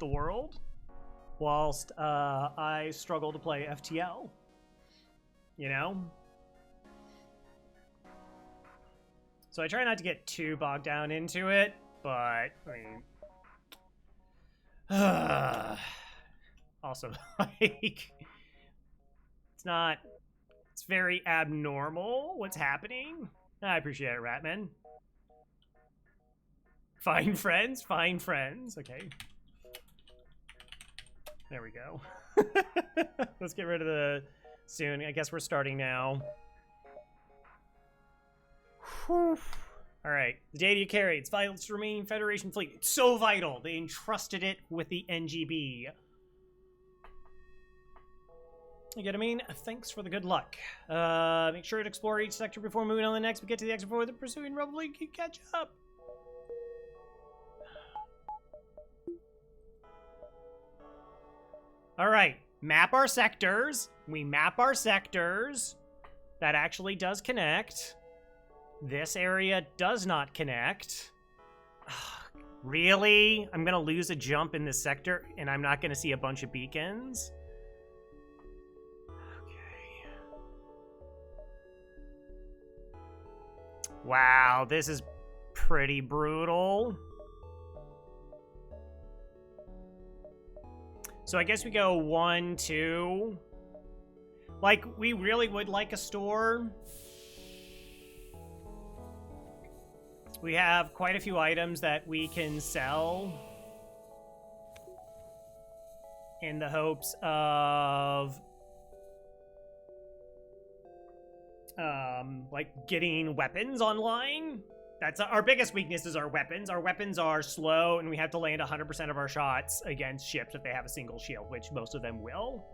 the world, whilst I struggle to play FTL. You know? So I try not to get too bogged down into it, but, I mean... also, like... It's very abnormal what's happening. I appreciate it, Ratman. Find friends? Find friends. Okay. There we go. Let's get rid of the... soon. I guess we're starting now. Whew. Alright. The data you carry. It's vital to the remaining Federation fleet. It's so vital. They entrusted it with the NGB. You get what I mean? Thanks for the good luck. Make sure to explore each sector before moving on to the next. But get to the exit before the pursuing rebel fleet can catch up. Alright. Map our sectors. We map our sectors. That actually does connect. This area does not connect. Really? I'm gonna lose a jump in this sector and I'm not gonna see a bunch of beacons? Okay. Wow, this is pretty brutal. So I guess we go 1, 2. Like, we really would like a store. We have quite a few items that we can sell in the hopes of like getting weapons online. That's our biggest weakness is our weapons. Our weapons are slow and we have to land 100% of our shots against ships if they have a single shield, which most of them will.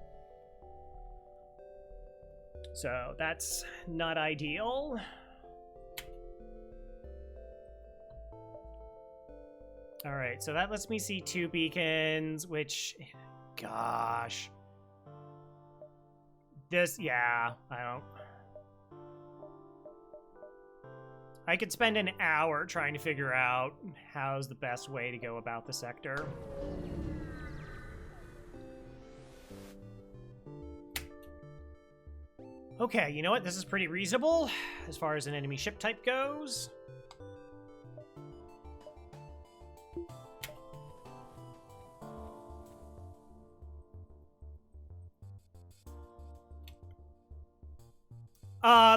So that's not ideal. All right, so that lets me see 2 beacons, which, gosh. This, yeah, I could spend an hour trying to figure out how's the best way to go about the sector. Okay, you know what? This is pretty reasonable as far as an enemy ship type goes.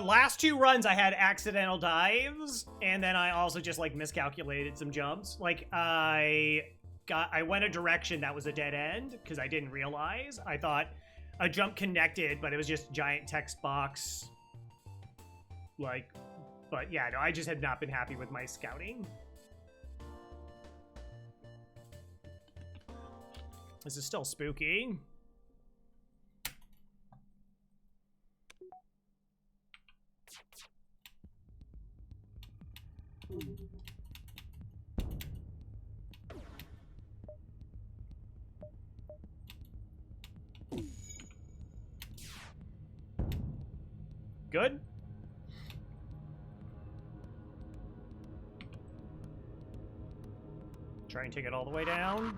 Last 2 runs I had accidental dives, and then I also just, like, miscalculated some jumps. Like, I went a direction that was a dead end, because I didn't realize. I thought a jump connected, but it was just giant text box. Like, but yeah, no, I just had not been happy with my scouting. This is still spooky. Good. Try and take it all the way down.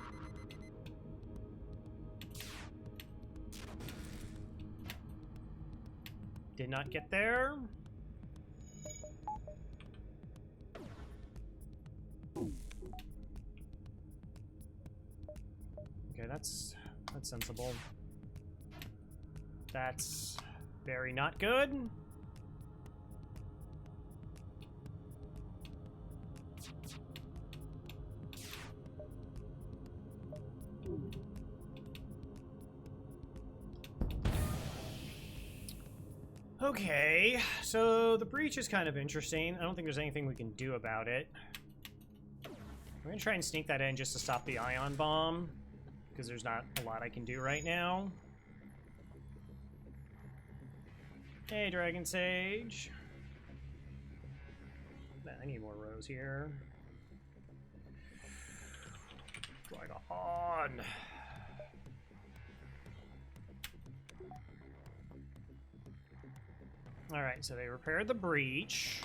Did not get there. Okay, that's sensible. That's very not good. Okay, so the breach is kind of interesting. I don't think there's anything we can do about it. I'm gonna try and sneak that in just to stop the ion bomb, because there's not a lot I can do right now. Hey, Dragon Sage. Man, I need more rows here. Dragon. Alright, so they repaired the breach.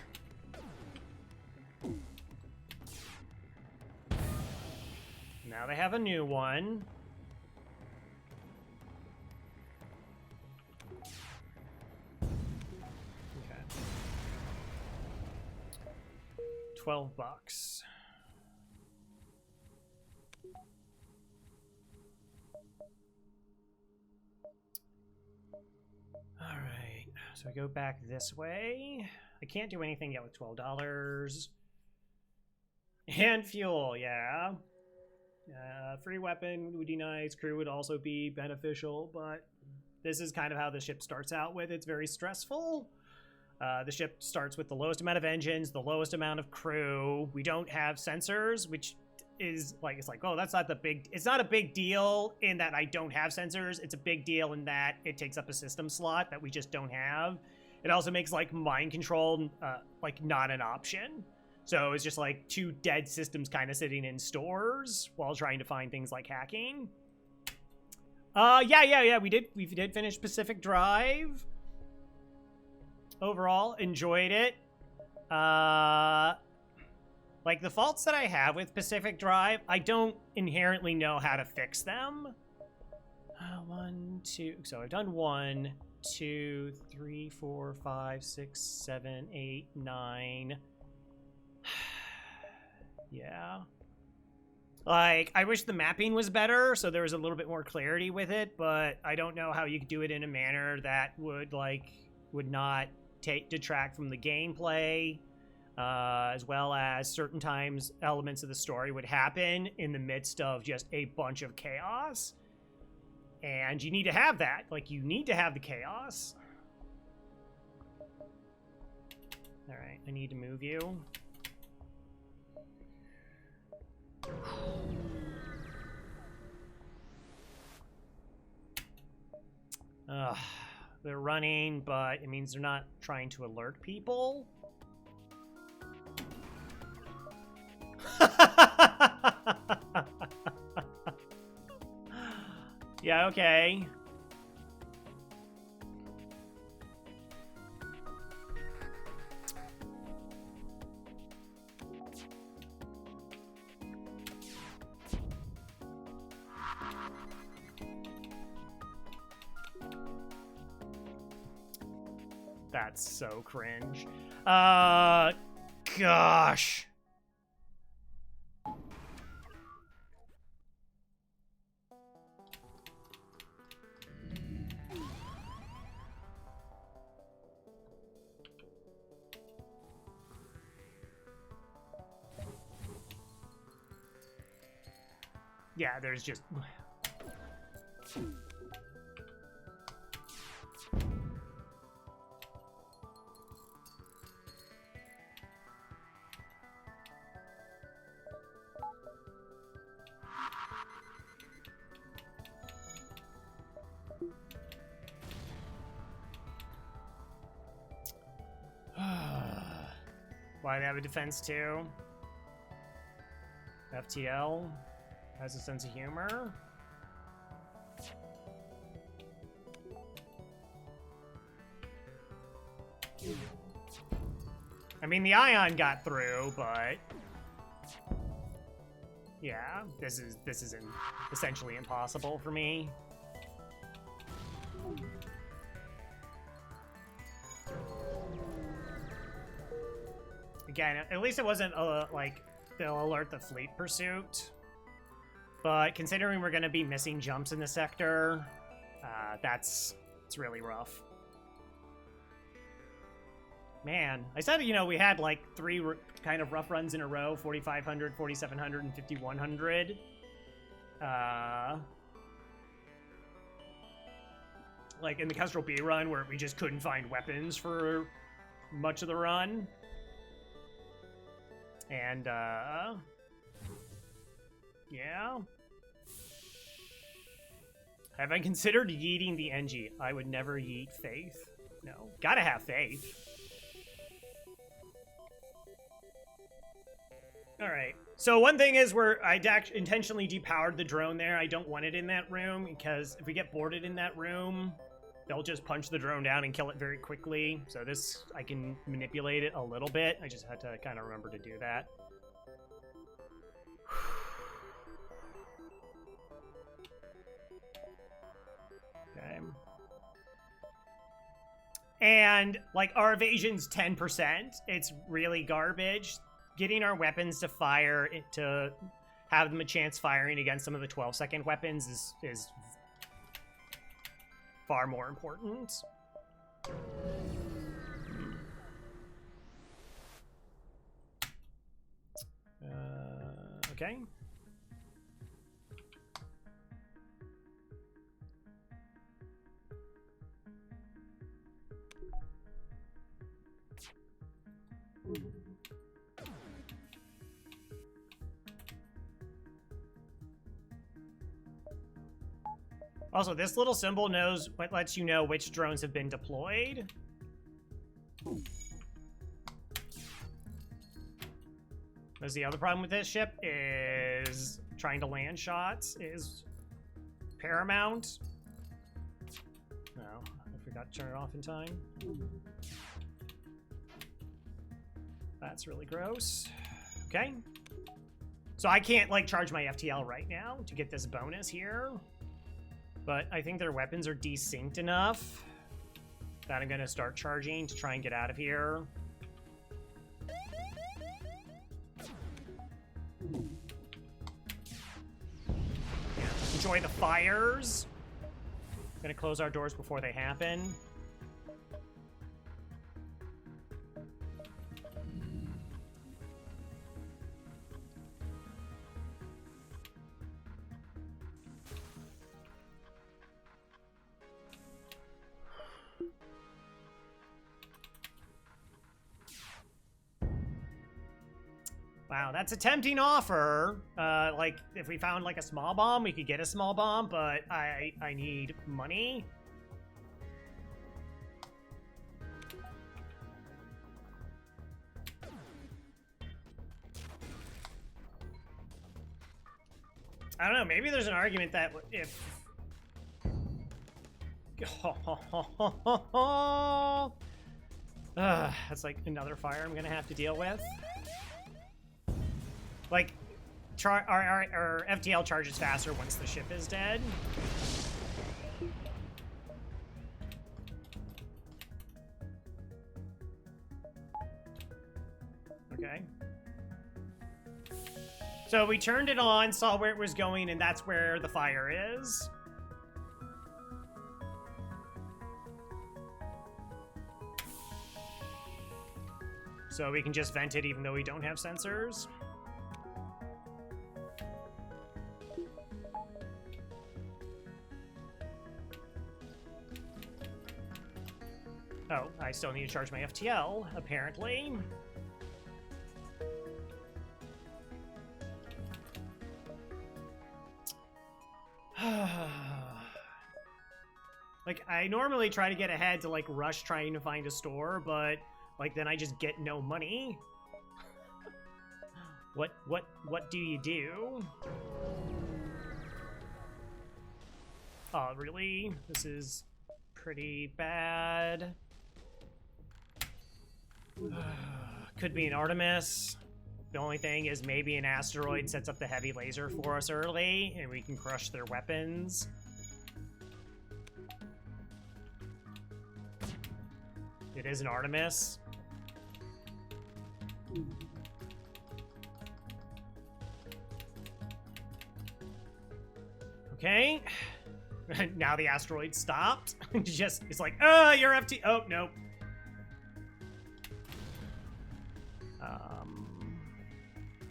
now they have a new one. Okay. $12. All right, so we go back this way. I can't do anything yet with $12. And fuel, yeah. Free weapon would be nice. Crew would also be beneficial, but this is kind of how the ship starts out with. It's very stressful. The ship starts with the lowest amount of engines, the lowest amount of crew. We don't have sensors, which is like, it's like, oh, that's not the big, it's not a big deal in that I don't have sensors. It's a big deal in that it takes up a system slot that we just don't have. It also makes like mind control like not an option. So it's just like 2 dead systems kind of sitting in stores while trying to find things like hacking. Yeah. We did finish Pacific Drive. Overall, enjoyed it. Like the faults that I have with Pacific Drive, I don't inherently know how to fix them. 1, 2. So I've done 1, 2, 3, 4, 5, 6, 7, 8, 9. Yeah. Like, I wish the mapping was better, so there was a little bit more clarity with it, but I don't know how you could do it in a manner that would not detract from the gameplay, as well as certain times elements of the story would happen in the midst of just a bunch of chaos. And you need to have that. Like, you need to have the chaos. Alright, I need to move you. They're running, but it means they're not trying to alert people. Yeah, okay. That's so cringe. Gosh. Yeah, there's just... Why they have a defense too? FTL has a sense of humor. I mean, the ion got through, but yeah, this is essentially impossible for me. Again, at least it wasn't like they'll alert the fleet pursuit. But considering we're going to be missing jumps in the sector, it's really rough. Man, I said, you know, we had like 3 kind of rough runs in a row, 4,500, 4,700, and 5,100. Like in the Kestrel B run where we just couldn't find weapons for much of the run. And, yeah. Have I considered yeeting the Engi? I would never yeet Faith. No. Gotta have faith. Alright. So one thing is I intentionally depowered the drone there. I don't want it in that room because if we get boarded in that room, they'll just punch the drone down and kill it very quickly. So this, I can manipulate it a little bit. I just had to kind of remember to do that. And, like, our evasion's 10%. It's really garbage. Getting our weapons to fire, to have them a chance firing against some of the 12-second weapons is far more important. Okay. Also, this little symbol knows what lets you know which drones have been deployed. Because the other problem with this ship is trying to land shots is paramount. No, I forgot to turn it off in time. That's really gross. Okay. So I can't, like, charge my FTL right now to get this bonus here. But I think their weapons are desynced enough that I'm going to start charging to try and get out of here. Enjoy the fires. I'm going to close our doors before they happen. Wow, that's a tempting offer. Like, if we found, like, a small bomb, we could get a small bomb, but I need money. I don't know, maybe there's an argument that if... that's like another fire I'm gonna have to deal with. Like, our FTL charges faster once the ship is dead. Okay. So we turned it on, saw where it was going, and that's where the fire is. So we can just vent it even though we don't have sensors. Oh, I still need to charge my FTL, apparently. Like, I normally try to get ahead to, like, rush trying to find a store, but, like, then I just get no money. What do you do? Oh, really? This is pretty bad. Could be an Artemis. The only thing is maybe an asteroid sets up the heavy laser for us early, and we can crush their weapons. It is an Artemis. Okay. Now the asteroid stopped. It's like, you're FT. Oh, nope.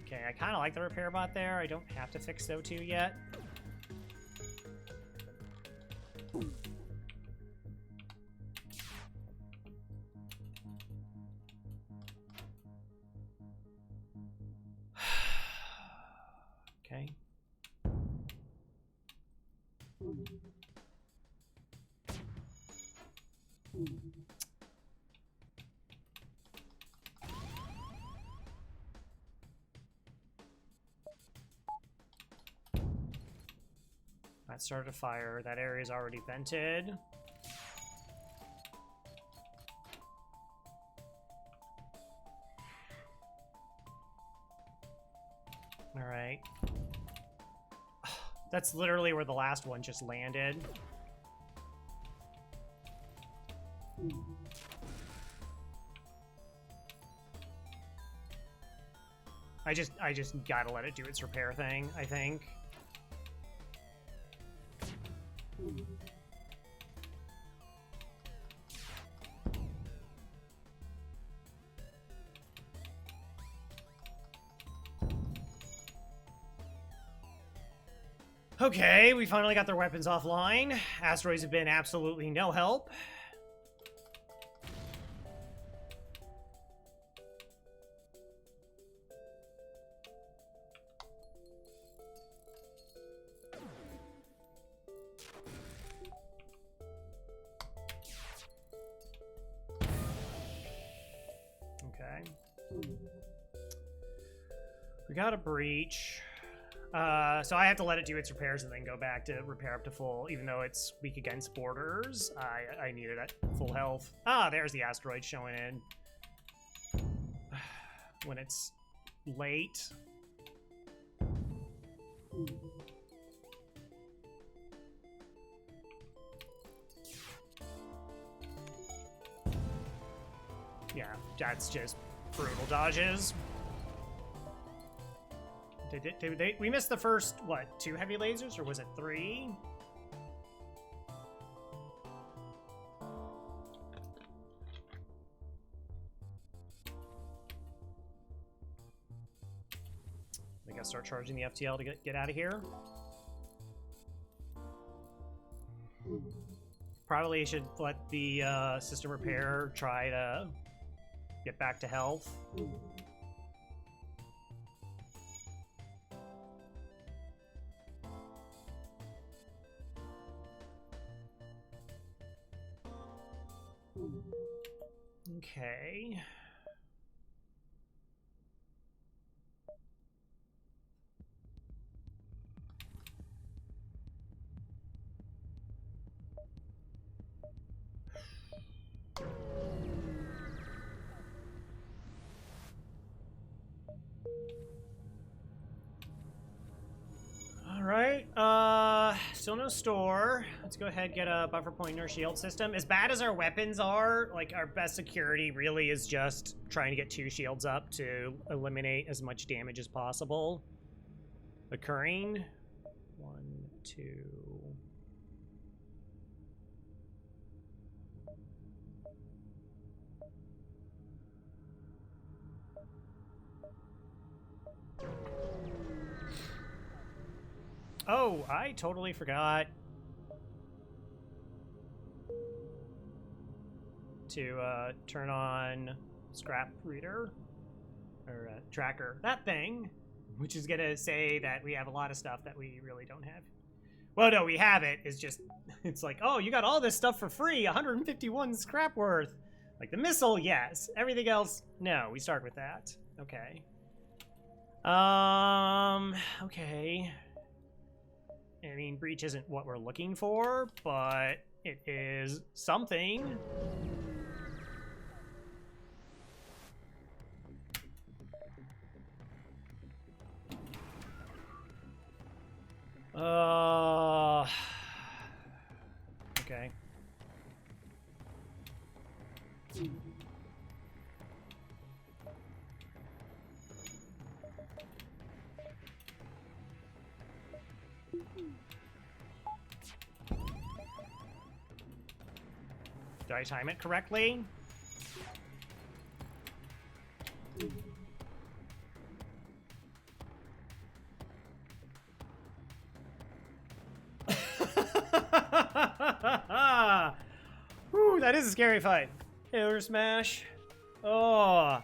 Okay, I kind of like the repair bot there. I don't have to fix O2 yet. Okay. That started a fire. That area is already vented. All right. That's literally where the last one just landed. I just gotta let it do its repair thing, I think. Okay, we finally got their weapons offline. Asteroids have been absolutely no help. Okay. We got a breach. So I have to let it do its repairs and then go back to repair up to full, even though it's weak against borders. I need it at full health. Ah, there's the asteroid showing in. When it's late. Yeah, that's just brutal dodges. We missed the first, what, 2 heavy lasers, or was it 3? I gotta start charging the FTL to get out of here. Probably should let the system repair try to get back to health. Okay. All right. Still no store. Let's go ahead and get a buffer point in our shield system. As bad as our weapons are, like, our best security really is just trying to get 2 shields up to eliminate as much damage as possible occurring. 1, 2. Oh, I totally forgot to turn on scrap reader or tracker, that thing, which is gonna say that we have a lot of stuff that we really don't have. Well, no, we have it. It's just, it's like, oh, you got all this stuff for free, 151 scrap worth. Like the missile, yes. Everything else, no. We start with that. Okay. Okay. I mean, breach isn't what we're looking for, but it is something. Okay. Did I time it correctly? Whew, that is a scary fight. Air smash. Oh.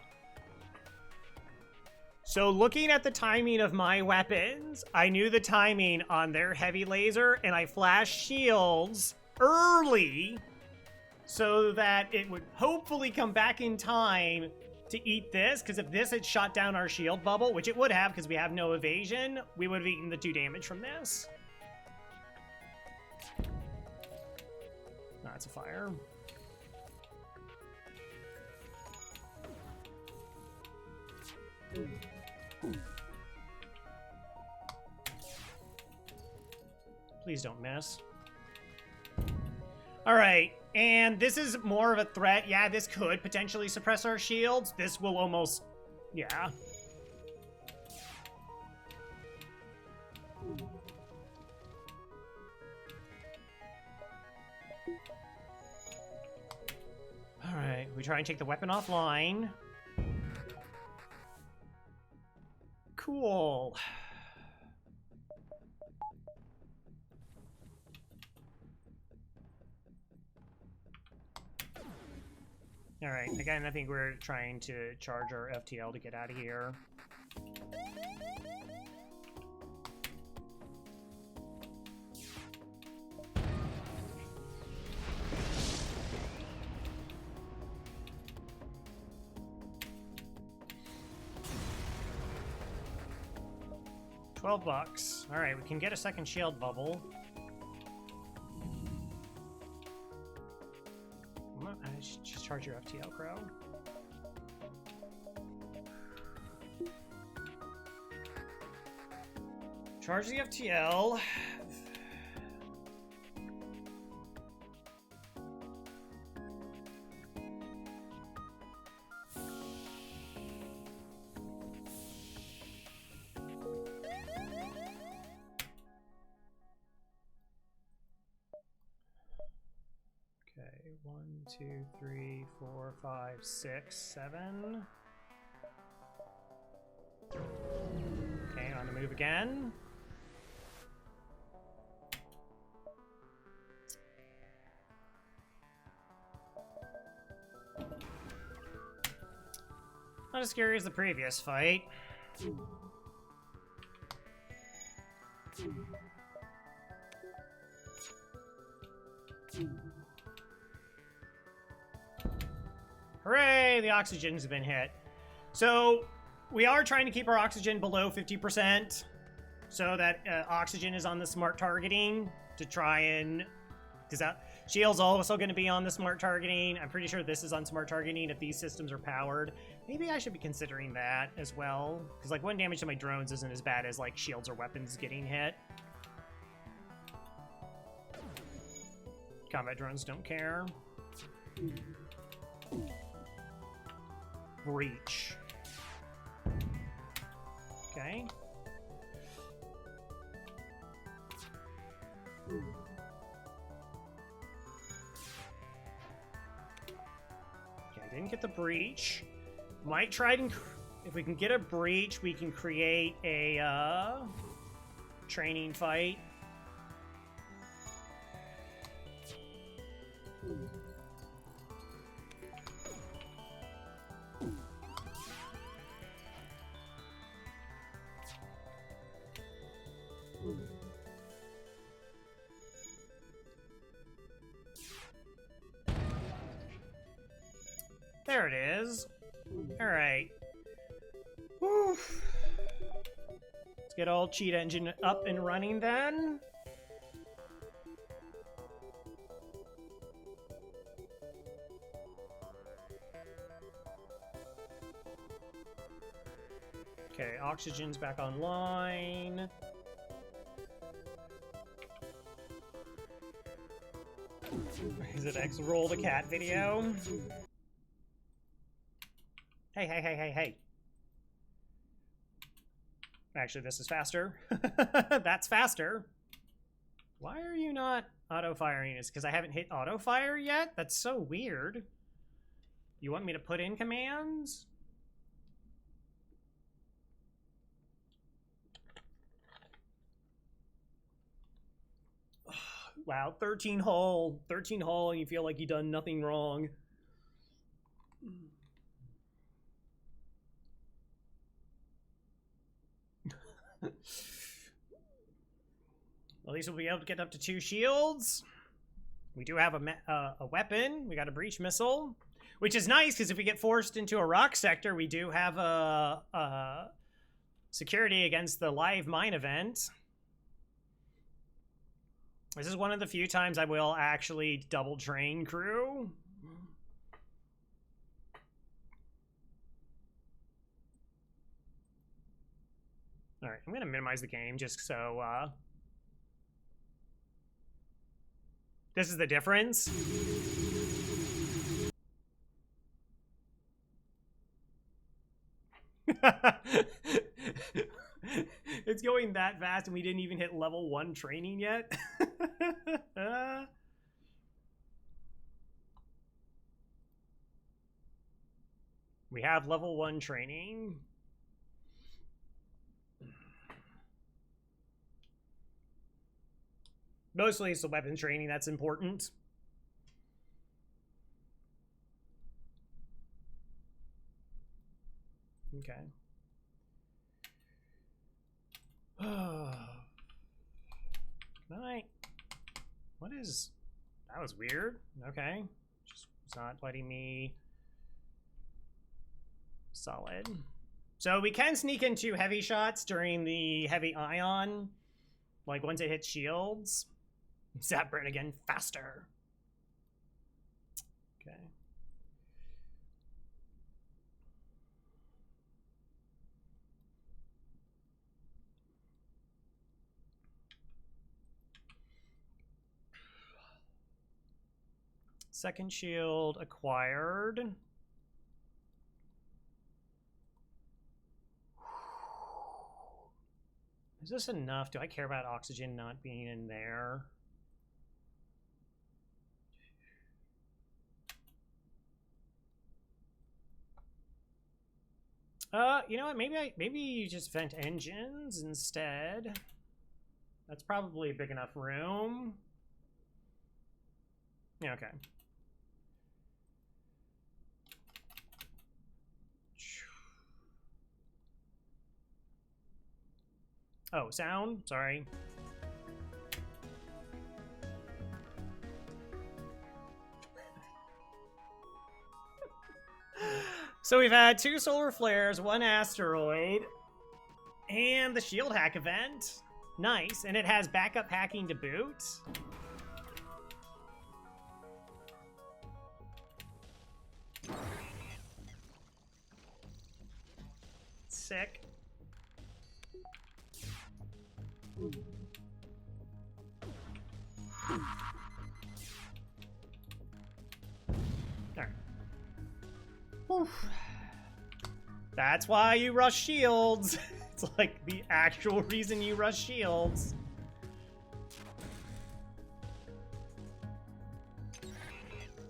So looking at the timing of my weapons, I knew the timing on their heavy laser, and I flashed shields early so that it would hopefully come back in time to eat this, because if this had shot down our shield bubble, which it would have because we have no evasion, we would have eaten the 2 damage from this. That's a fire. Please don't miss. All right, and this is more of a threat. Yeah, this could potentially suppress our shields. This will almost, yeah. Alright, we try and take the weapon offline. Cool. Alright, again, I think we're trying to charge our FTL to get out of here. $12. Alright, we can get a second shield bubble. Just charge your FTL, Crow. Charge the FTL. Okay, 1, 2, 3, 4, 5, 6, 7. Okay, on the move again. Not as scary as the previous fight. Hooray! The oxygen's been hit. So, we are trying to keep our oxygen below 50%, so that oxygen is on the smart targeting to try and... Because shield's also going to be on the smart targeting. I'm pretty sure this is on smart targeting if these systems are powered. Maybe I should be considering that as well. Because, like, 1 damage to my drones isn't as bad as, like, shields or weapons getting hit. Combat drones don't care. Breach. Okay. Okay, I didn't get the breach. Might try to... If we can get a breach, we can create a training fight. There it is. Alright. Let's get old cheat engine up and running then. Okay, oxygen's back online. Is it X roll the cat video? Hey, hey, hey, hey, hey. Actually, this is faster. That's faster. Why are you not auto-firing? Is it because I haven't hit auto-fire yet? That's so weird. You want me to put in commands? Wow, 13 hull. 13 hull and you feel like you done nothing wrong. At least we'll be able to get up to 2 shields. We do have a weapon. We got a breach missile, which is nice because if we get forced into a rock sector, we do have a security against the live mine event. This is one of the few times I will actually double train crew. All right, I'm going to minimize the game just so... This is the difference. It's going that fast and we didn't even hit level 1 training yet. We have level 1 training. Mostly it's the weapons training that's important. Okay. Night. What is... That was weird. Okay. Just it's not letting me... Solid. So we can sneak into heavy shots during the heavy ion. Like once it hits shields. Zap burn again faster. Okay. Second shield acquired. Is this enough? Do I care about oxygen not being in there? You know what? Maybe you just vent engines instead. That's probably a big enough room. Yeah, okay. Oh, sound? Sorry. So we've had 2 solar flares, 1 asteroid, and the shield hack event. Nice, and it has backup hacking to boot. Sick. There. Oof. That's why you rush shields. It's like the actual reason you rush shields.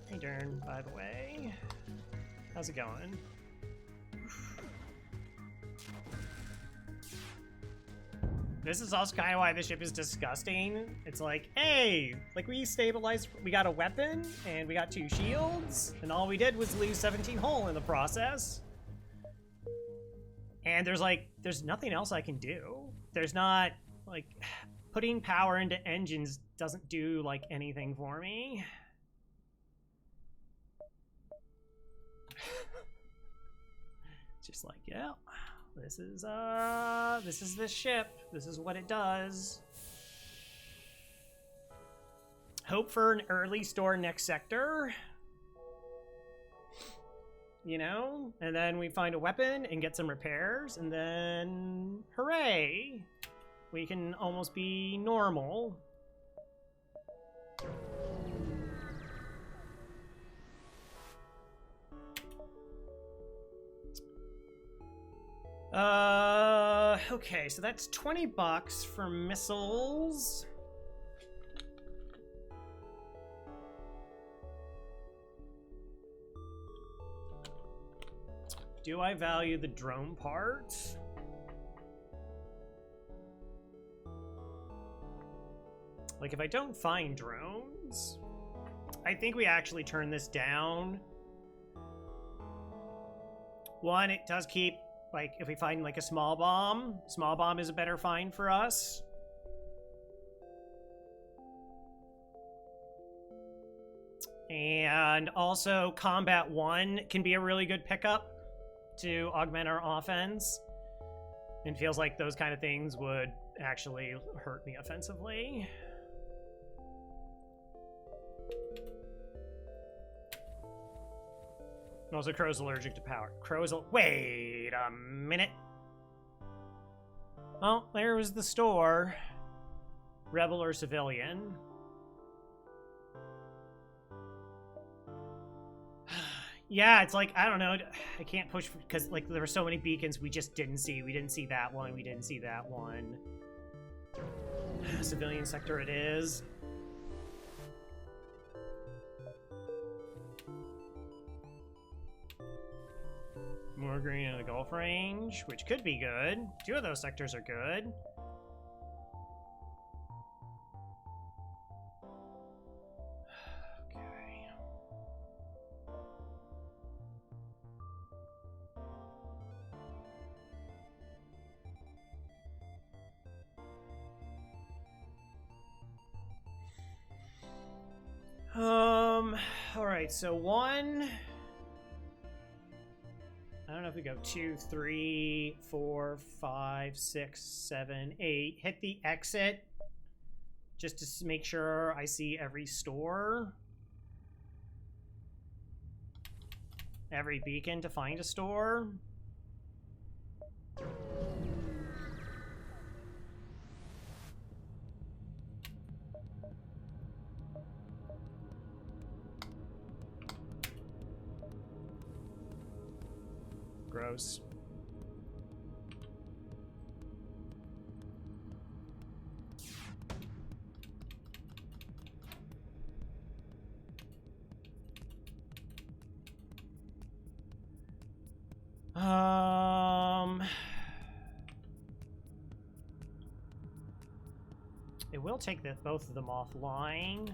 Hey, Dern, by the way. How's it going? This is also kind of why this ship is disgusting. It's like, hey, like we stabilized, we got a weapon, and we got 2 shields, and all we did was lose 17 hull in the process. And there's nothing else I can do. There's not, like, putting power into engines doesn't do, like, anything for me. It's just like, yeah. This is the ship. This is what it does. Hope for an early store next sector. You know? And then we find a weapon and get some repairs, and then hooray! We can almost be normal. Okay, so that's $20 for missiles. Do I value the drone part? Like, if I don't find drones, I think we actually turn this down. One, it does keep, like, if we find, like, a small bomb is a better find for us. And also, Combat 1 can be a really good pickup to augment our offense. It feels like those kind of things would actually hurt me offensively. Also, Crow's allergic to power. Wait a minute. Oh, there was the store. Rebel or civilian. Yeah, it's like, I don't know. I can't push because, like, there were so many beacons we just didn't see. We didn't see that one. We didn't see that one. Civilian sector it is. more green in the Gulf range, which could be good. 2 of those sectors are good. Okay. All right, so 1. I don't know if we go 2, 3, 4, 5, 6, 7, 8. Hit the exit just to make sure I see every store. Every beacon to find a store. Gross. It will take both of them offline.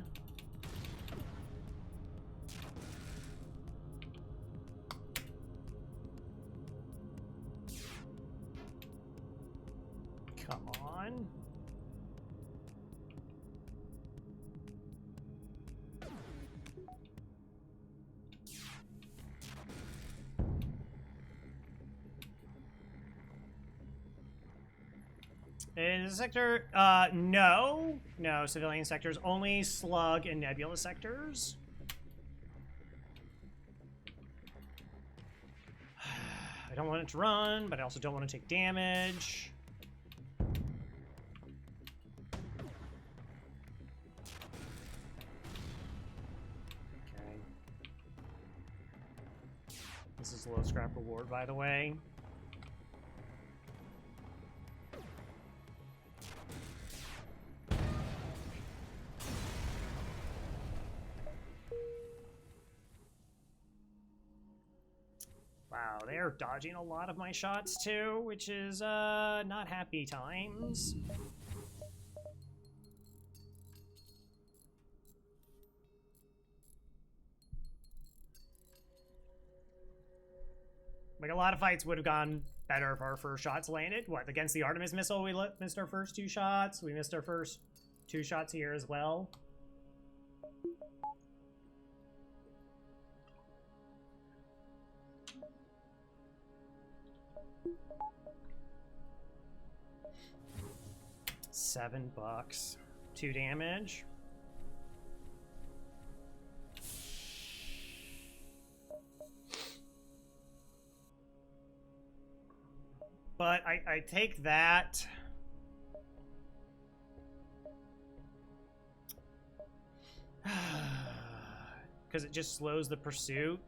Come on. Is the sector, no. No, civilian sectors, only slug and nebula sectors. I don't want it to run, but I also don't want to take damage. Okay. This is low scrap reward, by the way. Wow, they're dodging a lot of my shots too, which is not happy times. Like, a lot of fights would have gone better if our first shots landed. What, against the Artemis missile, we missed our first 2 shots. We missed our first 2 shots here as well. $7. 2 damage. But I take that. Because it just slows the pursuit.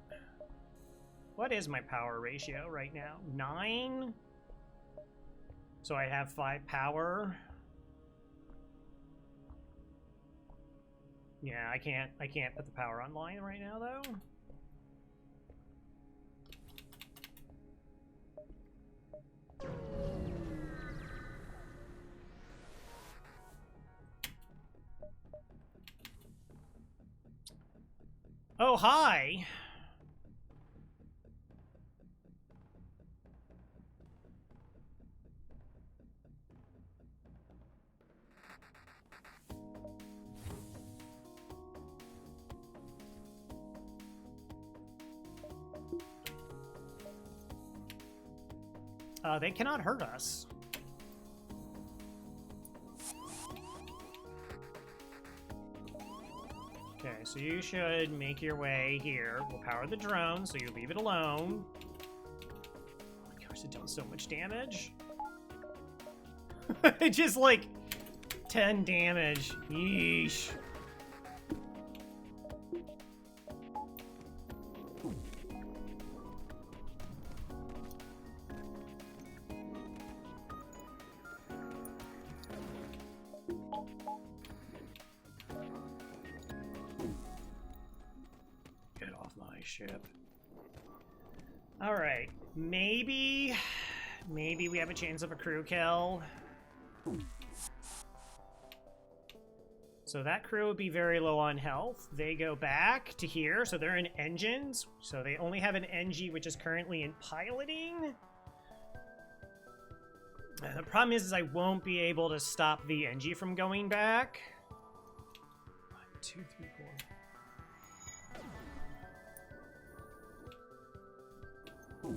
What is my power ratio right now? 9? So I have 5 power. Yeah, I can't put the power online right now though. Oh, hi. They cannot hurt us. Okay, so you should make your way here. We'll power the drone, so you leave it alone. Oh my gosh, it does so much damage. Just like 10 damage. Yeesh. Ship. All right. Maybe we have a chance of a crew kill. So that crew would be very low on health. They go back to here, so they're in engines. So they only have an Engi, which is currently in piloting. The problem is I won't be able to stop the Engi from going back. 1, 2, 3, 4.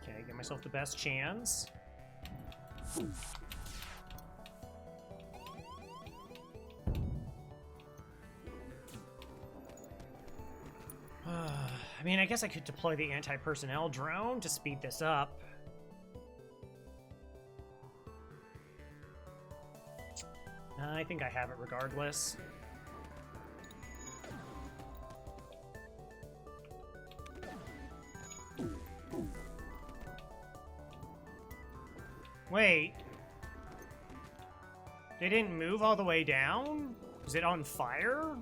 Okay, give myself the best chance. I mean, I guess I could deploy the anti-personnel drone to speed this up. I think I have it regardless. Wait. They didn't move all the way down? Is it on fire?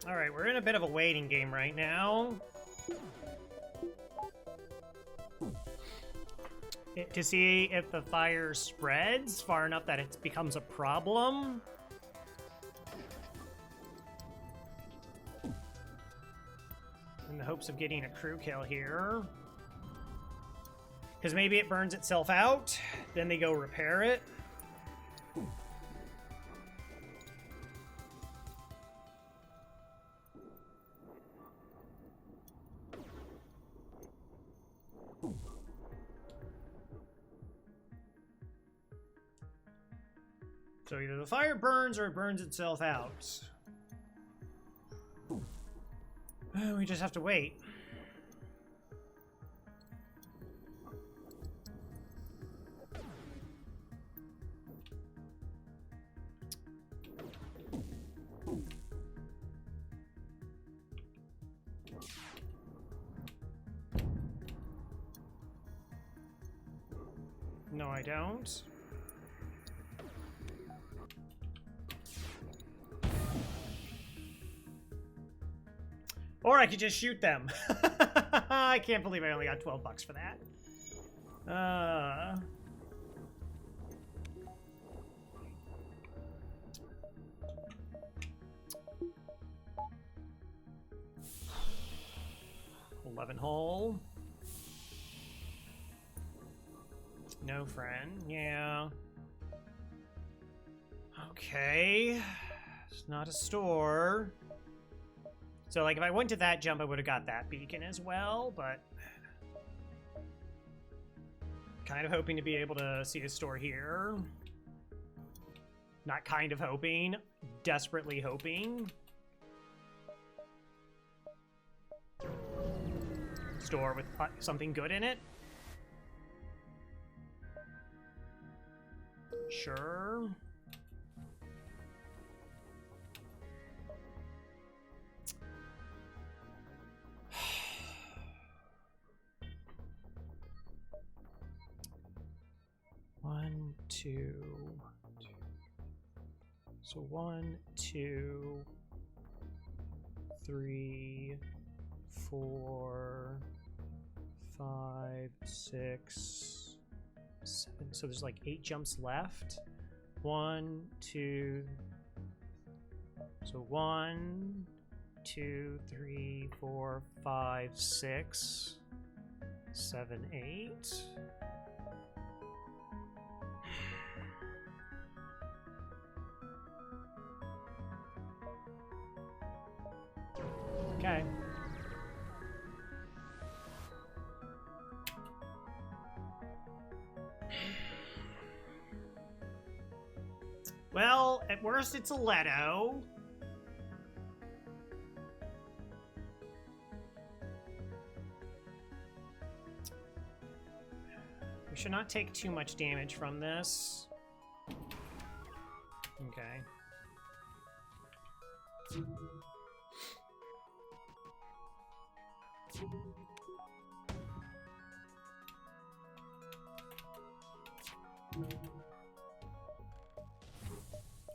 All right, we're in a bit of a waiting game right now. To see if the fire spreads far enough that it becomes a problem. In the hopes of getting a crew kill here. Because maybe it burns itself out, then they go repair it. So either the fire burns or it burns itself out. We just have to wait. No, I don't. Or I could just shoot them. I can't believe I only got 12 bucks for that. 11 hole. No friend. Yeah. Okay. It's not a store. So, like, if I went to that jump, I would have got that beacon as well, but... kind of hoping to be able to see a store here. Not kind of hoping. Desperately hoping. Store with something good in it. Sure. One, two. So 1, 2, 3, 4, 5, 6, 7. So there's like 8 jumps left. 1, 2. So 1, 2, 3, 4, 5, 6, 7, 8. Well, at worst, it's a Leto. We should not take too much damage from this. Okay.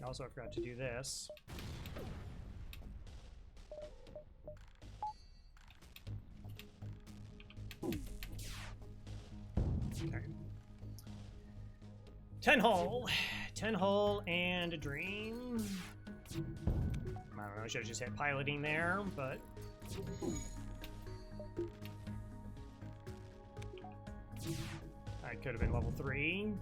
Also, I forgot to do this. Okay. 10 hole. 10 hole and a dream. I don't know, I should have just had piloting there, but... I could have been level 3.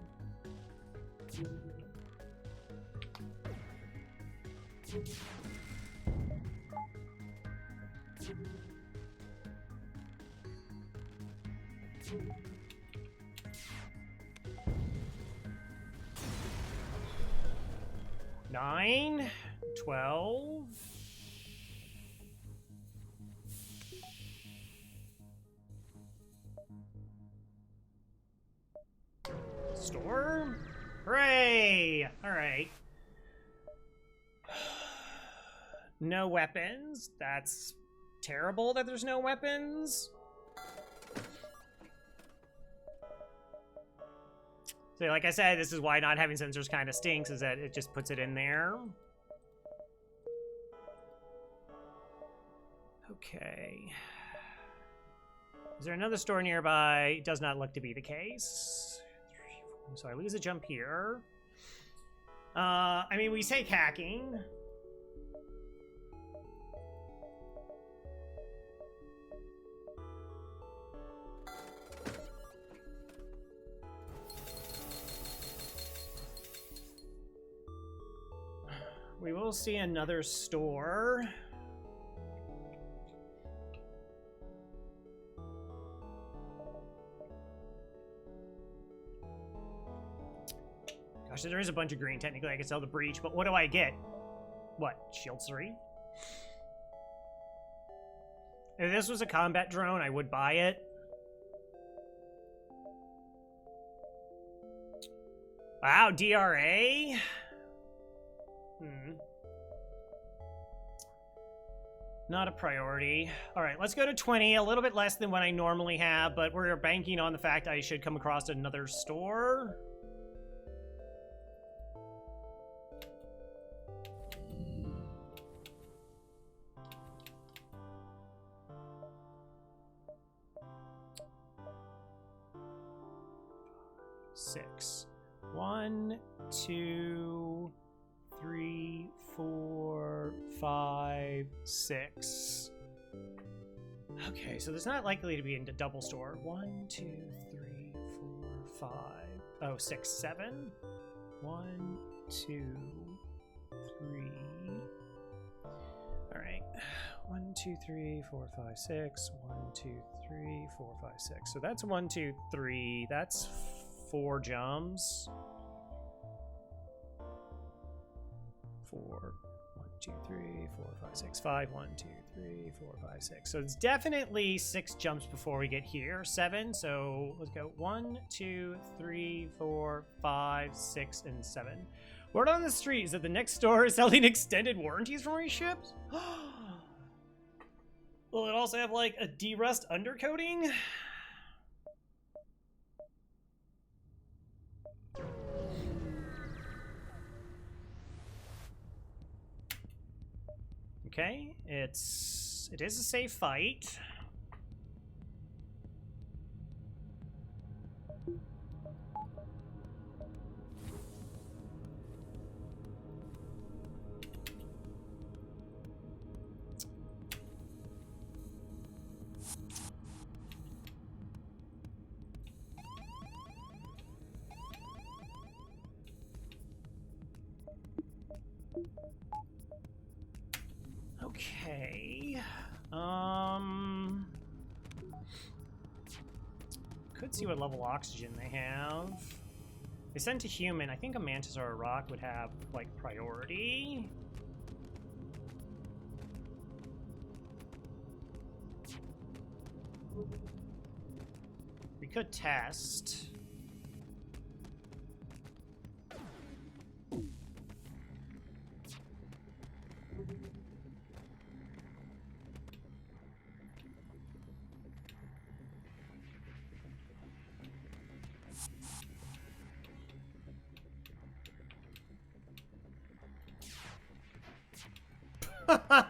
Nine, 12. Store? Hooray! All right. No weapons. That's terrible that there's no weapons. So like I said, this is why not having sensors kind of stinks, is that it just puts it in there. Okay. Is there another store nearby? It does not look to be the case. So I lose a jump here. I mean, we take hacking. We will see another store. Gosh, there is a bunch of green. Technically, I can sell the breach, but what do I get? What? Shield 3? If this was a combat drone, I would buy it. Wow, DRA? Not a priority. All right, let's go to 20, a little bit less than what I normally have, but we're banking on the fact I should come across another store. Six. 1, 2, 3, 4, 5, 6. Okay, so there's not likely to be a double store. 1, 2, 3, 4, 5. Oh, 6, 7. 1, 2, 3. All right. 1, 2, 3, 4, 5, 6. 1, 2, 3, 4, 5, 6. So that's 1, 2, 3. That's 4 jumps. 4, 1, 2, 3, 4, 5, 6, 5, 1, 2, 3, 4, 5, 6. So it's definitely 6 jumps before we get here. 7. So let's go 1, 2, 3, 4, 5, 6, and 7. Word on the street is that the next store is selling extended warranties for my ships. Will it also have like a derust undercoating? Okay, it is a safe fight. Okay. Could see what level oxygen they have. They sent a human. I think a mantis or a rock would have, like, priority. We could test.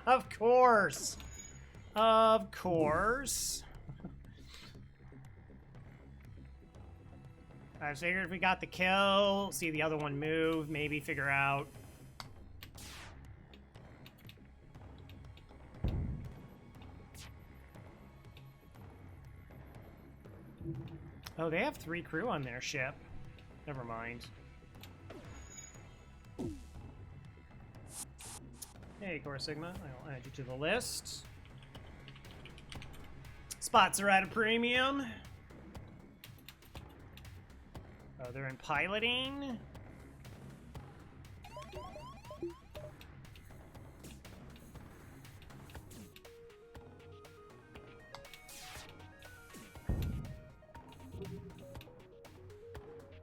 Of course. Of course. I figured if we got the kill, see the other one move, maybe figure out. Oh, they have 3 crew on their ship. Never mind. Hey, Core Sigma, I'll add you to the list. Spots are at a premium. Oh, they're in piloting.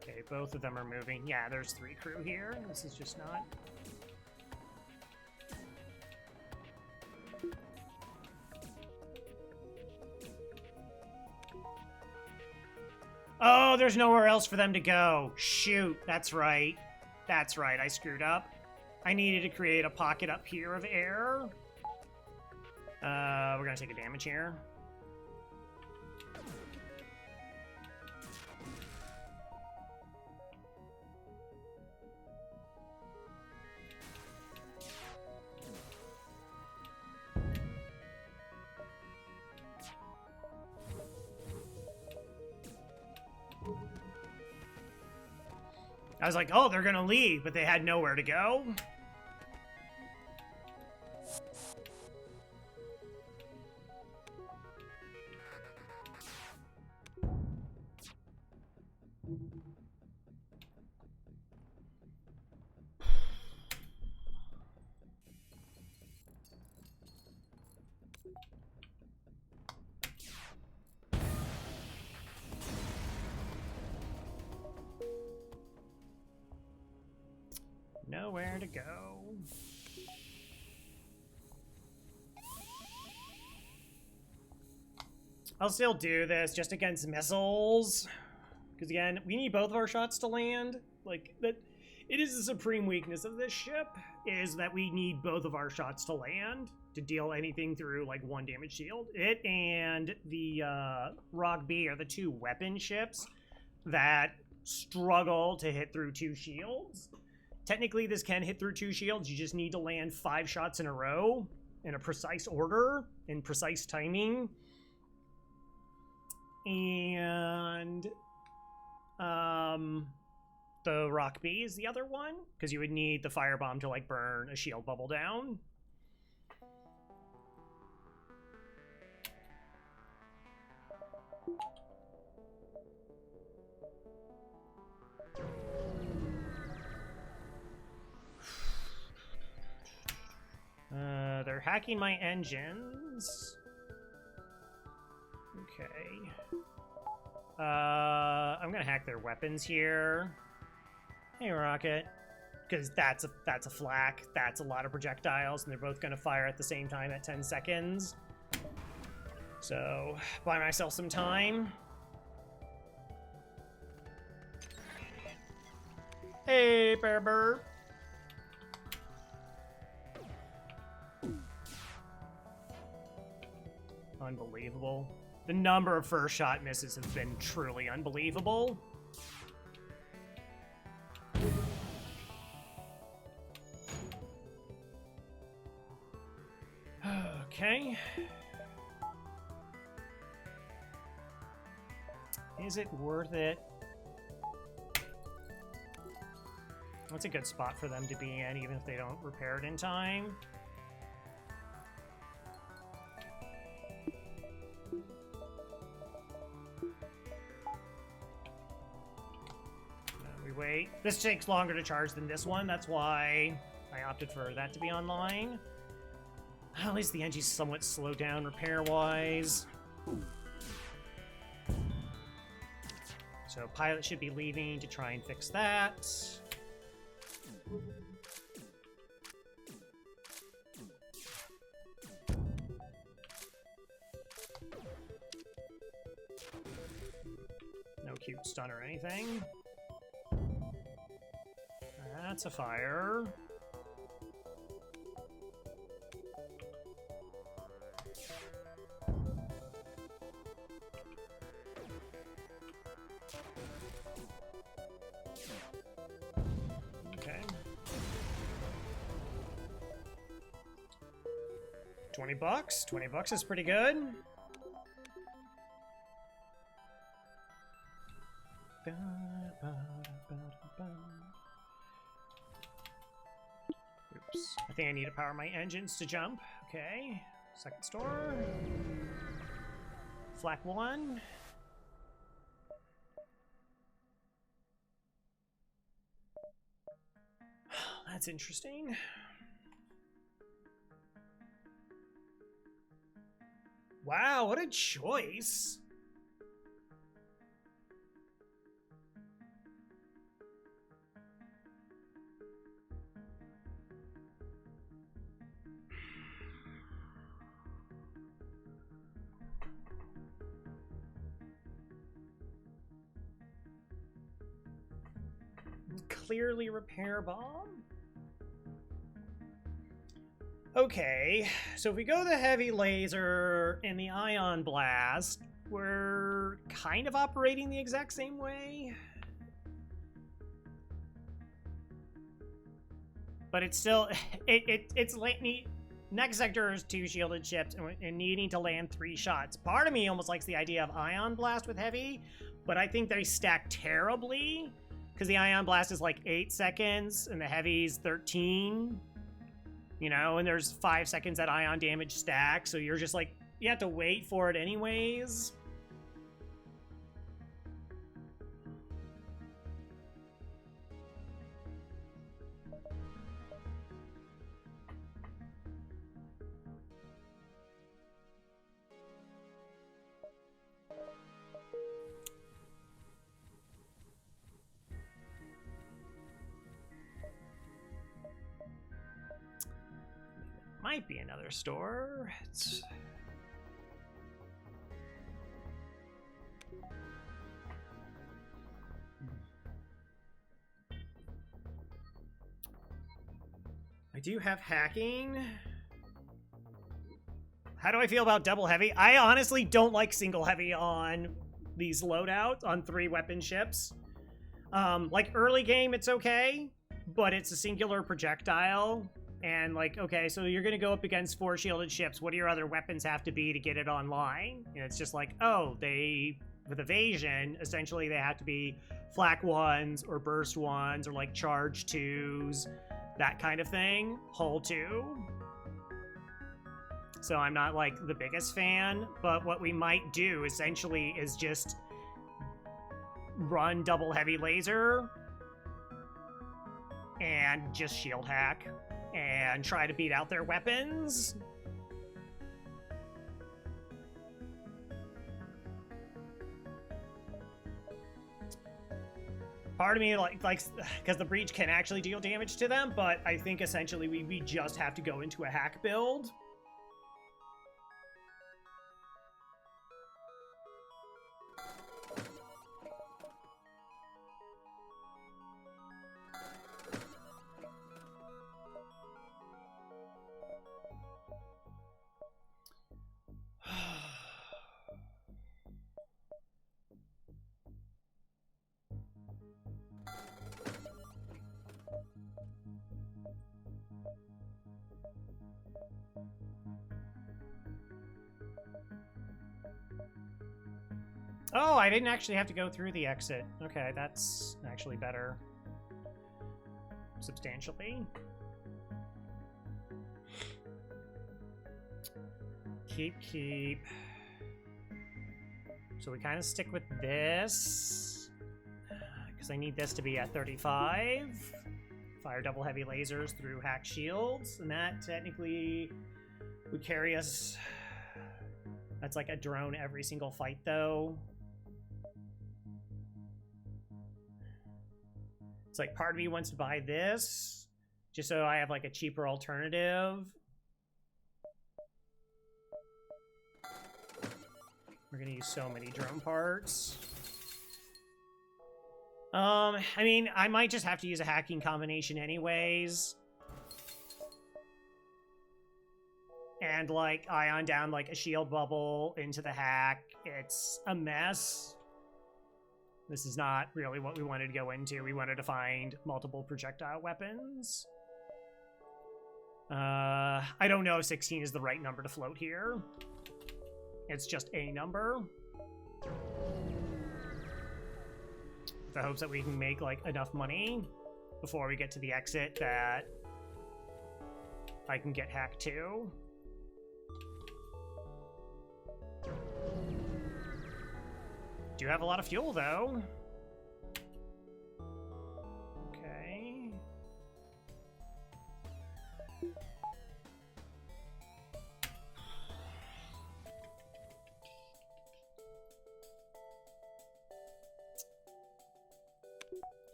Okay, both of them are moving. Yeah, there's 3 crew here. This is just not... Oh, there's nowhere else for them to go. Shoot, that's right. That's right, I screwed up. I needed to create a pocket up here of air. We're gonna take a damage here. I was like, oh, they're gonna leave, but they had nowhere to go. Nowhere to go. I'll still do this just against missiles. Because again, we need both of our shots to land. Like, that, it is the supreme weakness of this ship, is that we need both of our shots to land to deal anything through, like, 1 damage shield. It and the Rock B are the 2 weapon ships that struggle to hit through 2 shields. Technically, this can hit through 2 shields. You just need to land 5 shots in a row in a precise order, in precise timing. And the Rock B is the other one, because you would need the firebomb to, like, burn a shield bubble down. They're hacking my engines. Okay. I'm gonna hack their weapons here. Hey, Rocket. Because that's a flak. That's a lot of projectiles, and they're both gonna fire at the same time at 10 seconds. So, buy myself some time. Hey, Bear Burr. Unbelievable. The number of first shot misses has been truly unbelievable. Okay. Is it worth it? That's a good spot for them to be in, even if they don't repair it in time. wait. This takes longer to charge than this one. That's why I opted for that to be online. At least the Engi's somewhat slowed down repair-wise. So pilot should be leaving to try and fix that. No cute stun or anything. That's a fire. Okay. 20 bucks? 20 bucks is pretty good. Oops. I think I need to power my engines to jump. Okay. Second store. Flak 1. That's interesting. Wow, what a choice. Clearly repair bomb. Okay, so if we go the heavy laser and the ion blast, we're kind of operating the exact same way. But it's still, it's late. Next sector is 2 shielded ships and needing to land 3 shots. Part of me almost likes the idea of ion blast with heavy, but I think they stack terribly because the ion blast is like 8 seconds and the heavy's 13. You know, and there's 5 seconds that ion damage stack, so you're just like, you have to wait for it anyways. Might be another store. I do have hacking. How do I feel about double heavy? I honestly don't like single heavy on these loadouts on 3 weapon ships. Like early game, it's okay, but it's a singular projectile. And like, okay, so you're gonna go up against 4 shielded ships. What do your other weapons have to be to get it online? And it's just like, oh, with evasion, essentially they have to be flak 1s or burst 1s or like charge 2s, that kind of thing. Hull 2. So I'm not like the biggest fan, but what we might do essentially is just run double heavy laser and just shield hack and try to beat out their weapons. Part of me likes because the breach can actually deal damage to them, but I think essentially we just have to go into a hack build. Oh, I didn't actually have to go through the exit. Okay, that's actually better. Substantially. Keep. So we kind of stick with this. because I need this to be at 35. Fire double heavy lasers through hack shields, and that technically would carry us. That's like a drone every single fight, though. It's like part of me wants to buy this just so I have like a cheaper alternative. We're gonna use so many drone parts. I mean, I might just have to use a hacking combination anyways. And, like, ion down, like, a shield bubble into the hack. It's a mess. This is not really what we wanted to go into. We wanted to find multiple projectile weapons. I don't know if 16 is the right number to float here. It's just a number. The hopes that we can make like enough money before we get to the exit that I can get hacked too. Do have a lot of fuel though. Okay.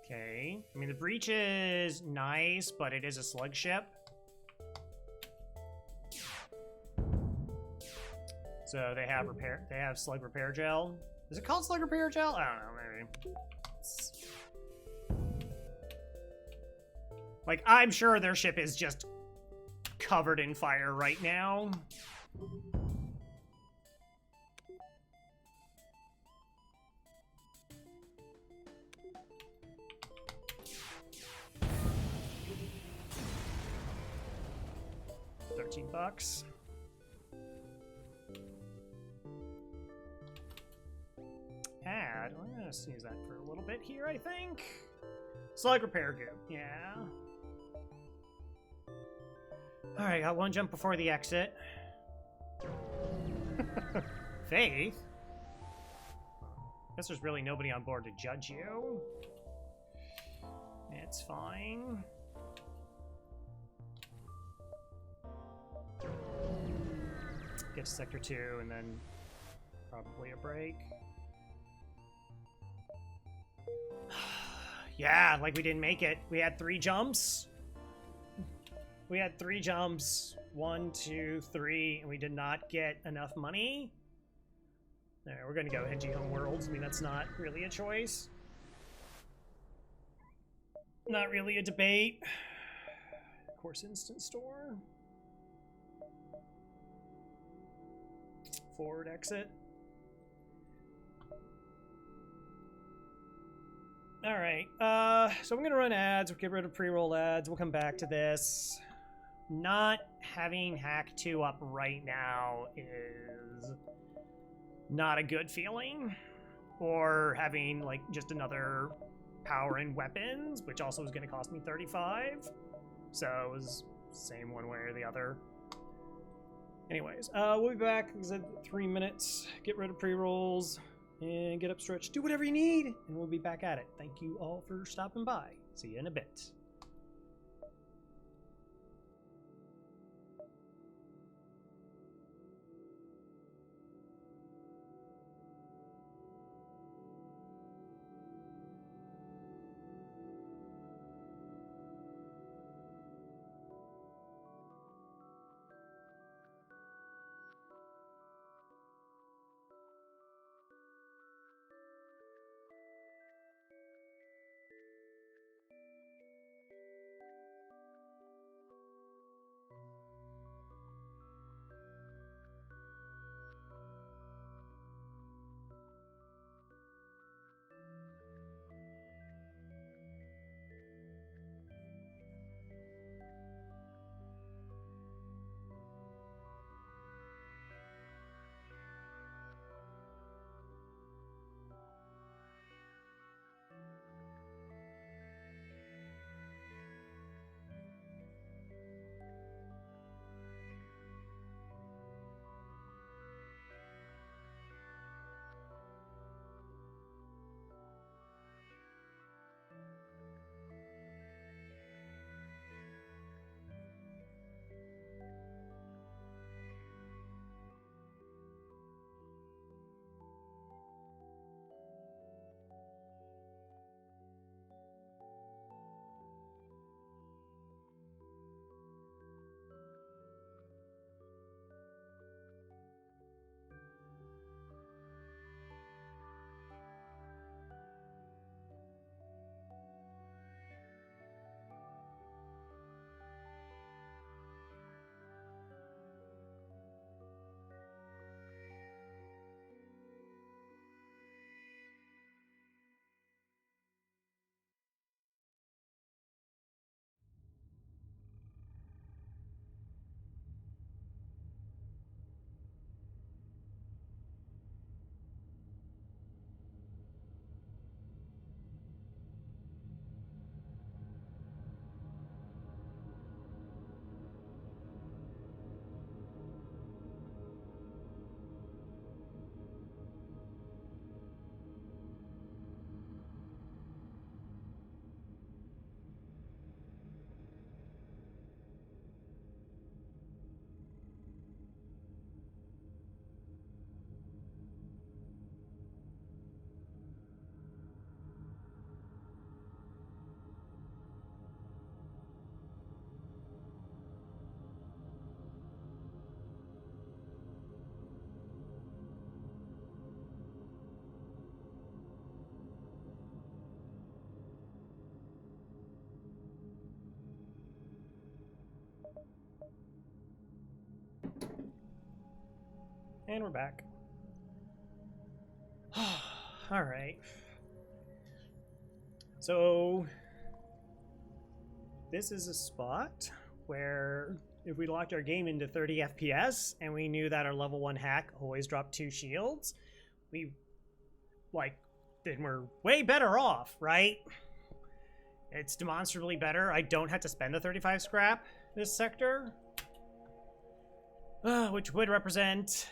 Okay. I mean, the breach is nice, but it is a slug ship. So they have repair. They have slug repair gel. Is it called slug repair gel? I don't know. Maybe. Like, I'm sure their ship is just covered in fire right now. $13. Add. I'm gonna use that for a little bit here, I think. Slug repair goo. Yeah. Alright, got one jump before the exit. Faith? Guess there's really nobody on board to judge you. It's fine. Get to Sector 2 and then probably a break. Yeah, like we didn't make it. We had 3 jumps. We had 3 jumps. 1, 2, 3, and we did not get enough money. Alright, we're gonna go Engi Homeworlds. I mean, that's not really a choice. Not really a debate. Course Instant Store. Forward exit. Alright, so I'm gonna run ads. We'll get rid of pre-roll ads. We'll come back to this. Not having Hack 2 up right now is not a good feeling. Or having, like, just another power in weapons, which also is gonna cost me 35. So it was same one way or the other. Anyways, we'll be back, like I said, 3 minutes. Get rid of pre-rolls and get up stretch. Do whatever you need, and we'll be back at it. Thank you all for stopping by. See you in a bit. And we're back. All right. So this is a spot where if we locked our game into 30 FPS and we knew that our level 1 hack always dropped 2 shields, we, then we're way better off, right? It's demonstrably better. I don't have to spend the 35 scrap this sector, which would represent...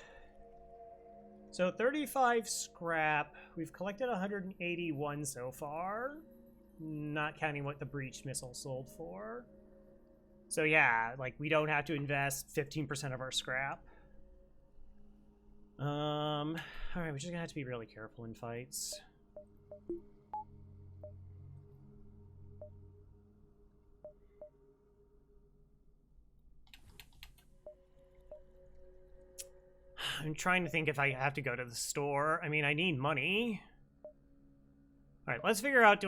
So 35 scrap, we've collected 181 so far, not counting what the breached missile sold for. So yeah, like we don't have to invest 15% of our scrap. All right, we're just gonna have to be really careful in fights. I'm trying to think if I have to go to the store. I mean, I need money. All right, let's figure out,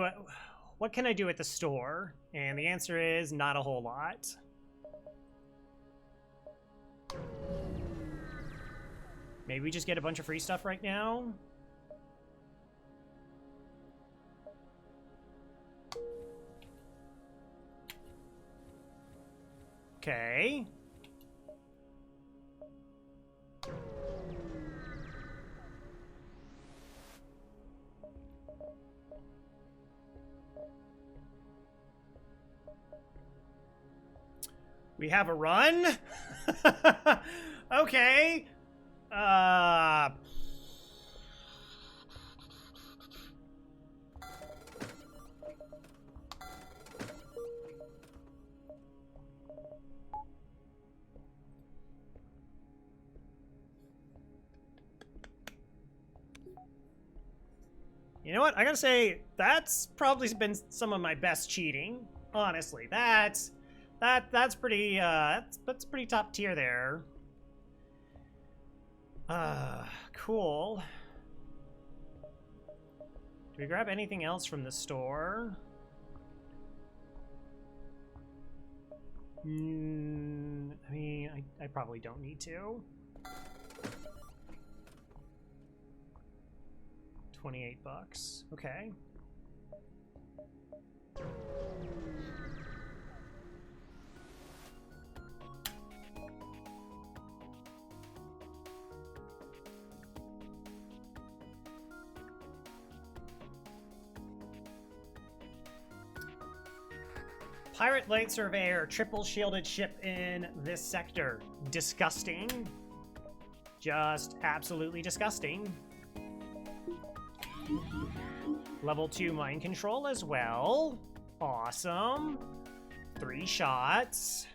what can I do at the store? And the answer is not a whole lot. Maybe we just get a bunch of free stuff right now? Okay. We have a run? Okay. You know what? I gotta say, that's probably been some of my best cheating. Honestly, that's pretty that's pretty top tier there. Cool. Do we grab anything else from the store? I mean, I probably don't need to. 28 bucks. Okay. Pirate light surveyor, triple shielded ship in this sector. Disgusting. Just absolutely disgusting. Level 2 mind control as well. Awesome. 3 shots.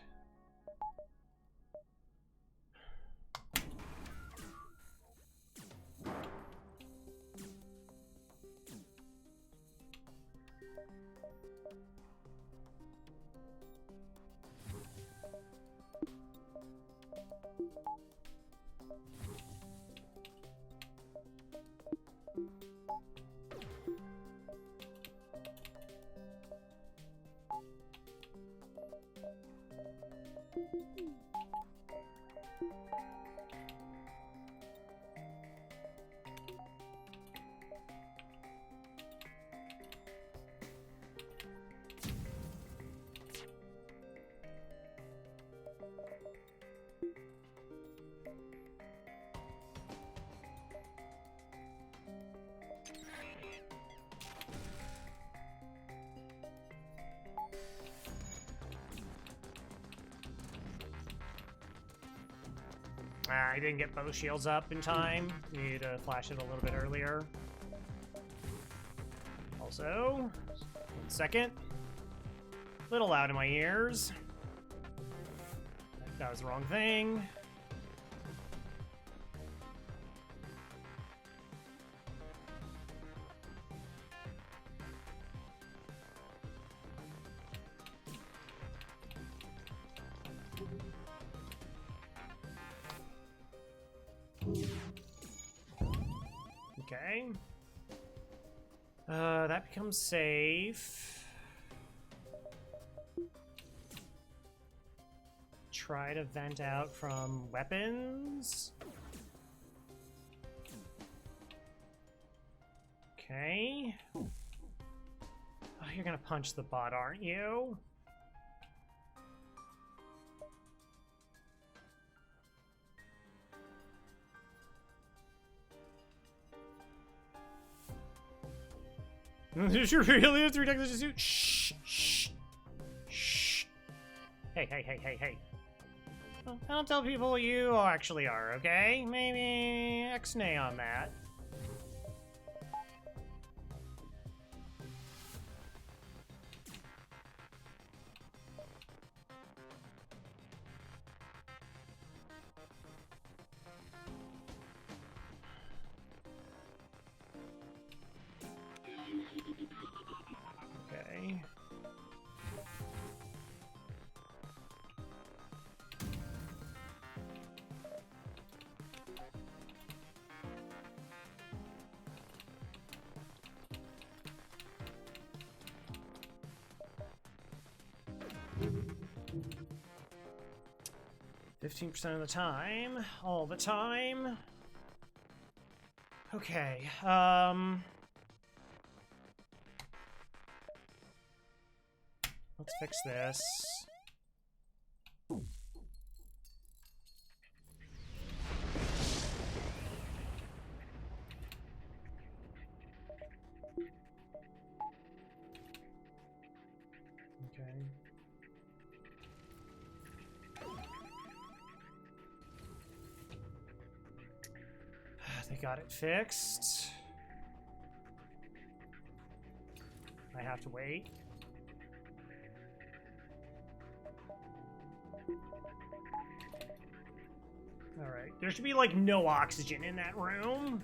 I didn't get both shields up in time. Need to flash it a little bit earlier. Also, 1 second. Little loud in my ears. That was the wrong thing. Okay. That becomes safe. Try to vent out from weapons. Okay. Oh, you're gonna punch the bot, aren't you? Did you really have 3 decks to suit? Shh, shh, shh. Hey, hey, hey, hey, hey. Well, don't tell people you actually are, okay? Maybe X-nay on that. Okay. %of the time, all the time. Okay, let's fix this. Okay. They got it fixed. I have to wait. Alright, there should be like no oxygen in that room.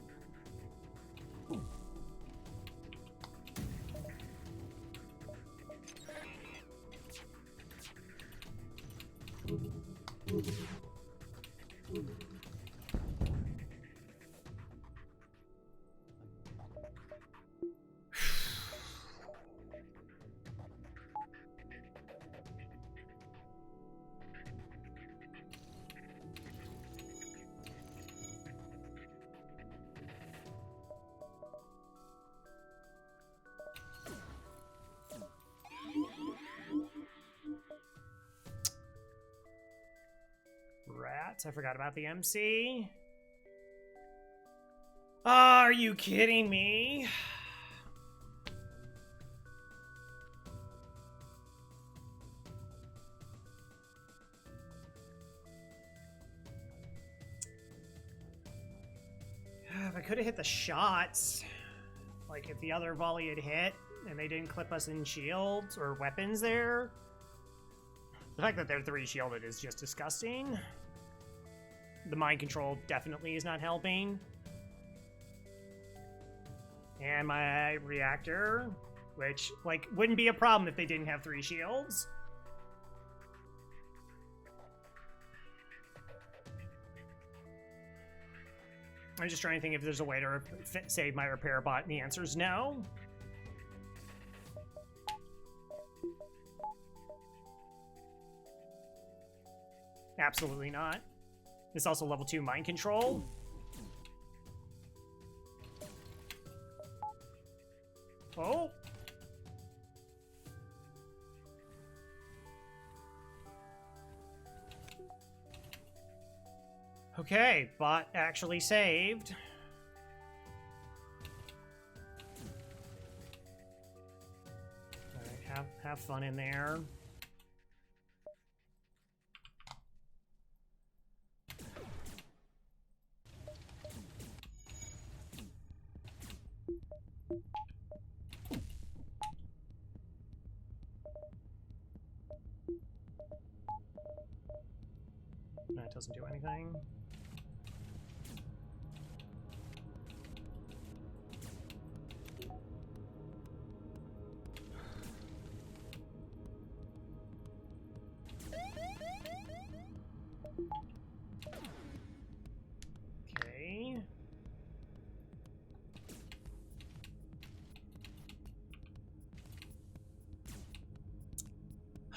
Rats, I forgot about the MC. Are you kidding me? If I could have hit the shots, like if the other volley had hit and they didn't clip us in shields or weapons there. The fact that they're 3 shielded is just disgusting. The mind control definitely is not helping. And my reactor, which, like, wouldn't be a problem if they didn't have 3 shields. I'm just trying to think if there's a way to save my repair bot, and the answer is no. Absolutely not. It's also level 2 mind control. Oh. Okay, bot actually saved. Alright, have fun in there. That doesn't do anything. Okay.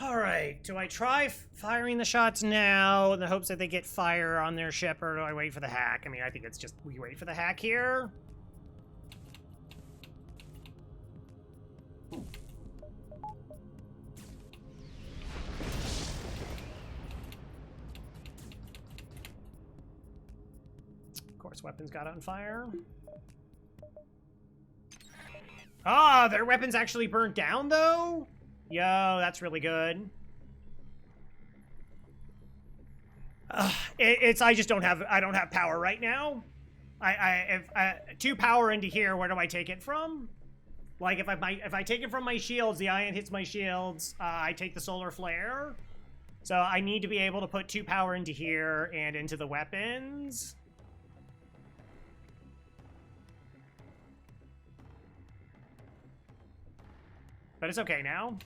Alright, do I try firing the shots now in the hopes that they get fire on their ship, or do I wait for the hack? I mean, I think it's just we wait for the hack here. course, weapons got on fire. Ah, their weapons actually burnt down, though? Yo, that's really good. I just don't have, I don't have power right now. If 2 power into here, where do I take it from? Like, if I take it from my shields, the ion hits my shields, I take the solar flare. So I need to be able to put 2 power into here and into the weapons. But it's okay now.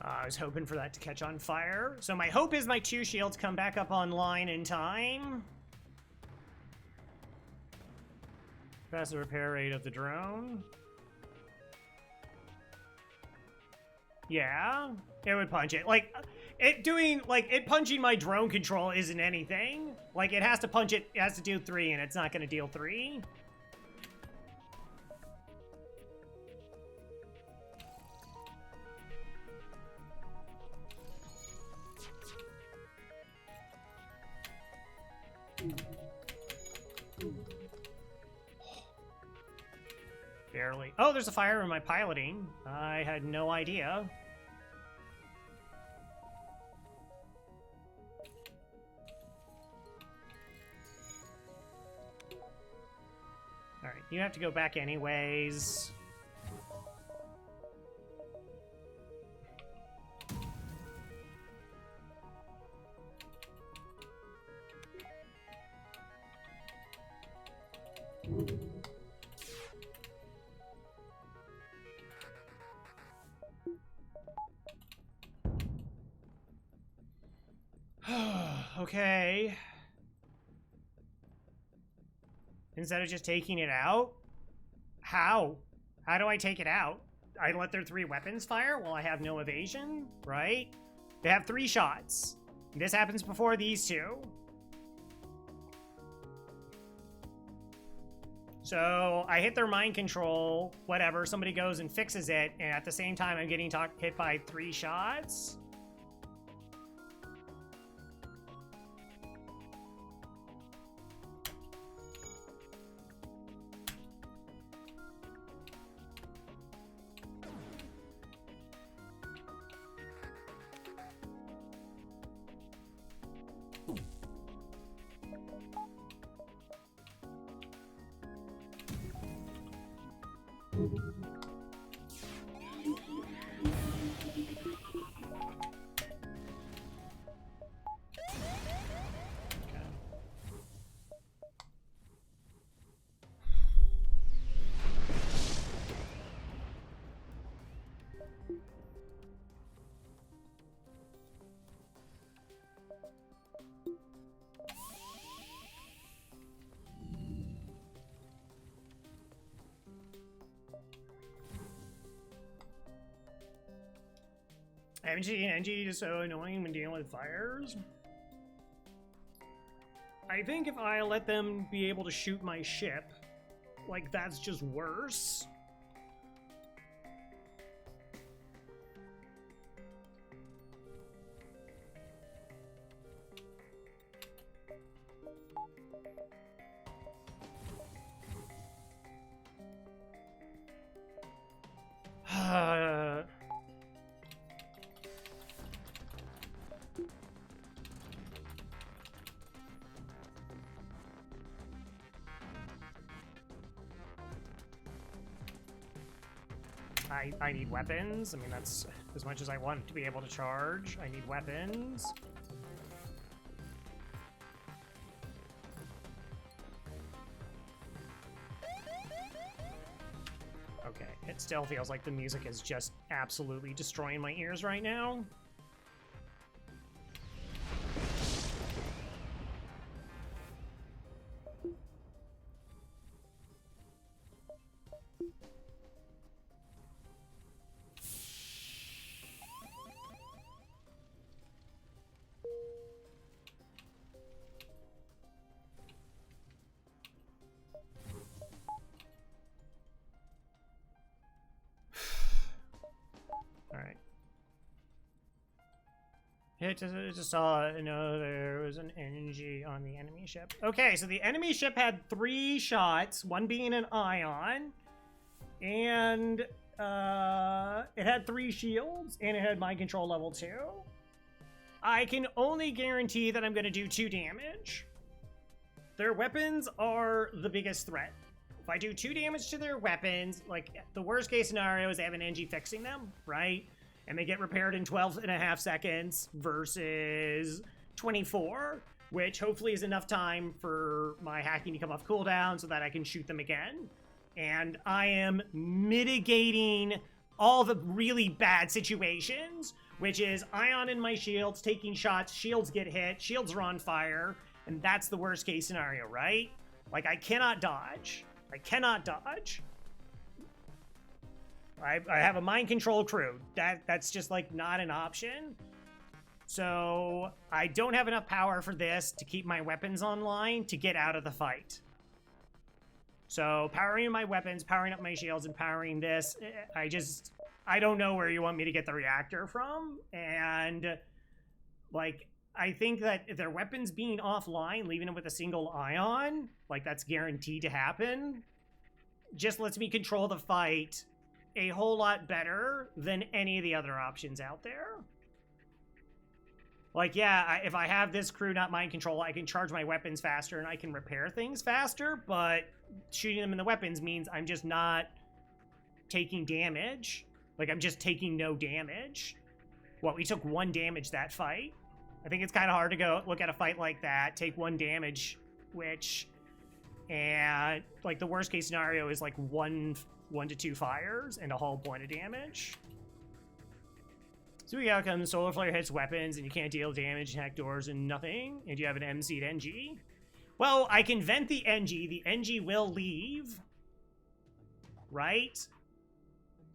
I was hoping for that to catch on fire. So my hope is my 2 shields come back up online in time. That's the repair rate of the drone. Yeah, it would punch it. Like, it punching my drone control isn't anything. Like, it has to punch it, it has to do 3, and it's not going to deal 3. Barely. Oh, there's a fire in my piloting. I had no idea. Alright, you have to go back anyways. Okay. Instead of just taking it out? How? How do I take it out? I let their 3 weapons fire while I have no evasion, right? They have 3 shots. This happens before these 2. So I hit their mind control, whatever, somebody goes and fixes it, and at the same time I'm getting hit by 3 shots. Engi is so annoying when dealing with fires. I think if I let them be able to shoot my ship, like, that's just worse. I need weapons. I mean, that's as much as I want to be able to charge. I need weapons. Okay, it still feels like the music is just absolutely destroying my ears right now. just saw, there was an Engi on the enemy ship. Okay, so the enemy ship had 3 shots, one being an ion, and it had 3 shields, and it had mind control level 2. I can only guarantee that I'm going to do 2 damage. Their weapons are the biggest threat. If I do 2 damage to their weapons, like, the worst case scenario is they have an Engi fixing them, right? And they get repaired in 12.5 seconds versus 24, which hopefully is enough time for my hacking to come off cooldown so that I can shoot them again. And I am mitigating all the really bad situations, which is ion in my shields, taking shots, shields get hit, shields are on fire, and that's the worst case scenario, right? Like, I cannot dodge. I cannot dodge. I have a mind control crew. That's just, like, not an option. So I don't have enough power for this to keep my weapons online to get out of the fight. So powering my weapons, powering up my shields, and powering this, I don't know where you want me to get the reactor from. And, like, I think that if their weapons being offline, leaving them with a single ion, like, that's guaranteed to happen, just lets me control the fight a whole lot better than any of the other options out there. Like, yeah, if I have this crew not mind control, I can charge my weapons faster and I can repair things faster, but shooting them in the weapons means I'm just not taking damage. Like, I'm just taking no damage. What, we took 1 damage that fight? I think it's kind of hard to go look at a fight like that, take 1 damage, and, like, the worst case scenario is, like, 1 to 2 fires and a whole point of damage. So the outcome, the solar flare hits weapons and you can't deal damage, hack doors and nothing, and you have an MC'd Engi. Well, I can vent the Engi will leave, right?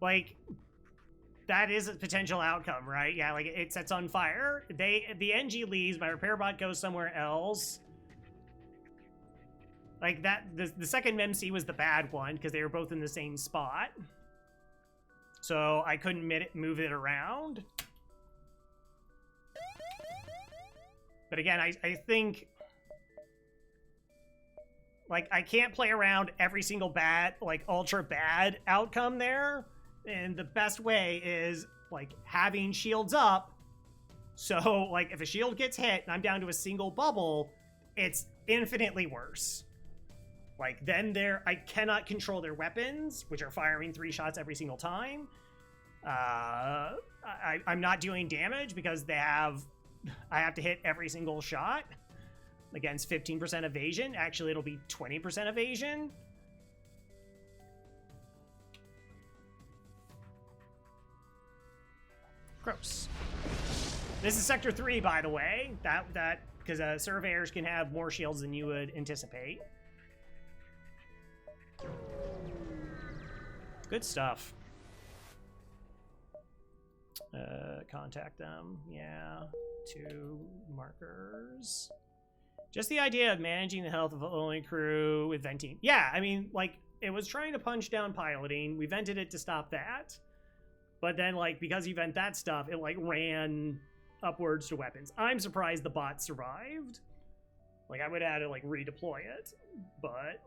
Like, that is a potential outcome, right? Yeah, like, it sets on fire, the Engi leaves, my repair bot goes somewhere else. Like, that, the second MC was the bad one, because they were both in the same spot. So I couldn't move it around. But again, I think, like, I can't play around every single bad, like, ultra bad outcome there. And the best way is, like, having shields up. So, like, if a shield gets hit and I'm down to a single bubble, it's infinitely worse. Like, then I cannot control their weapons, which are firing 3 shots every single time. I'm not doing damage because I have to hit every single shot against 15% evasion. Actually, it'll be 20% evasion. Gross. This is Sector 3, by the way. Because surveyors can have more shields than you would anticipate. Good stuff. Contact them. Yeah. 2 markers. Just the idea of managing the health of a lonely crew with venting. Yeah, I mean, like, it was trying to punch down piloting. We vented it to stop that. But then, like, because you vent that stuff, it, like, ran upwards to weapons. I'm surprised the bot survived. Like, I would have had to, like, redeploy it. But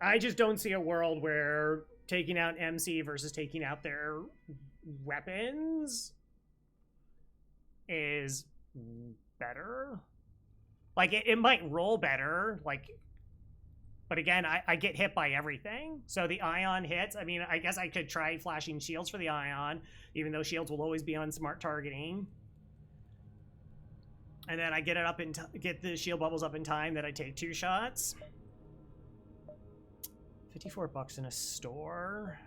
I just don't see a world where taking out MC versus taking out their weapons is better. Like, it might roll better, like, but again, I get hit by everything. So the ion hits. I mean, I guess I could try flashing shields for the ion, even though shields will always be on smart targeting. And then I get it up in get the shield bubbles up in time that I take 2 shots. $54 in a store.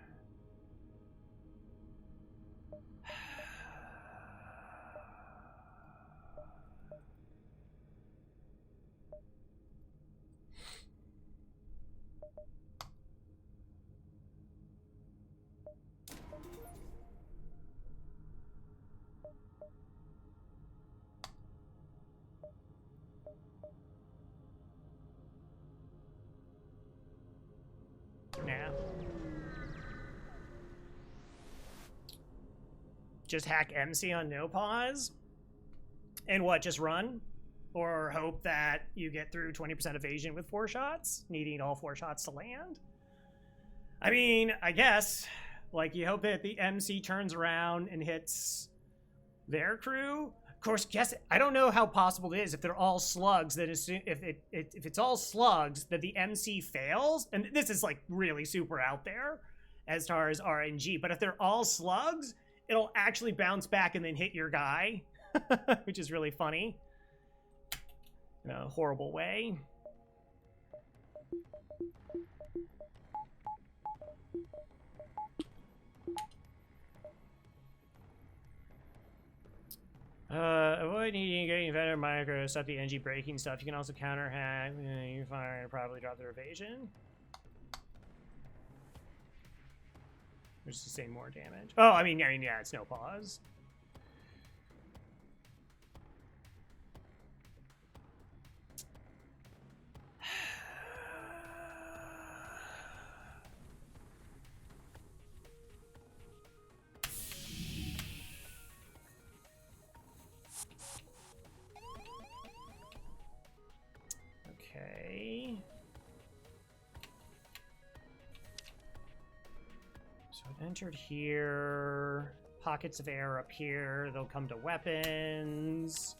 Nah. Just hack MC on no pause? And what, just run? Or hope that you get through 20% evasion with 4 shots, needing all 4 shots to land? I mean, I guess, like, you hope that the MC turns around and hits their crew. Of course, guess I don't know how possible it is if they're all slugs. That if it's all slugs, that the MC fails, and this is like really super out there as far as RNG. But if they're all slugs, it'll actually bounce back and then hit your guy, which is really funny in a horrible way. Avoid needing getting better micro, stop the Engi breaking stuff. You can also counter hack. You fire and probably drop their evasion. Or just to say more damage. Oh, I mean, yeah, it's no pause. Okay. So it entered here. Pockets of air up here. They'll come to weapons.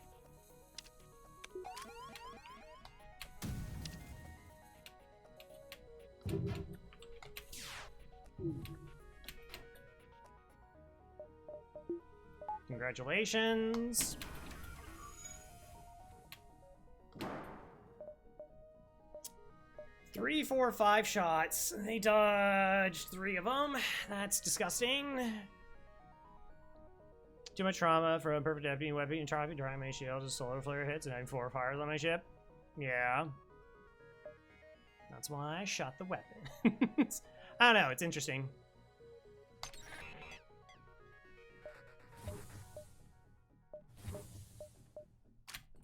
Congratulations. Three, 4, 5 shots. They dodged 3 of them. That's disgusting. Too much trauma from a perfect deputy weapon and trophy. Dry my shield as solar flare hits and having 4 fires on my ship. Yeah. That's why I shot the weapon. I don't know, it's interesting.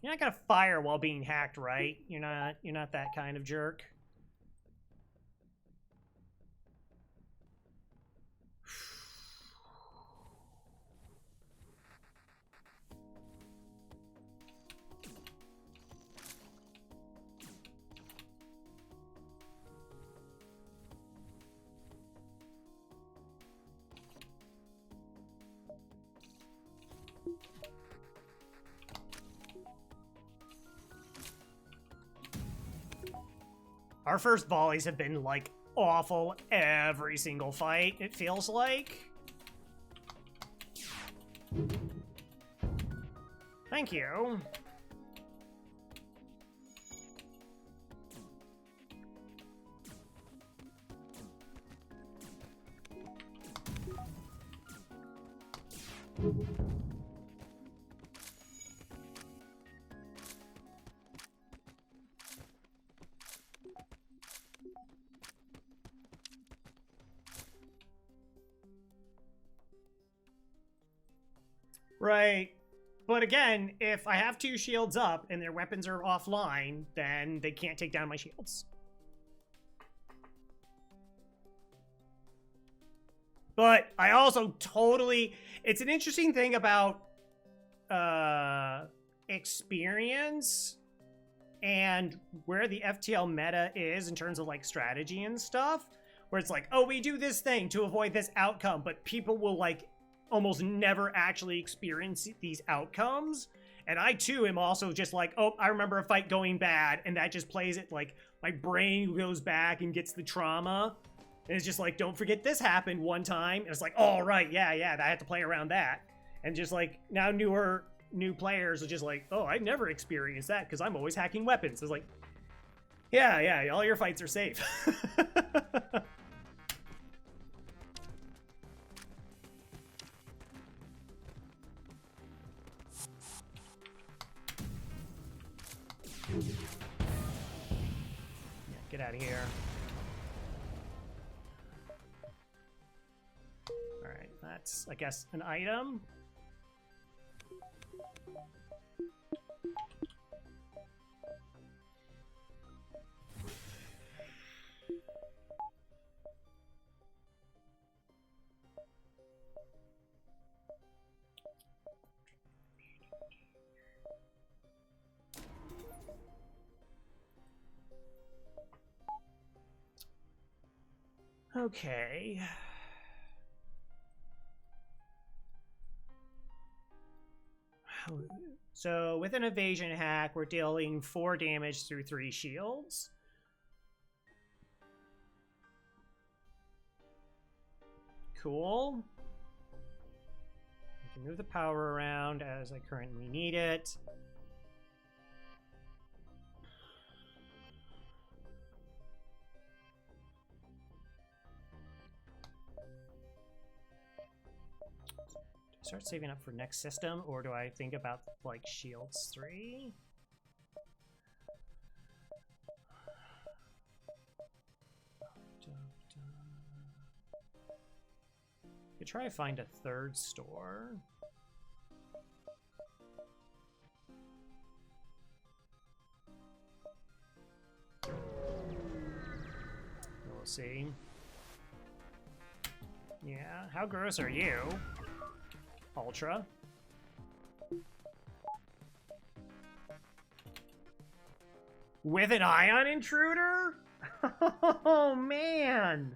You're not gonna fire while being hacked, right? You're not that kind of jerk. Our first volleys have been, like, awful every single fight, it feels like. Thank you. Right. But again, if I have 2 shields up and their weapons are offline, then they can't take down my shields. But I also totally... It's an interesting thing about experience and where the FTL meta is in terms of, like, strategy and stuff. Where it's like, oh, we do this thing to avoid this outcome, but people will, like, almost never actually experience these outcomes. And I too am also just like, oh, I remember a fight going bad, and that just plays it, like, my brain goes back and gets the trauma, and it's just like, don't forget this happened one time, and it's like, oh right, yeah, I had to play around that. And just like, now new players are just like, oh, I never experienced that because I'm always hacking weapons. It's like, yeah, all your fights are safe. Yeah, get out of here. Alright, that's, I guess, an item. Okay. So with an evasion hack, we're dealing 4 damage through 3 shields. Cool. I can move the power around as I currently need it. Start saving up for next system, or do I think about like shields 3? Could try to find a 3rd store. We'll see. Yeah, how gross are you? Ultra. With an ion intruder? Oh, man.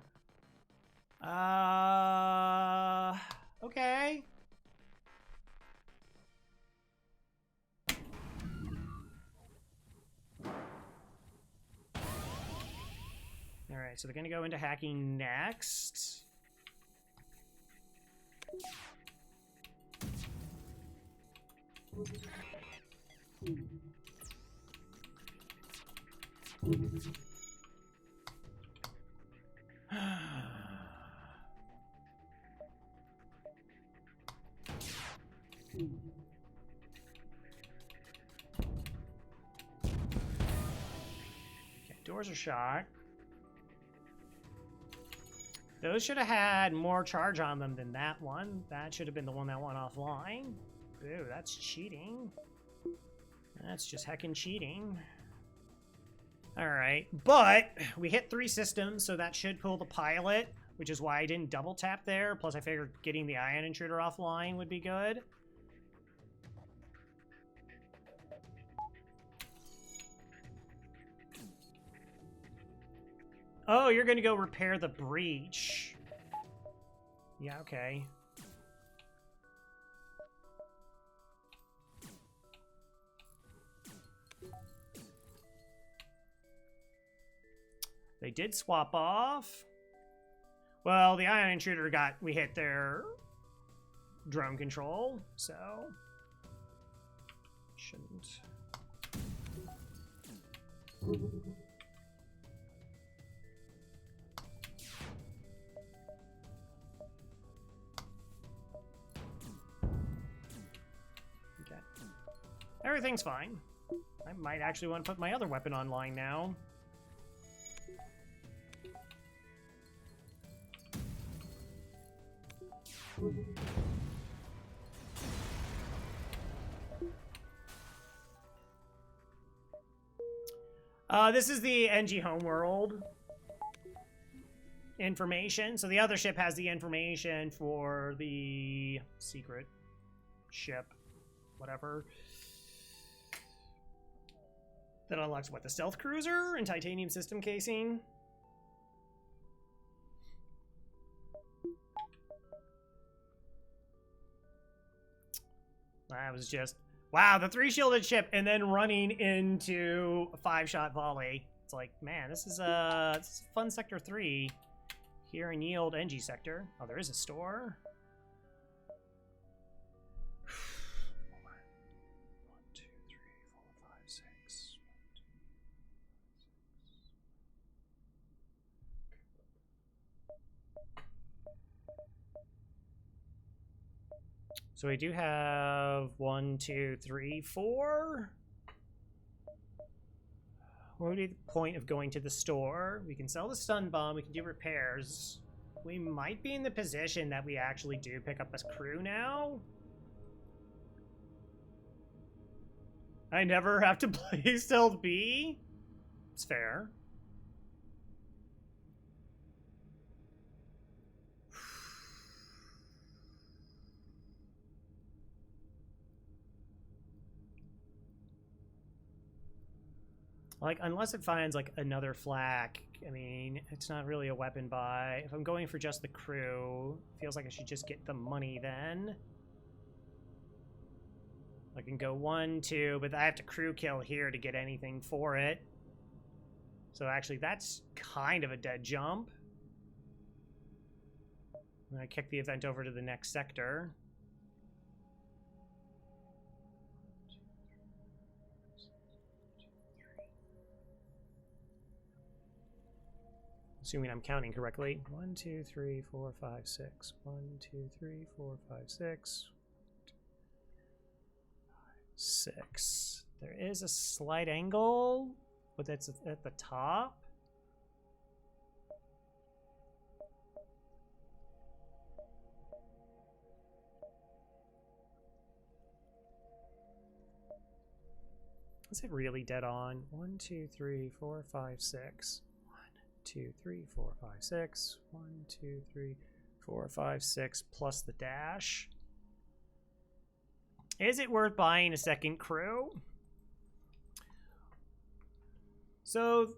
Okay. All right, so they're going to go into hacking next. Okay, doors are shot. Those should have had more charge on them than that one. That should have been the one that went offline. Ooh, that's cheating. That's just heckin' cheating. Alright, but we hit 3 systems, so that should pull the pilot, which is why I didn't double tap there. Plus, I figured getting the ion intruder offline would be good. Oh, you're gonna go repair the breach. Yeah, okay. They did swap off. Well, the ion intruder we hit their drone control, so shouldn't. Okay. Everything's fine. I might actually want to put my other weapon online now. This is the Engi homeworld information. So the other ship has the information for the secret ship, whatever. That unlocks what, the stealth cruiser and titanium system casing? That was just, wow, the 3 shielded ship and then running into a 5-shot volley. It's like, man, this is fun sector 3 here in Yield Engi sector. Oh, there is a store. 1, 2, 3, 4, 5, 6. So we do have 1, 2, 3, 4. What would be the point of going to the store? We can sell the stun bomb, we can do repairs. We might be in the position that we actually do pick up a crew now. I never have to play Stealth B. It's fair. Like, unless it finds, like, another flak, I mean, it's not really a weapon buy. If I'm going for just the crew, feels like I should just get the money then. I can go 1, 2, but I have to crew kill here to get anything for it. So actually, that's kind of a dead jump. And I kick the event over to the next sector. Assuming I'm counting correctly. 1, 2, 3, 4, 5, 6. 1, 2, 3, 4, 5, 6. 6. There is a slight angle, but that's at the top. Is it really dead on? 1, 2, 3, 4, 5, 6. 1, 2, 3, 4, 5, 6. 1, 2, 3, 4, 5, 6 plus the dash. Is it worth buying a second crew? So,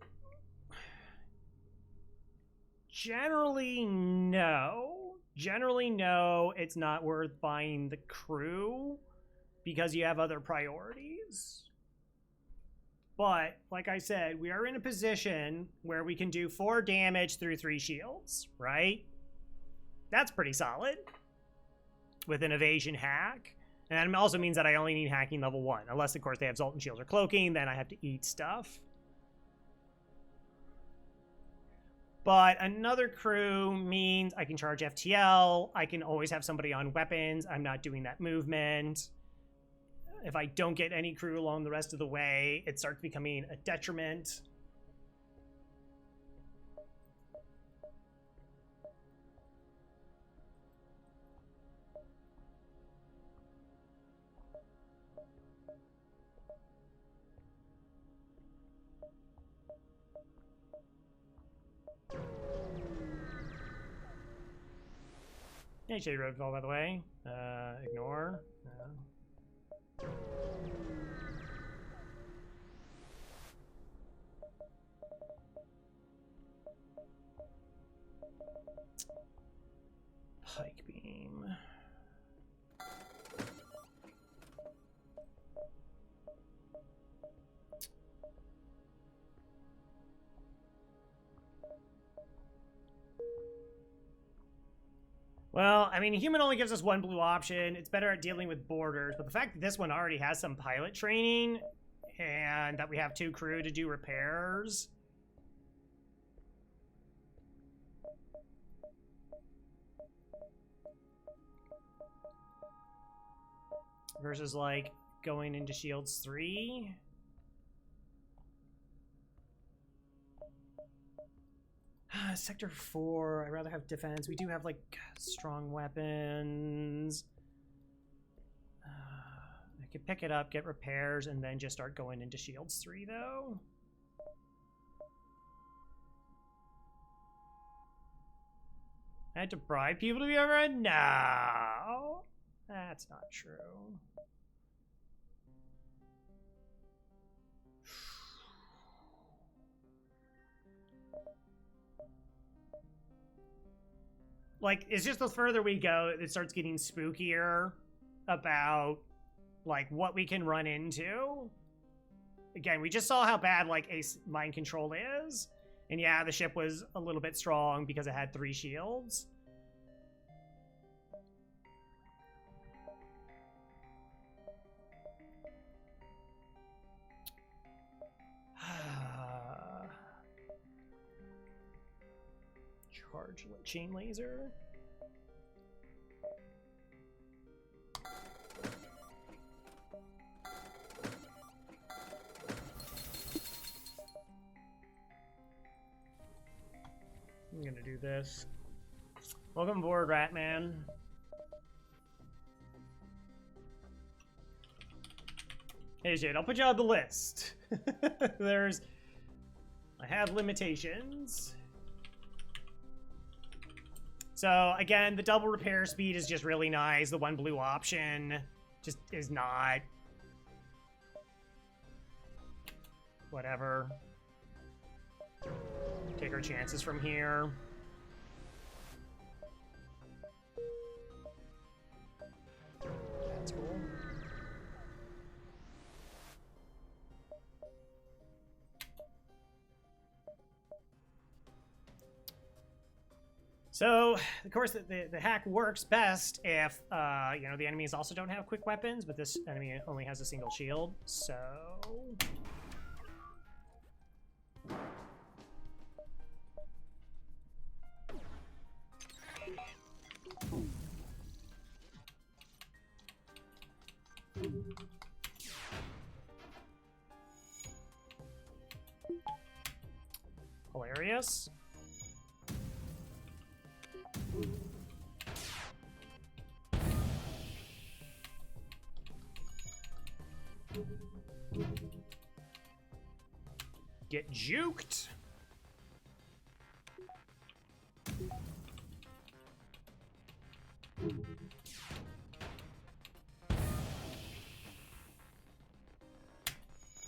generally no. Generally no, it's not worth buying the crew because you have other priorities. But, like I said, we are in a position where we can do 4 damage through 3 shields, right? That's pretty solid. With an evasion hack. And it also means that I only need hacking level 1. Unless, of course, they have Zoltan Shields or Cloaking, then I have to eat stuff. But another crew means I can charge FTL. I can always have somebody on weapons. I'm not doing that movement. If I don't get any crew along the rest of the way, it starts becoming a detriment. Yeah, Shady Roadfall, by the way. Ignore. Pike beam. Well, I mean, human only gives us 1 blue option. It's better at dealing with borders, but the fact that this one already has some pilot training and that we have 2 crew to do repairs. Versus, like, going into Shields 3. Sector 4, I'd rather have defense. We do have, like, strong weapons. I could pick it up, get repairs, and then just start going into Shields 3, though. I had to bribe people to be override? No. That's not true. Like, it's just the further we go, it starts getting spookier about, like, what we can run into. Again, we just saw how bad, like, Ace Mind Control is. And yeah, the ship was a little bit strong because it had 3 shields. Charge chain laser. I'm gonna do this. Welcome aboard, Ratman. Hey Jade, I'll put you on the list. I have limitations. So again, the double repair speed is just really nice. The 1 blue option just is not. Whatever. Take our chances from here. That's cool. So, of course, the hack works best if, you know, the enemies also don't have quick weapons, but this enemy only has a single shield, so... Hilarious. Get juked.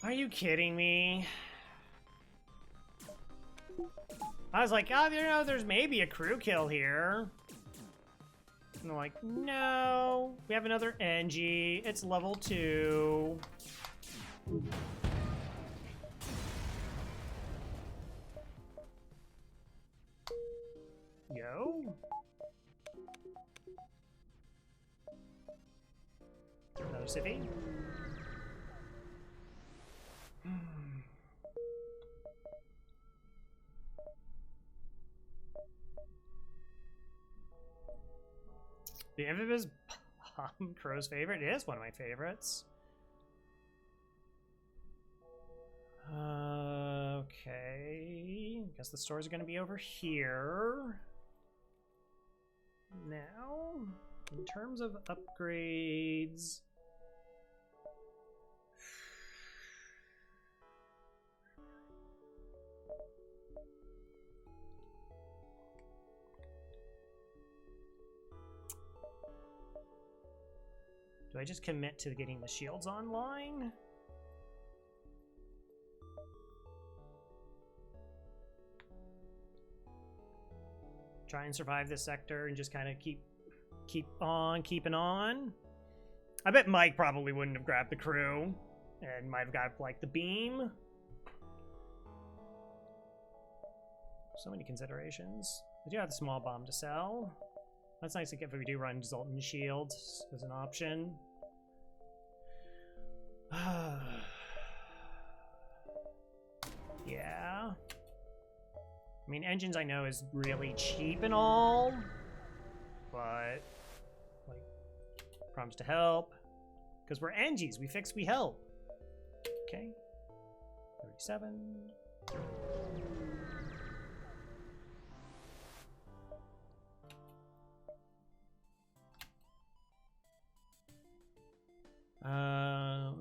Are you kidding me? I was like, oh, you know, there's maybe a crew kill here. And they're like, no, we have another Engi. It's level 2. Yo. Another civvy. The infamous Bomb Crow's favorite? It is one of my favorites. Okay. Guess the stores are going to be over here. Now, in terms of upgrades... Do I just commit to getting the shields online? Try and survive this sector and just kind of keep on keeping on. I bet Mike probably wouldn't have grabbed the crew and might have got like the beam. So many considerations. I do have the small bomb to sell. That's nice if we do run Zoltan shields as an option. Yeah. I mean, engines I know is really cheap and all, but like, promise to help because we're Engis. We fix, we help. Okay. 37.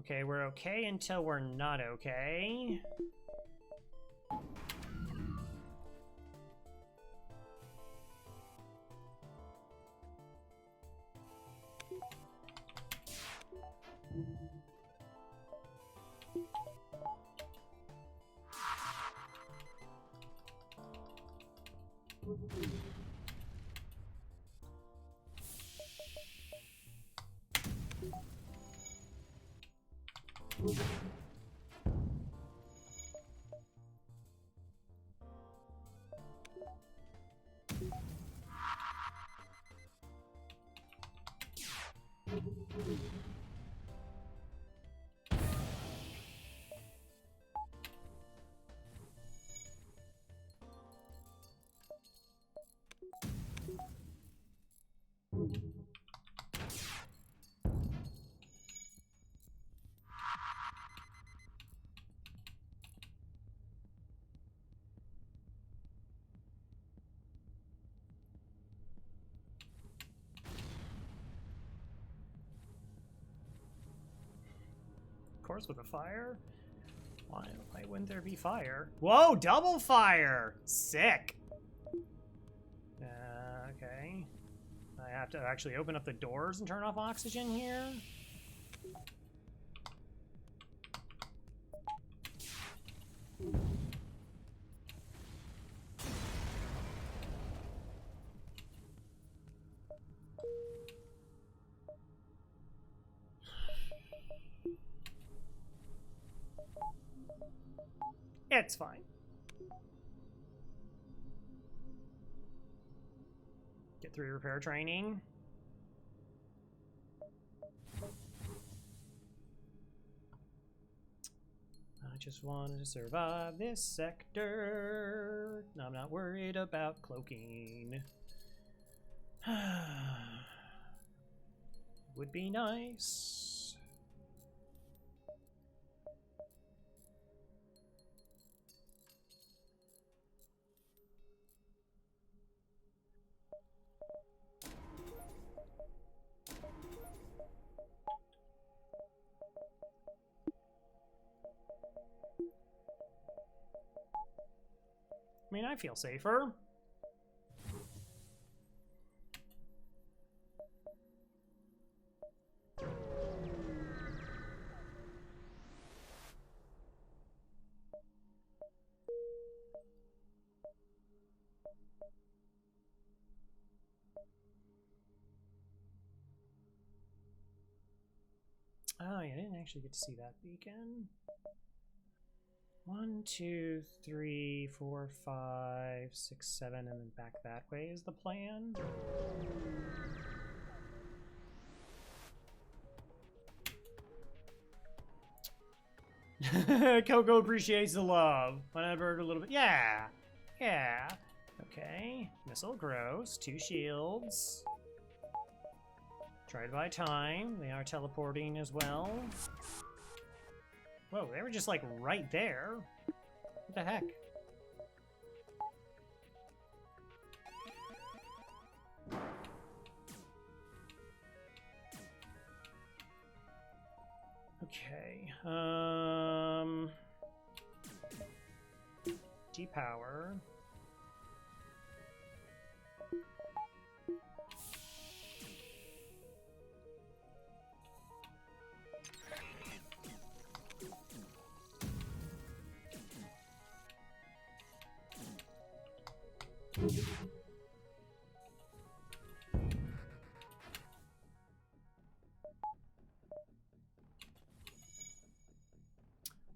Okay, we're okay until we're not okay. Course with a fire? Why wouldn't there be fire? Whoa, double fire! Sick! Okay. I have to actually open up the doors and turn off oxygen here? It's fine. Get through repair training. I just wanted to survive this sector. I'm not worried about cloaking. Would be nice. I mean, I feel safer. Oh, yeah, I didn't actually get to see that beacon. 1, 2, 3, 4, 5, 6, 7, and then back that way is the plan. Coco appreciates the love. Whenever a little bit. Yeah. Yeah. Okay. Missile gross. 2 shields. Tried by time. They are teleporting as well. Whoa, they were just like right there. What the heck? Okay. Depower.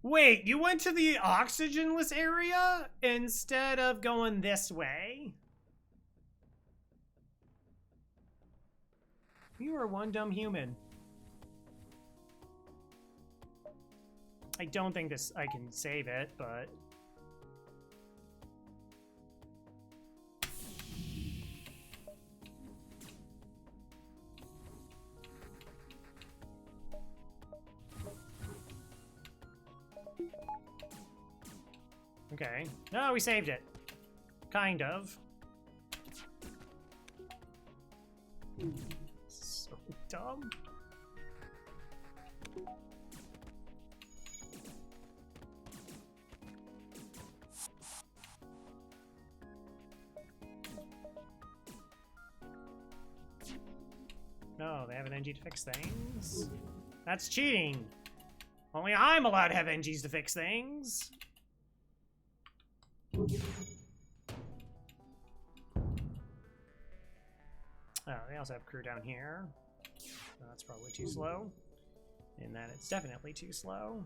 Wait, you went to the oxygenless area instead of going this way? You are one dumb human. I don't think I can save it, but... Okay. No, we saved it. Kind of. So dumb. No, they have an Engi to fix things. That's cheating. Only I'm allowed to have Engis to fix things. Oh, they also have crew down here. So that's probably too slow. And that it's definitely too slow.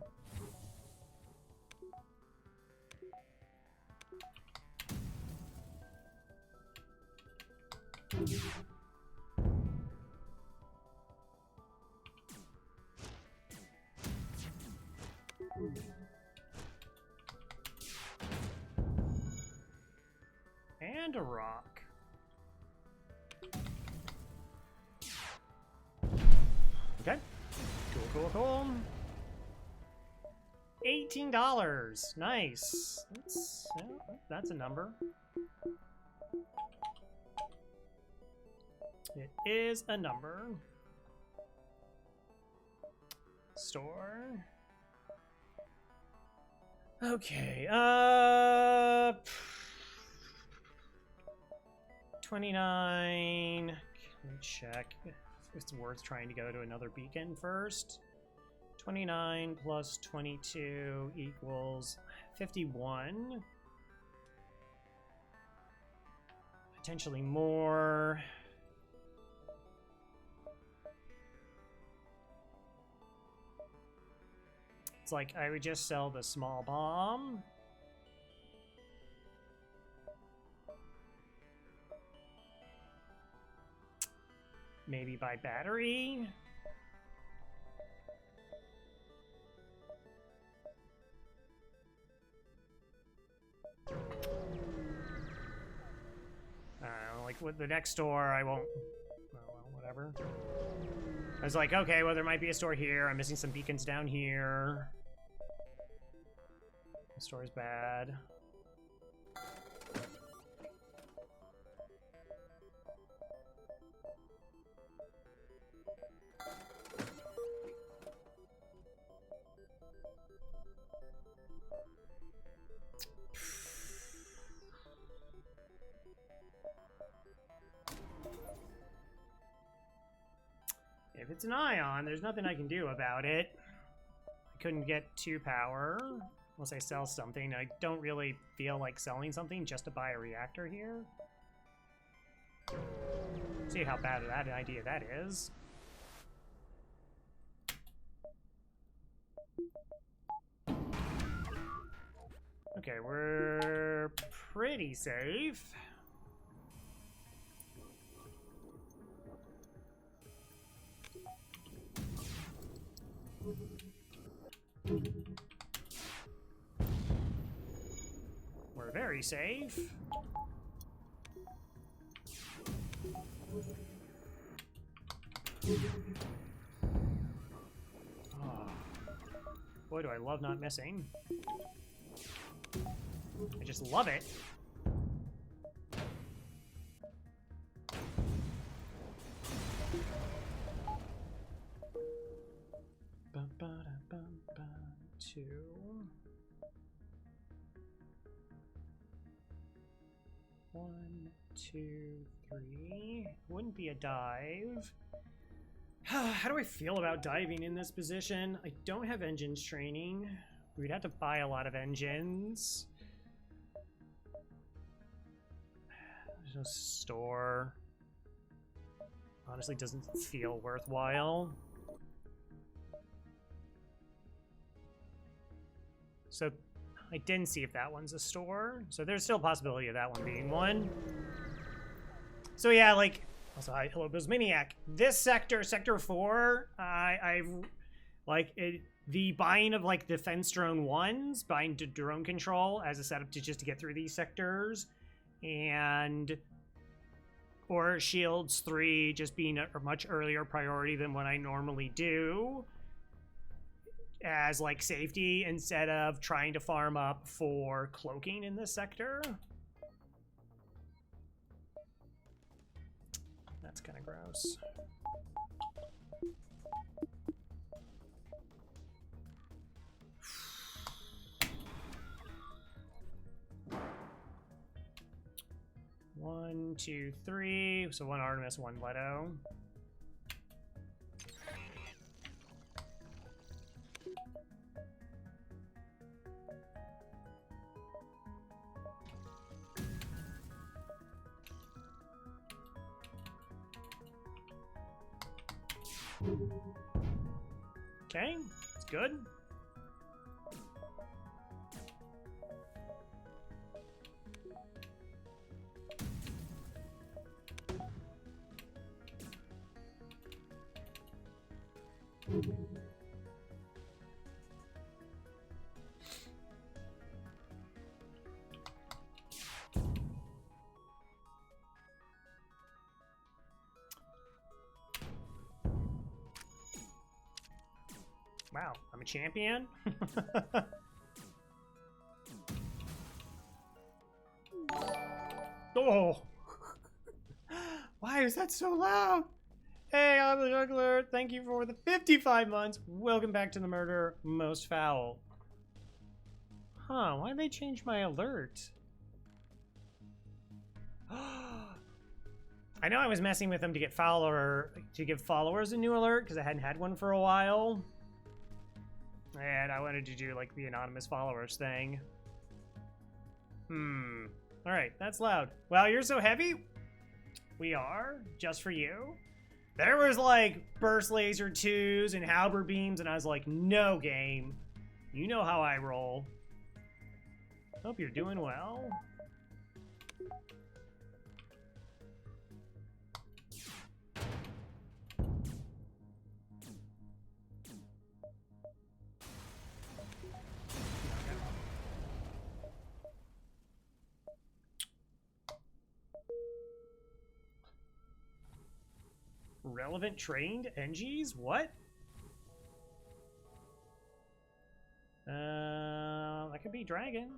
And a rock. Okay. Cool, cool, cool. $18. Nice. That's a number. It is a number. Store. Okay. 29. Can we check if it's worth trying to go to another beacon first? 29 plus 22 equals 51. Potentially more. It's like I would just sell the small bomb. Maybe buy battery. I don't know, like with the next store, I won't. Well, whatever. I was like, okay, well, there might be a store here. I'm missing some beacons down here. The store's bad. If it's an ion, there's nothing I can do about it. I couldn't get 2 power unless I sell something. I don't really feel like selling something just to buy a reactor here. See how bad of that idea that is. Okay, we're pretty safe. We're very safe. Oh. Boy, do I love not missing. I just love it. Two. One, two, three. Wouldn't be a dive. How do I feel about diving in this position? I don't have engines training. We'd have to buy a lot of engines. There's no store. Honestly, doesn't feel worthwhile. So I didn't see if that one's a store. So there's still a possibility of that one being one. So yeah, like, also, hi, hello, Bizmaniac. This sector, Sector 4, I've, like, the buying of, like, defense drone 1s, buying drone control as a setup to just to get through these sectors, and, or Shields 3 just being a much earlier priority than what I normally do, as, like, safety instead of trying to farm up for cloaking in this sector. That's kind of gross. One, two, three. So one Artemis, one Leto. Okay, it's good. Wow, I'm a champion? Oh! Why is that so loud? Hey, I'm the juggler. Thank you for the 55 months. Welcome back to the murder most foul. Huh, why did they change my alert? I know I was messing with them to get give followers a new alert because I hadn't had one for a while. And I wanted to do, like, the anonymous followers thing. Alright, that's loud. Wow, you're so heavy? We are, just for you. There was, like, burst laser 2s and halberd beams, and I was like, no, game. You know how I roll. Hope you're doing well. Relevant trained Engis? What? That could be dragon.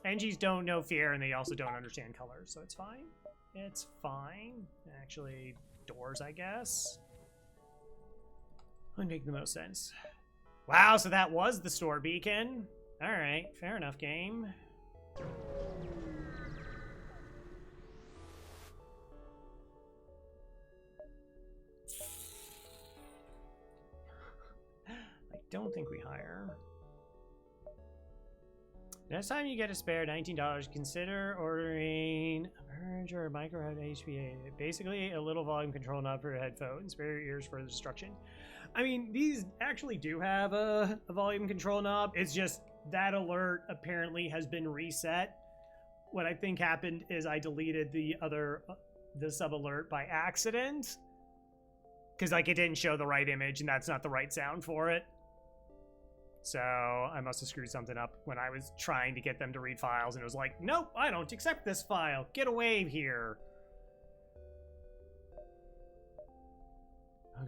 Engis don't know fear, and they also don't understand colors, so it's fine. It's fine. Actually, doors, I guess. Would make the most sense. Wow, so that was the store beacon. Alright, fair enough, game. I don't think we hire. Next time you get a spare $19, consider ordering a merge or a micro HPA. Basically, a little volume control knob for your headphones. Spare your ears for the destruction. I mean, these actually do have a volume control knob. It's just that alert apparently has been reset. What I think happened is I deleted the sub alert by accident. Because, like, it didn't show the right image, and that's not the right sound for it. So I must have screwed something up when I was trying to get them to read files, and it was like, nope, I don't accept this file. Get away here.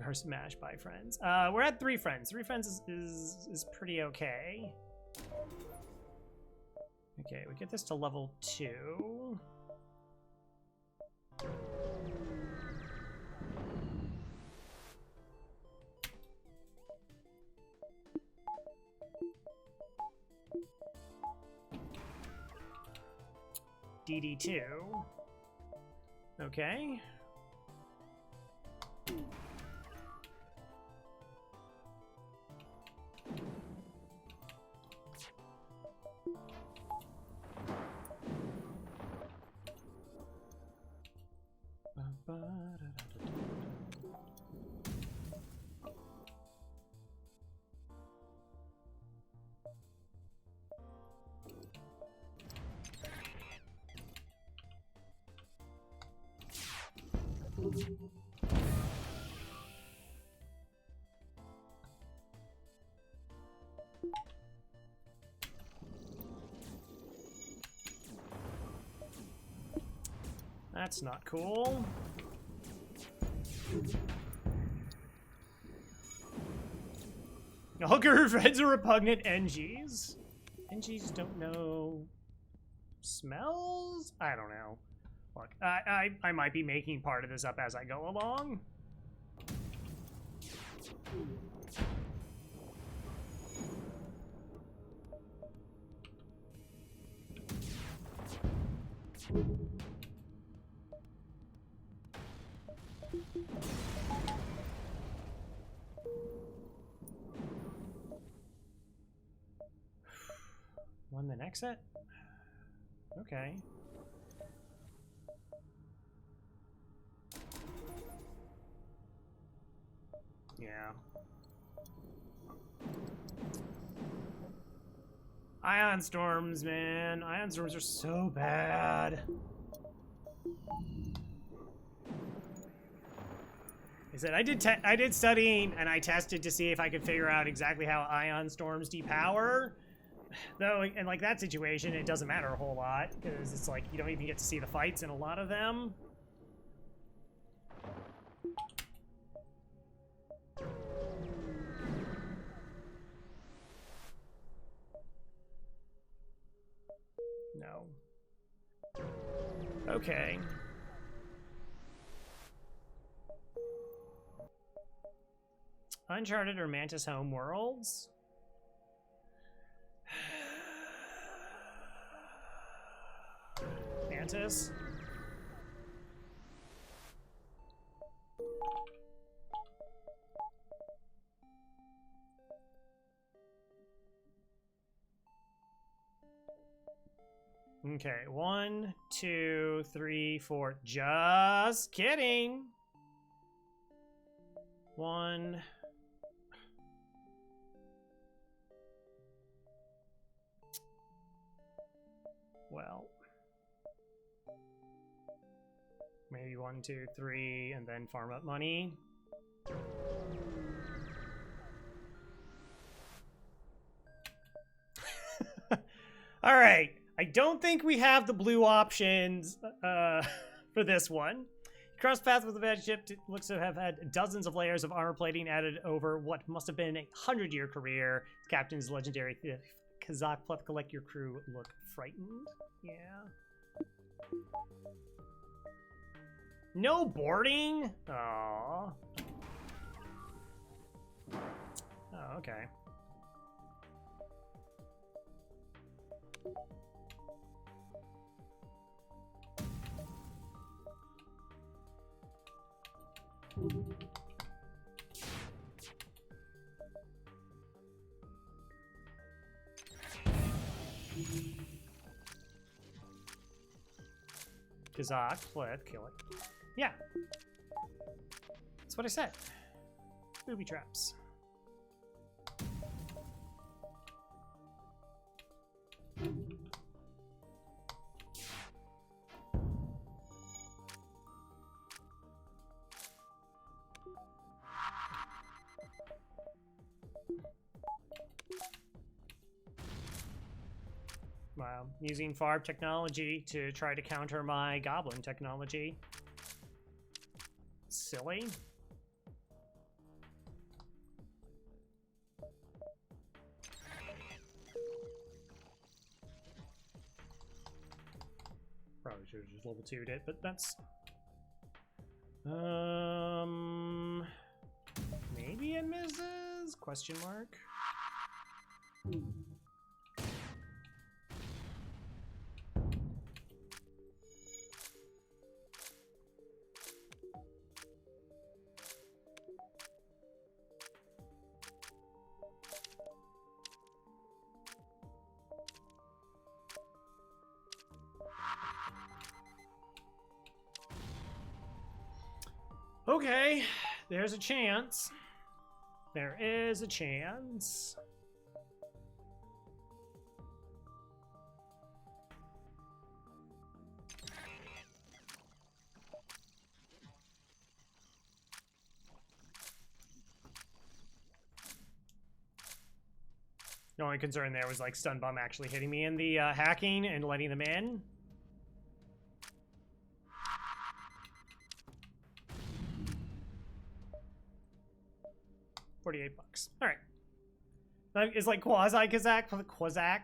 Our smash by friends. We're at 3 friends. 3 friends is pretty okay. Okay, we get this to level 2. DD2. Okay. That's not cool. All her friends are repugnant Engis. Engis don't know smells? I don't know. Look, I might be making part of this up as I go along. Won the next set? Okay. Yeah. Ion storms, man. Ion storms are so bad. I said I did studying and I tested to see if I could figure out exactly how ion storms depower. Though, in like that situation, it doesn't matter a whole lot because it's like you don't even get to see the fights in a lot of them. No. Okay. Uncharted or Mantis Home Worlds? Mantis? Okay, 1, 2, 3, 4. Just kidding. 1. Well, maybe 1, 2, 3, and then farm up money. All right. I don't think we have the blue options for this one. Cross paths with the bad ship looks to have had dozens of layers of armor plating added over what must have been a 100-year career. The captain's legendary Kazakh Plethkalek. Your crew look frightened. Yeah. No boarding? Aww. Oh, okay. Kazakh, Pleth, kill it. Yeah. That's what I said. Booby traps. Wow, using Farb technology to try to counter my Goblin technology. Silly. Probably should have just level 2'd it, but that's... Maybe it misses? Question mark. Okay, there's a chance. There is a chance. The only concern there was like Stun Bomb actually hitting me in the hacking and letting them in. $48. All right. That is like quasi Kazakh,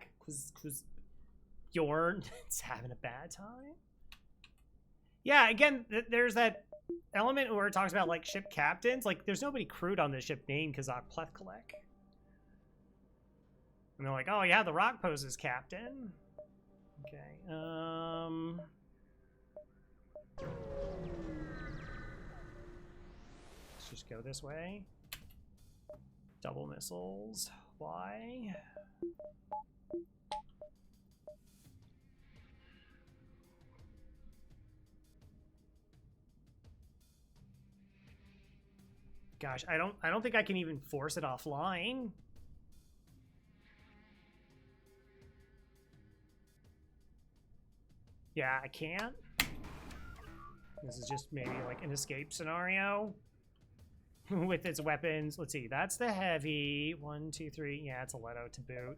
Yorn. It's having a bad time. Yeah, again, there's that element where it talks about like ship captains. Like, there's nobody crewed on this ship named Kazakh Plethkalek. And they're like, oh yeah, the Rock poses captain. Okay. Let's just go this way. Double missiles. Why? Gosh, I don't think I can even force it offline. Yeah, I can't. This is just maybe like an escape scenario. With its weapons. Let's see, that's the heavy. 1, 2, 3. Yeah, it's a Leto to boot.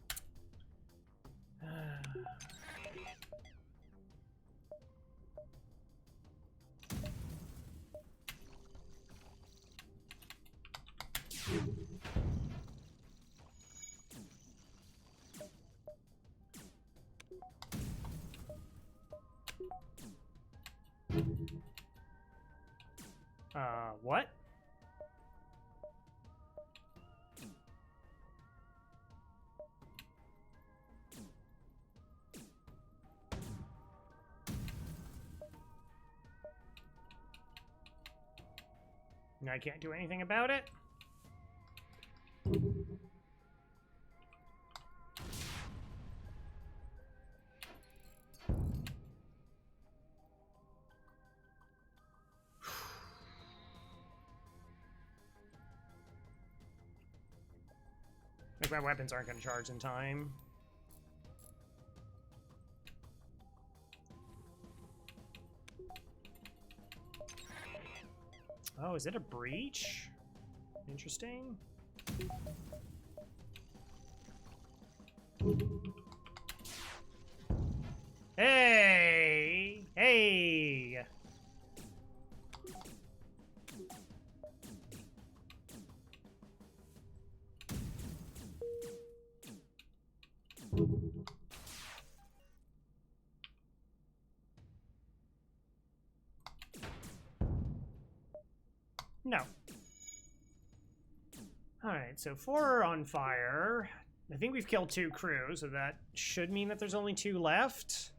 What? I can't do anything about it. Like, my weapons aren't going to charge in time. Oh, is it a breach? Interesting. Hey! Hey! No. Alright, so 4 are on fire. I think we've killed 2 crew, so that should mean that there's only 2 left.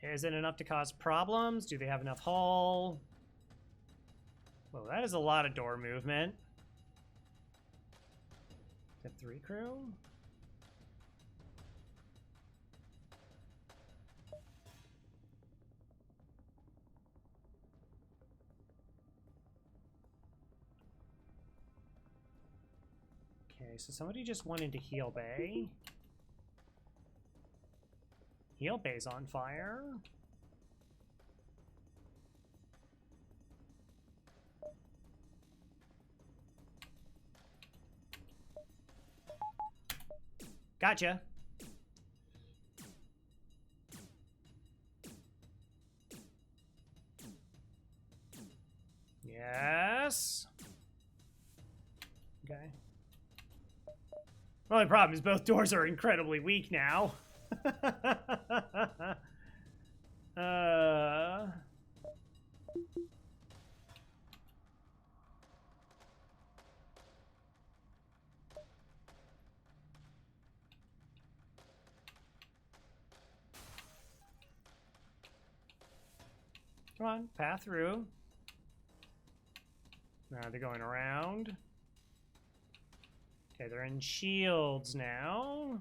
Is it enough to cause problems? Do they have enough hull? Well, that is a lot of door movement. Is that 3 crew? Okay, so somebody just went into Heal Bay. Heal Bay's on fire. Gotcha. Yes. Okay. The only problem is both doors are incredibly weak now. Come on, path through. Now they're going around. Okay, they're in shields now.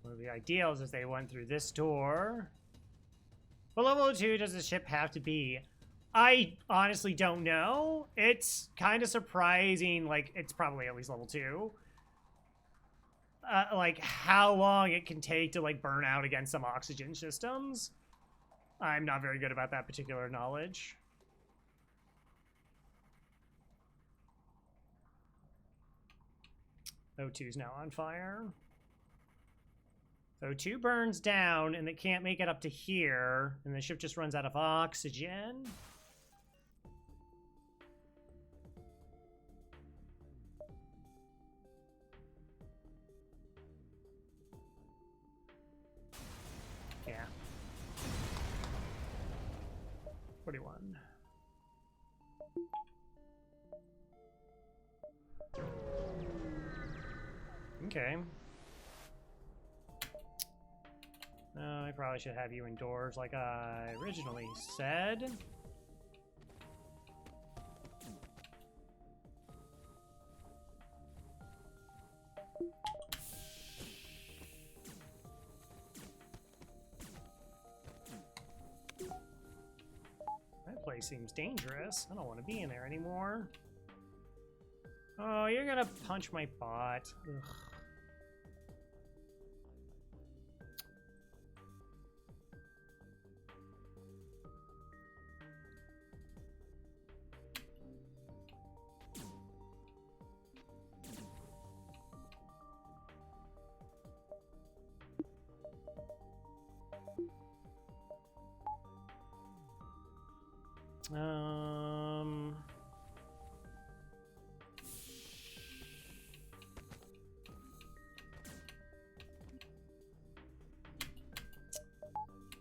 One of the ideals is they went through this door. What level 2 does the ship have to be? I honestly don't know. It's kind of surprising, like, it's probably at least level 2. Like, how long it can take to, like, burn out against some oxygen systems. I'm not very good about that particular knowledge. O2's now on fire. O2 burns down, and it can't make it up to here, and the ship just runs out of oxygen. Yeah. 41. Okay. I probably should have you indoors like I originally said. That place seems dangerous. I don't want to be in there anymore. Oh, you're gonna punch my bot. Ugh.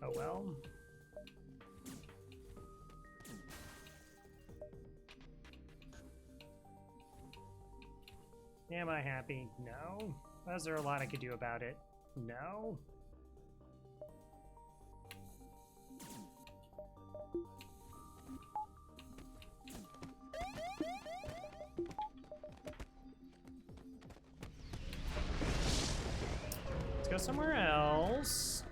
Oh well. Am I happy? No. Was there a lot I could do about it? No. go somewhere else.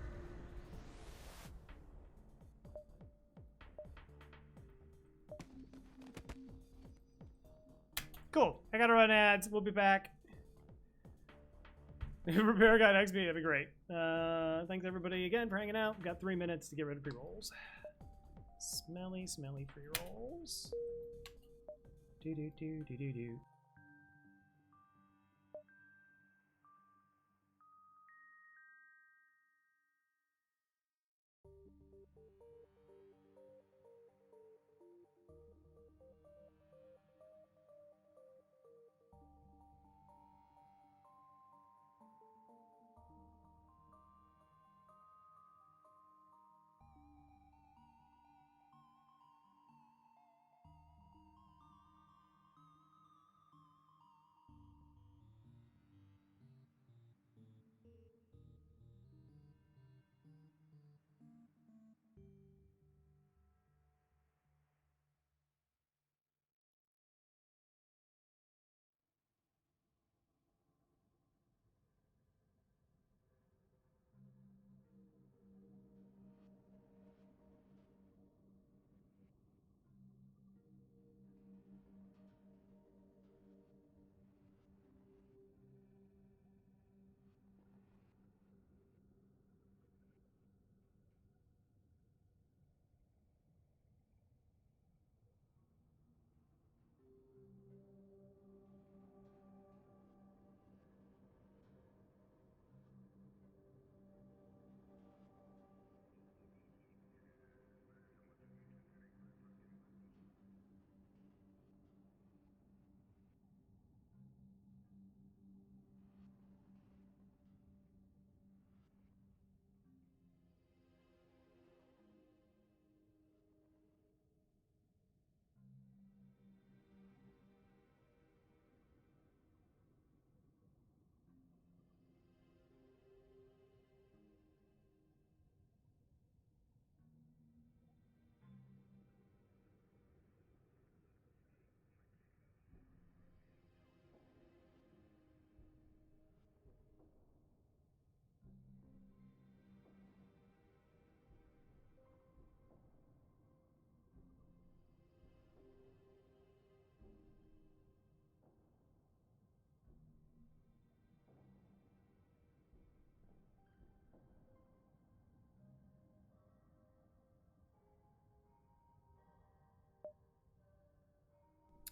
Cool. I gotta run ads. We'll be back. Prepare guy next meeting. That'd be great. Thanks everybody again for hanging out. We've got 3 minutes to get rid of pre-rolls. Smelly, smelly pre-rolls. Do do do do do do.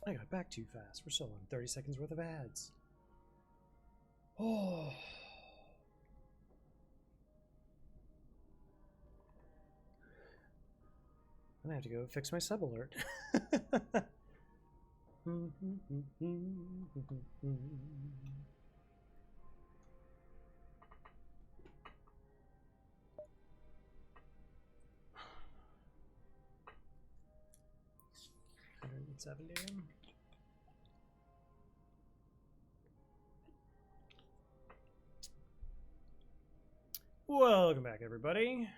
I got back too fast. We're still on 30 seconds worth of ads. Oh. I'm gonna have to go fix my sub alert. $170. Welcome back, everybody.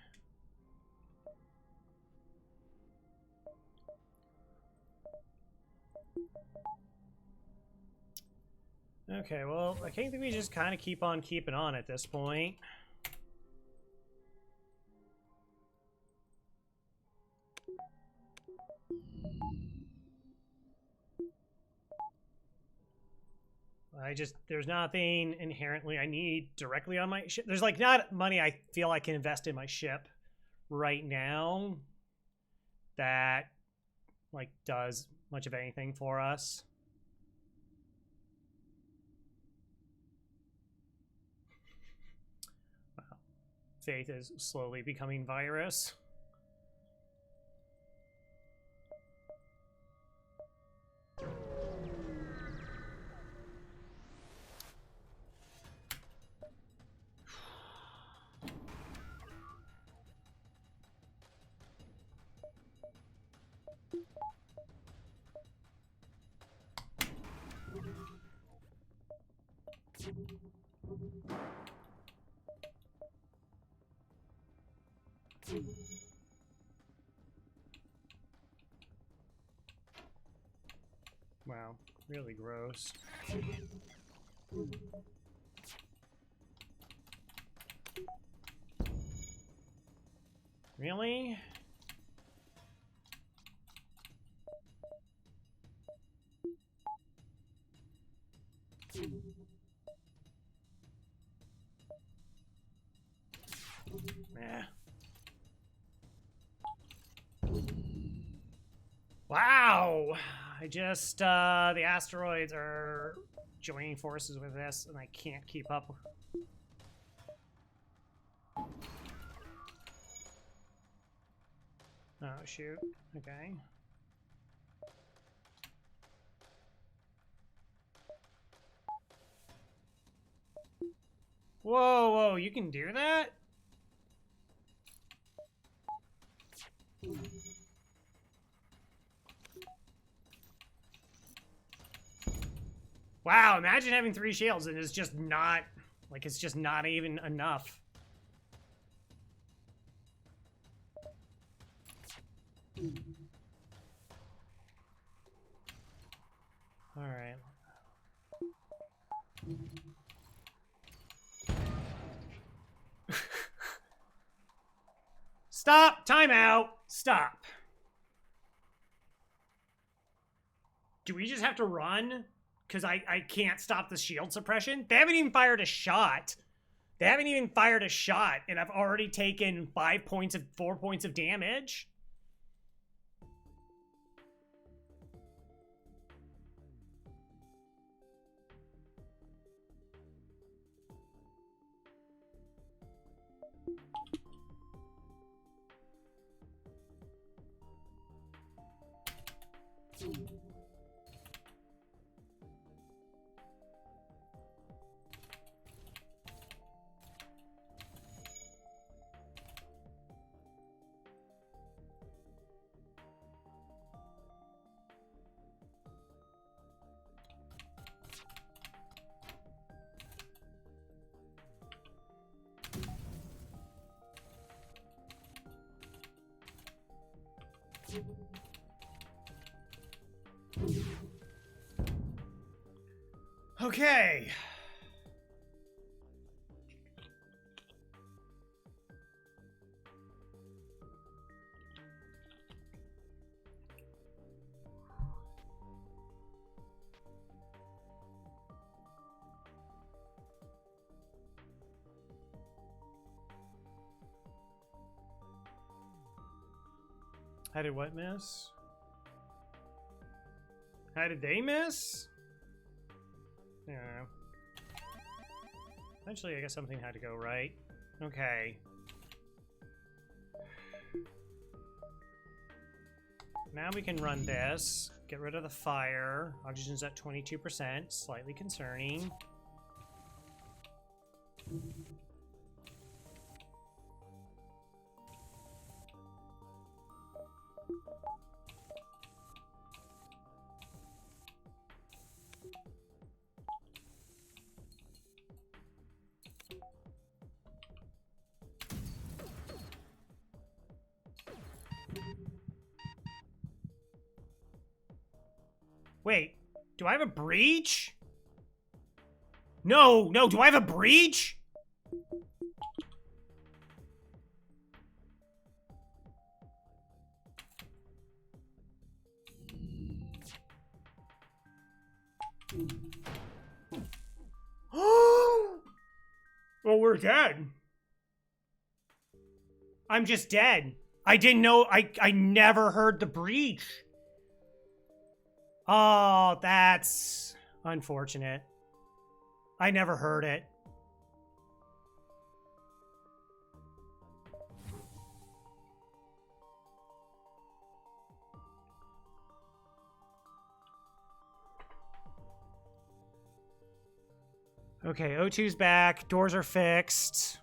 Okay, well, I think we just kind of keep on keeping on at this point. There's nothing inherently I need directly on my ship. There's like not money I feel I can invest in my ship right now that like does much of anything for us. Wow. Faith is slowly becoming virus. Wow, really gross. Really? Yeah. Wow! I just, the asteroids are joining forces with this, and I can't keep up. Oh, shoot. Okay. Whoa, whoa, you can do that? Wow, imagine having 3 shields and it's just not, like, it's just not even enough. Alright. Stop! Timeout! Stop. Do we just have to run? Because I can't stop the shield suppression? They haven't even fired a shot. They haven't even fired a shot, and I've already taken 4 points of damage. Okay. How did what miss? How did they miss? Yeah. Eventually, I guess something had to go right. Okay. Now we can run this. Get rid of the fire. Oxygen's at 22%. Slightly concerning. Wait, do I have a breach? No, no, do I have a breach? Well, we're dead. I'm just dead. I didn't know, I never heard the breach. Oh, that's unfortunate. I never heard it. Okay, O2's back. Doors are fixed.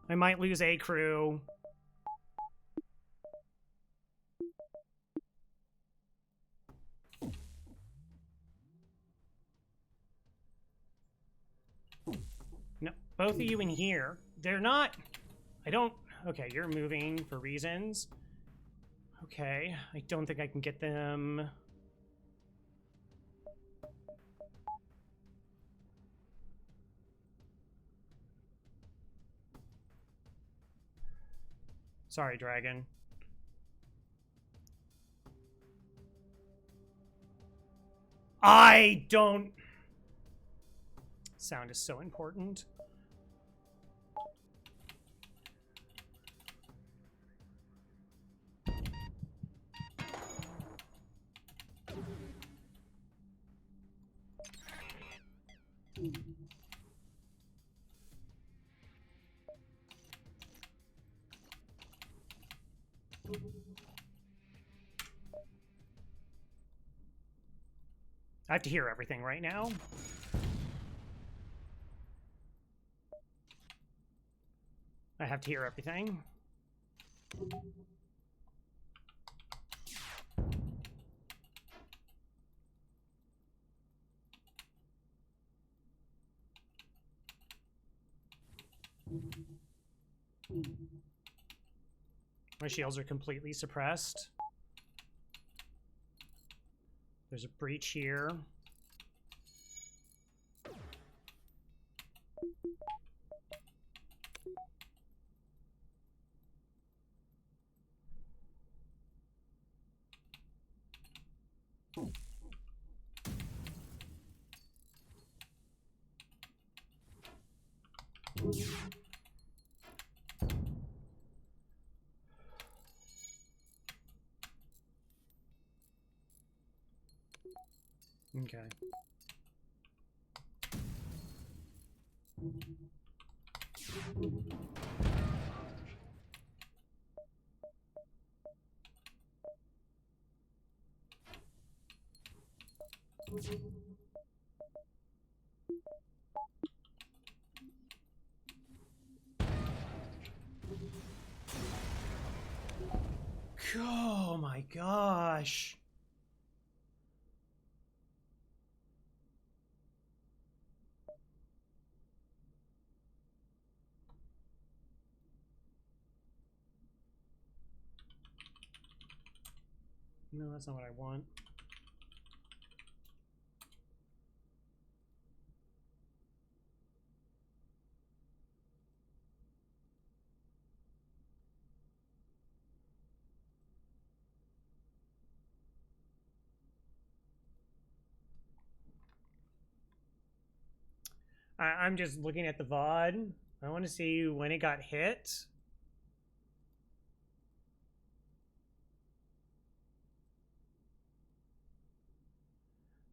I might lose a crew. No, both of you in here. They're not... I don't... Okay, you're moving for reasons. Okay, I don't think I can get them... Sorry, dragon. I don't... Sound is so important. I have to hear everything right now. I have to hear everything. My shields are completely suppressed. There's a breach here. Okay. Oh my gosh. No, that's not what I want. I'm just looking at the VOD. I want to see when it got hit.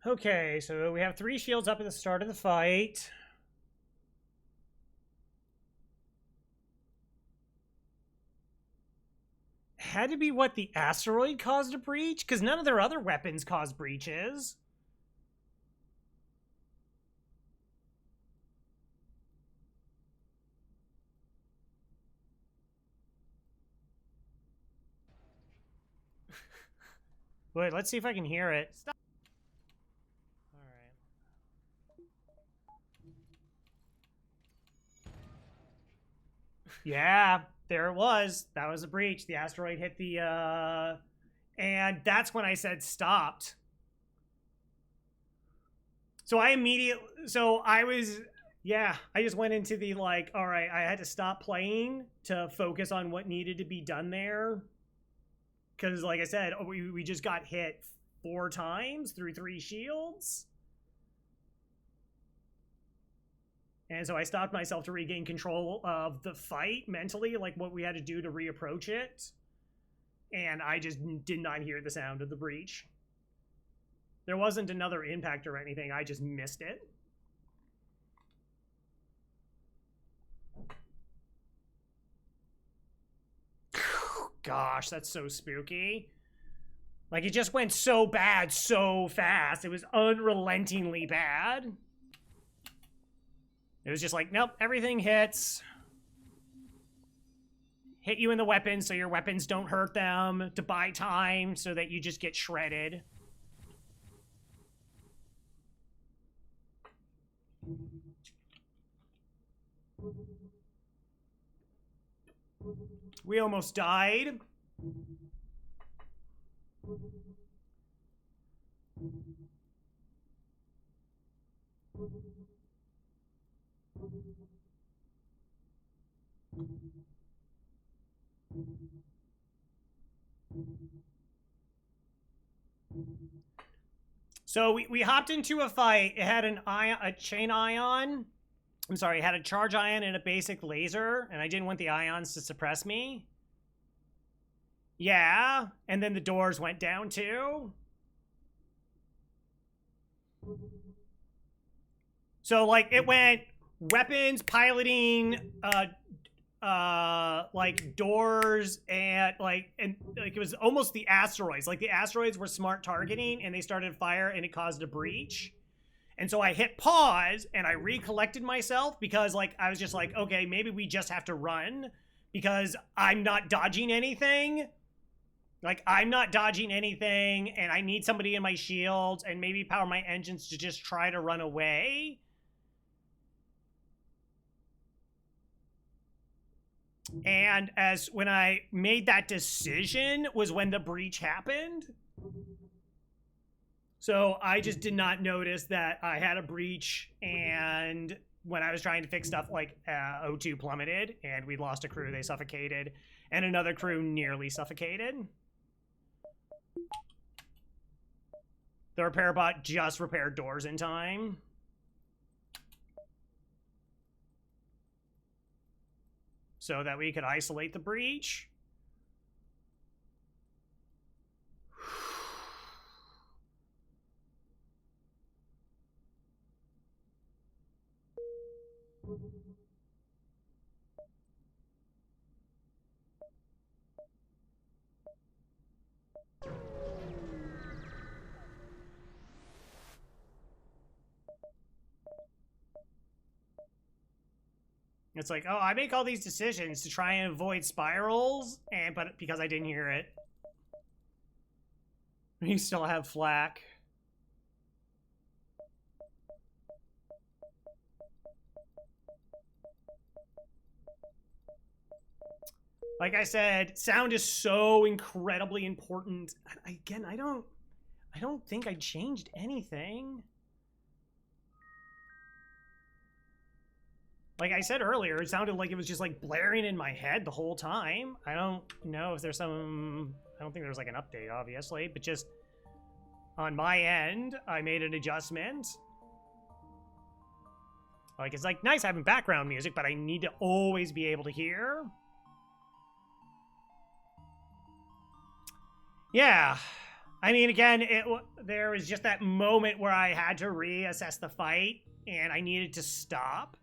Okay, so we have 3 shields up at the start of the fight. Had to be what, the asteroid caused a breach? Because none of their other weapons caused breaches. Wait, let's see if I can hear it. Stop. All right. Yeah, there it was. That was a breach. The asteroid hit the, and that's when I said stopped. So I was, yeah, I just went into the, like, all right, I had to stop playing to focus on what needed to be done there. Because, like I said, we just got hit 4 times through 3 shields. And so I stopped myself to regain control of the fight mentally, like what we had to do to reapproach it. And I just did not hear the sound of the breach. There wasn't another impact or anything. I just missed it. Gosh, that's so spooky. Like, it just went so bad so fast. It was unrelentingly bad. It was just like, nope, everything hits. Hit you in the weapon so your weapons don't hurt them, to buy time so that you just get shredded. We almost died. So we hopped into a fight. It had a chain ion. I'm sorry, it had a charge ion and a basic laser, and I didn't want the ions to suppress me. Yeah, and then the doors went down too. So like it went weapons, piloting, like doors, and like it was almost the asteroids. Like the asteroids were smart targeting, and they started fire, and it caused a breach. And so I hit pause, and I recollected myself because like I was just like, okay, maybe we just have to run because I'm not dodging anything. Like, I'm not dodging anything, and I need somebody in my shields, and maybe power my engines to just try to run away. And when I made that decision was when the breach happened. So I just did not notice that I had a breach, and when I was trying to fix stuff, like O2 plummeted, and we lost a crew, they suffocated, and another crew nearly suffocated. The repair bot just repaired doors in time. So that we could isolate the breach. It's like, oh, I make all these decisions to try and avoid spirals, but because I didn't hear it. You still have flak. Like I said, sound is so incredibly important. Again, I don't think I changed anything. Like I said earlier, it sounded like it was just like blaring in my head the whole time. I don't know if there's some... I don't think there's like an update, obviously, but just on my end, I made an adjustment. Like, it's like nice having background music, but I need to always be able to hear. Yeah. I mean, again, there was just that moment where I had to reassess the fight, and I needed to stop.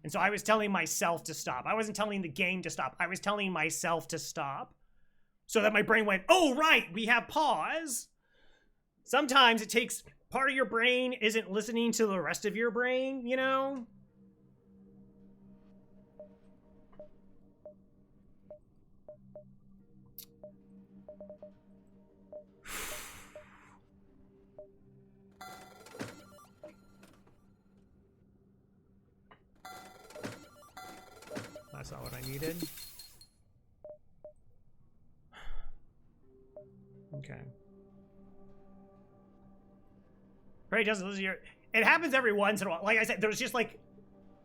And so I was telling myself to stop. I wasn't telling the game to stop. I was telling myself to stop. So that my brain went, oh, right, we have pause. Sometimes it takes... Part of your brain isn't listening to the rest of your brain, you know? That's not what I needed. Okay. Right, just listen to your... It happens every once in a while. Like I said, there's just like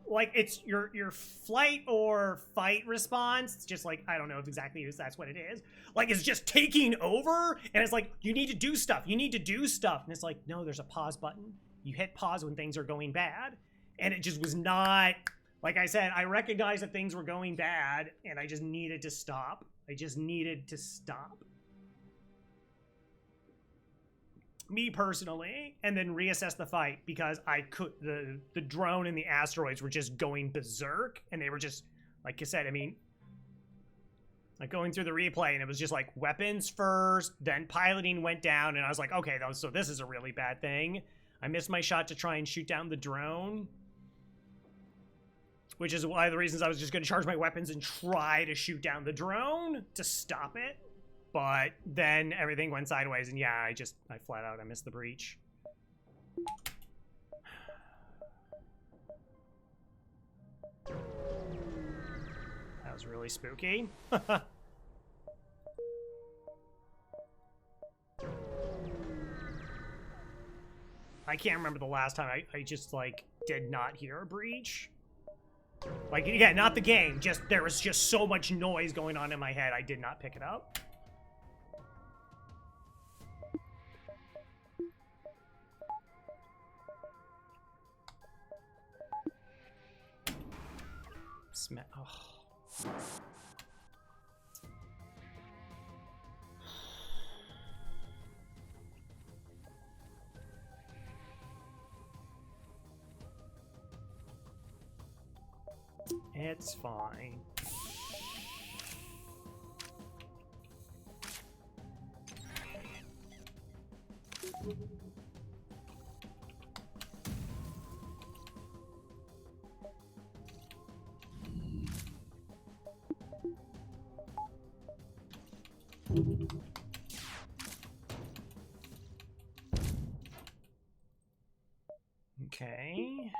it's your flight or fight response. It's just like, I don't know if exactly that's what it is. Like, it's just taking over, and it's like, you need to do stuff. You need to do stuff. And it's like, no, there's a pause button. You hit pause when things are going bad. And it just was not... Like I said, I recognized that things were going bad, and I just needed to stop. I just needed to stop. Me personally, and then reassess the fight, because I could... The drone and the asteroids were just going berserk, and they were just, like I said, I mean... Like, going through the replay, and it was just like, weapons first, then piloting went down, and I was like, okay, so this is a really bad thing. I missed my shot to try and shoot down the drone. Which is one of the reasons I was just going to charge my weapons and try to shoot down the drone to stop it. But then everything went sideways, and yeah, I flat out, I missed the breach. That was really spooky. I can't remember the last time I just, like, did not hear a breach. Like, yeah, not the game. Just there was just so much noise going on in my head, I did not pick it up. Oh. It's fine. Okay.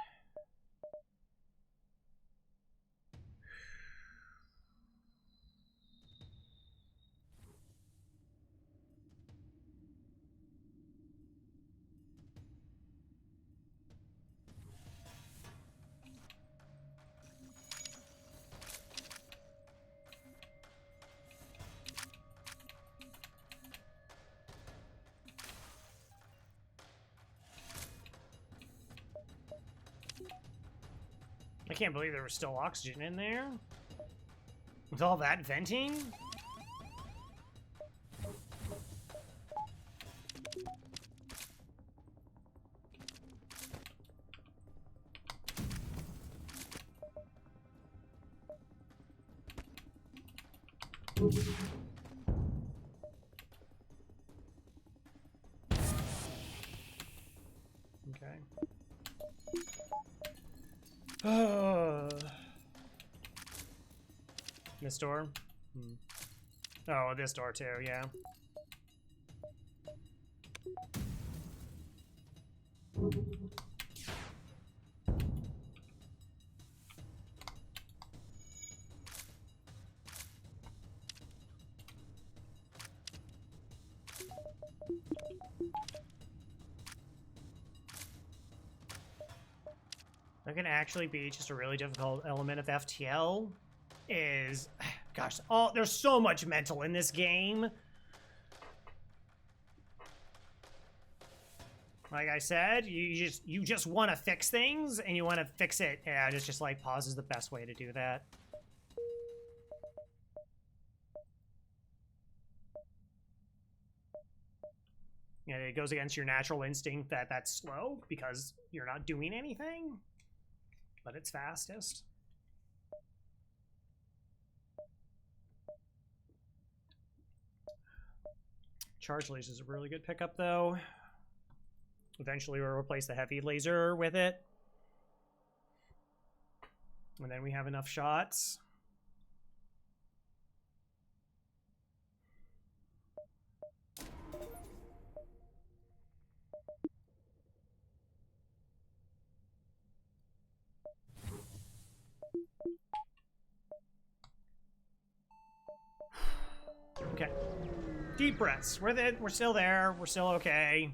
I can't believe there was still oxygen in there. With all that venting? Okay. This door? Oh, this door too, yeah. That can actually be just a really difficult element of FTL. Is, gosh, there's so much mental in this game. Like I said, you just want to fix things and you want to fix it, and it's just like pause is the best way to do that. Yeah, it goes against your natural instinct that that's slow because you're not doing anything, but it's fastest. Charge laser is a really good pickup, though. Eventually, we'll replace the heavy laser with it. And then we have enough shots. Okay. Deep breaths. We're still there. We're still okay.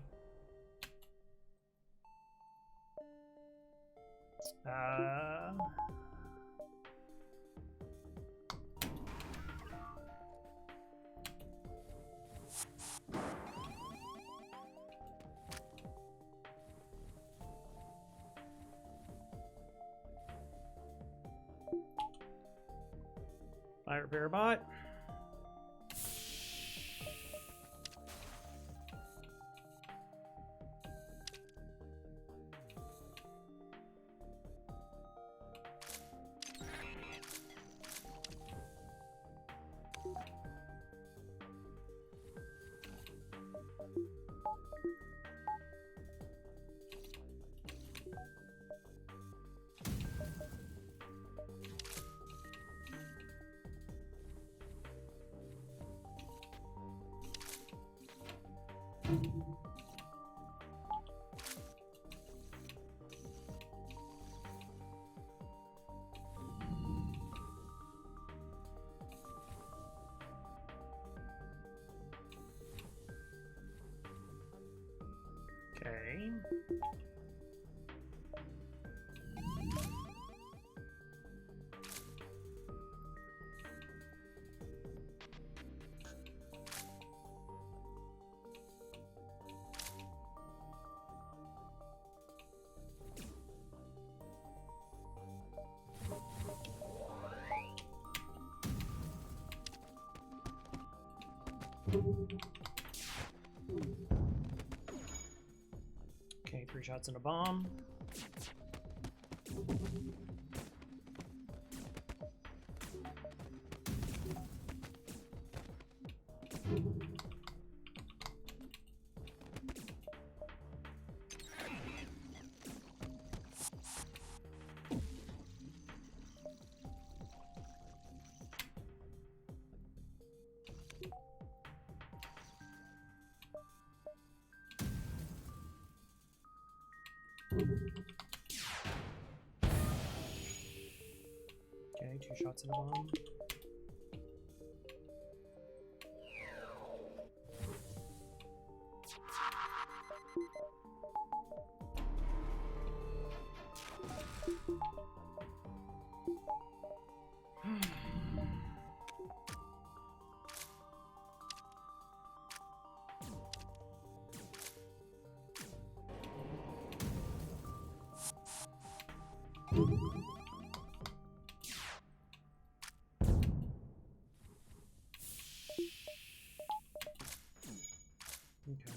Fire repair bot. Okay. Okay, 3 shots and a bomb. Okay, 2 shots and a bomb. Okay.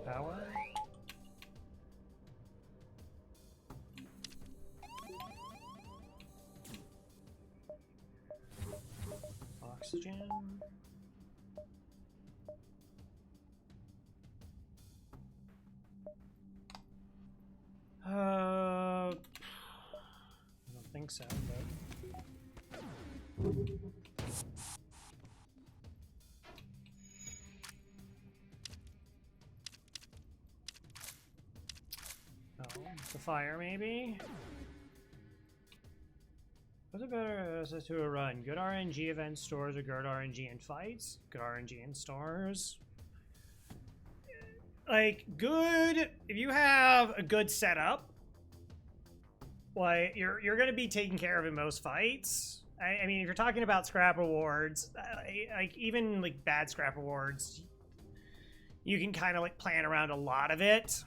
Power. Oxygen. I don't think so, but oh, the fire maybe. What's a better to a run? Good RNG event stores or good RNG in fights? Good RNG in stores. Like, good, if you have a good setup, like, you're going to be taken care of in most fights. I mean, if you're talking about scrap rewards, like, even, like, bad scrap rewards, you can kind of, like, plan around a lot of it.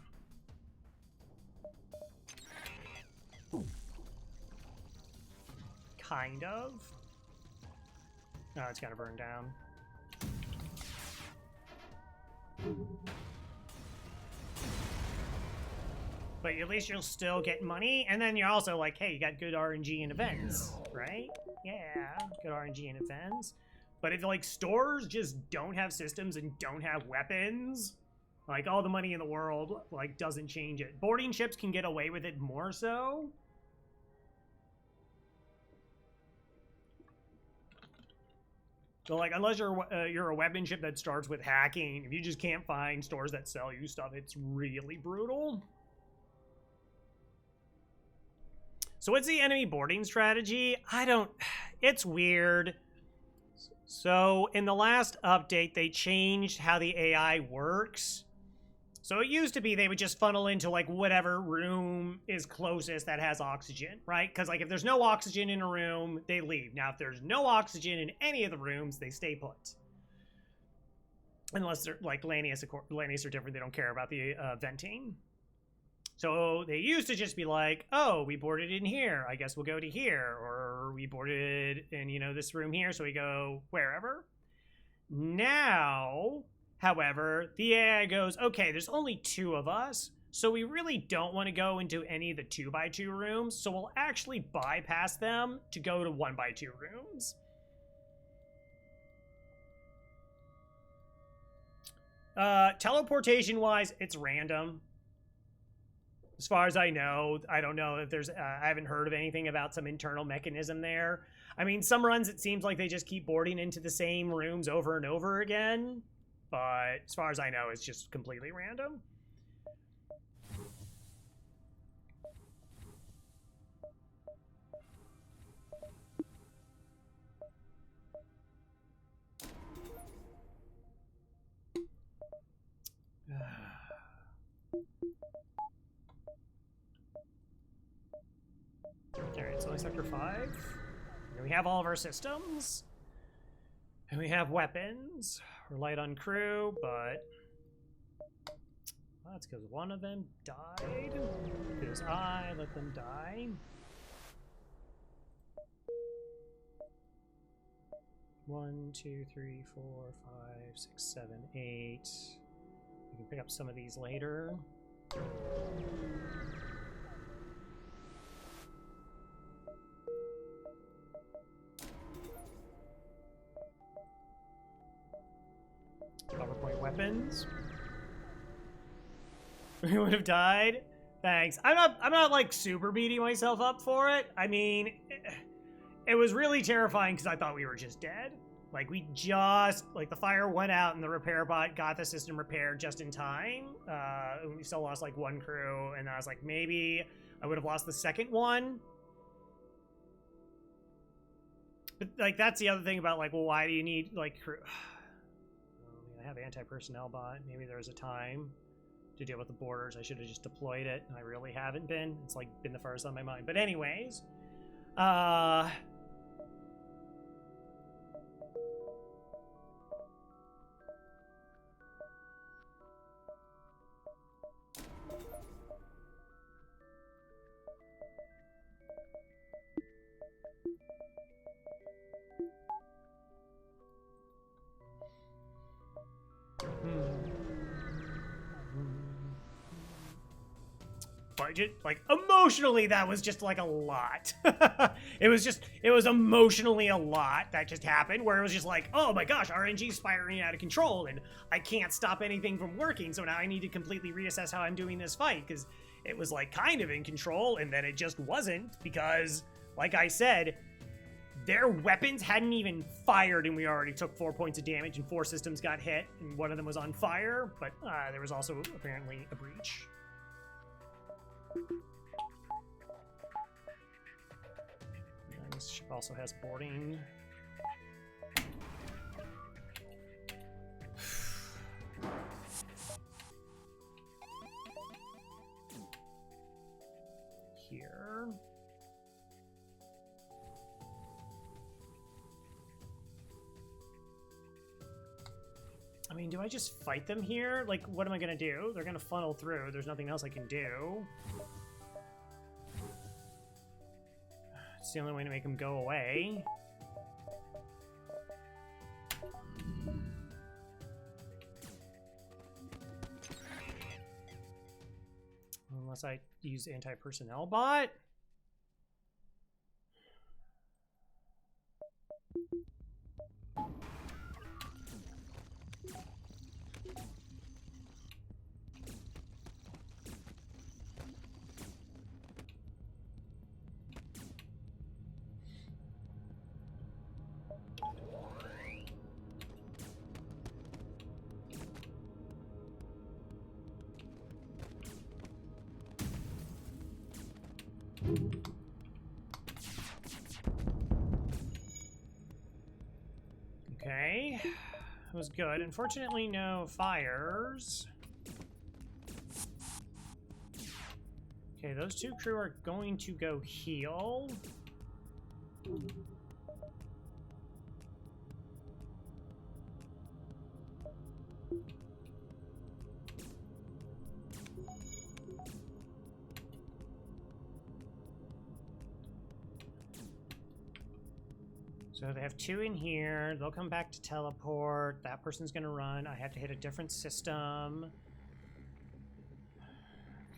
Kind of. No, it's gonna burn down. But at least you'll still get money, and then you're also like, hey, you got good RNG in events, right? Yeah, good RNG in events. But if, like, stores just don't have systems and don't have weapons, like, all the money in the world, like, doesn't change it. Boarding ships can get away with it more so. So, like, unless you're a weapon ship that starts with hacking, if you just can't find stores that sell you stuff, it's really brutal. So what's the enemy boarding strategy? It's weird. So in the last update, they changed how the AI works. So it used to be they would just funnel into, like, whatever room is closest that has oxygen, right? Because, like, if there's no oxygen in a room, they leave. Now, if there's no oxygen in any of the rooms, they stay put. Unless they're, like, Lanius are different. They don't care about the venting. So they used to just be like, oh, we boarded in here, I guess we'll go to here. Or we boarded in, you know, this room here, so we go wherever. Now, however, the AI goes, okay, there's only 2 of us, so we really don't want to go into any of the 2x2 rooms, so we'll actually bypass them to go to 1x2 rooms. Teleportation-wise, it's random. As far as I know, I don't know if there's, I haven't heard of anything about some internal mechanism there. I mean, some runs it seems like they just keep boarding into the same rooms over and over again. But as far as I know, it's just completely random. Alright, so sector 5. And we have all of our systems. And we have weapons. We're light on crew, but... Well, that's because one of them died. Because I let them die. 1, 2, 3, 4, 5, 6, 7, 8. We can pick up some of these later. PowerPoint weapons. We would have died. Thanks. I'm not like super beating myself up for it. I mean, it was really terrifying because I thought we were just dead. Like we just the fire went out and the repair bot got the system repaired just in time. We still lost like one crew, and I was like, maybe I would have lost the second one. But like that's the other thing about like, well, why do you need like crew? I have anti-personnel bot. Maybe there was a time to deal with the borders. I should have just deployed it. I really haven't been. It's like been the first on my mind. But anyways, budget, like emotionally that was just like a lot. it was emotionally a lot that just happened, where it was just like, oh my gosh, RNG's spiraling out of control and I can't stop anything from working, so now I need to completely reassess how I'm doing this fight, because it was like kind of in control and then it just wasn't, because like I said, their weapons hadn't even fired and we already took 4 points of damage and 4 systems got hit and one of them was on fire, but there was also apparently a breach. This ship also has boarding. Here. I mean, do I just fight them here? Like, what am I gonna do? They're gonna funnel through. There's nothing else I can do. It's the only way to make them go away. Unless I use anti-personnel bot. Okay, that was good. Unfortunately, no fires. Okay, those 2 crew are going to go heal. So they have 2 in here. They'll come back to teleport. That person's gonna run. I have to hit a different system.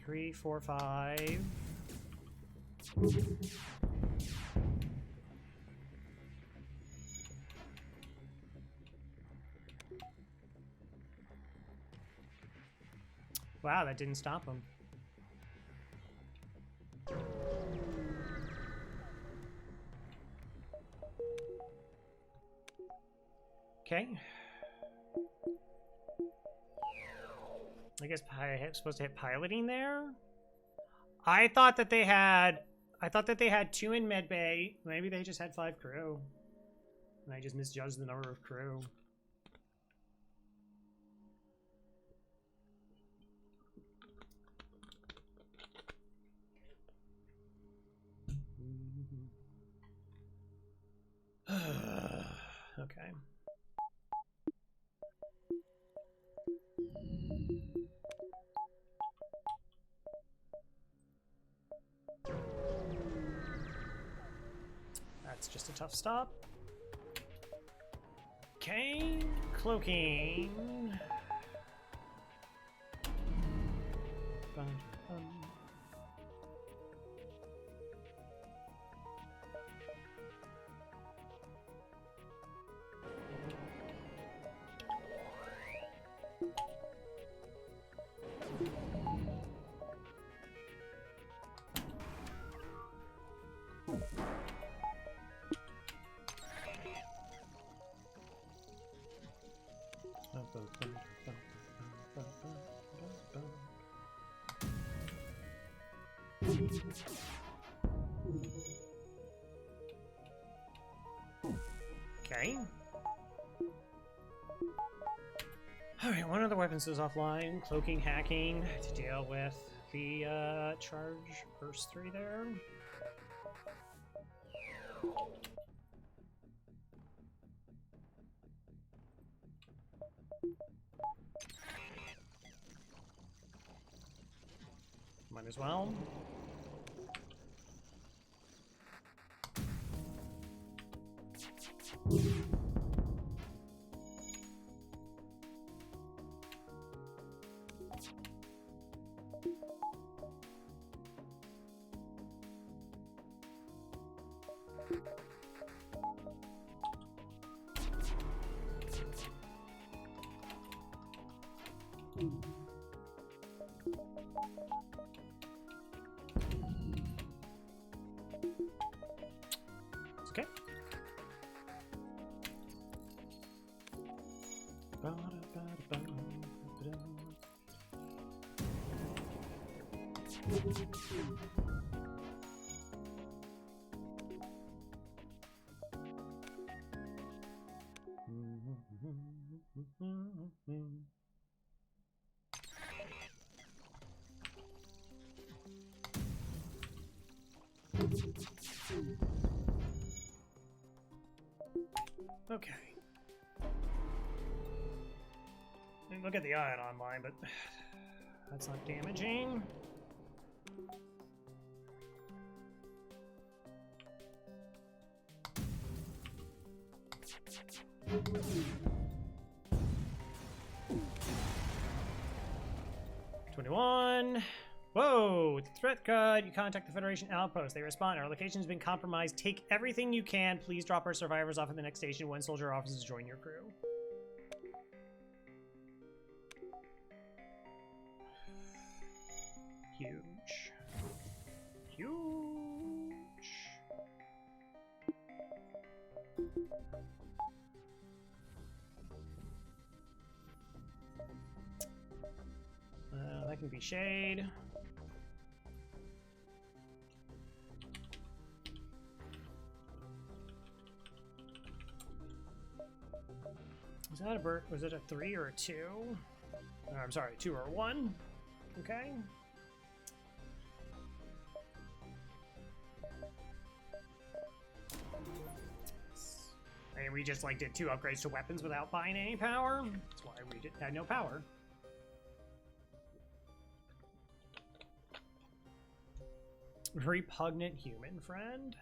3, 4, 5. Wow, that didn't stop him. Okay. I guess I'm supposed to hit piloting there. I thought that they had 2 in medbay. Maybe they just had 5 crew. And I just misjudged the number of crew. Okay. That's just a tough stop. Okay, cloaking. Okay. Alright, one of the weapons is offline. Cloaking, hacking to deal with the charge burst 3 there. Might as well. Okay. Okay. I mean, look at the ion online, but that's not damaging. $21. Whoa! Threat code. You contact the Federation outpost. They respond. Our location has been compromised. Take everything you can. Please drop our survivors off at the next station. One soldier or officers join your crew. Huge. Huge. That can be shade. Was that a bird? Was it a 3 or a 2? Oh, I'm sorry, 2 or a 1. Okay. And we just like did 2 upgrades to weapons without buying any power. That's why we had no power. Repugnant human friend.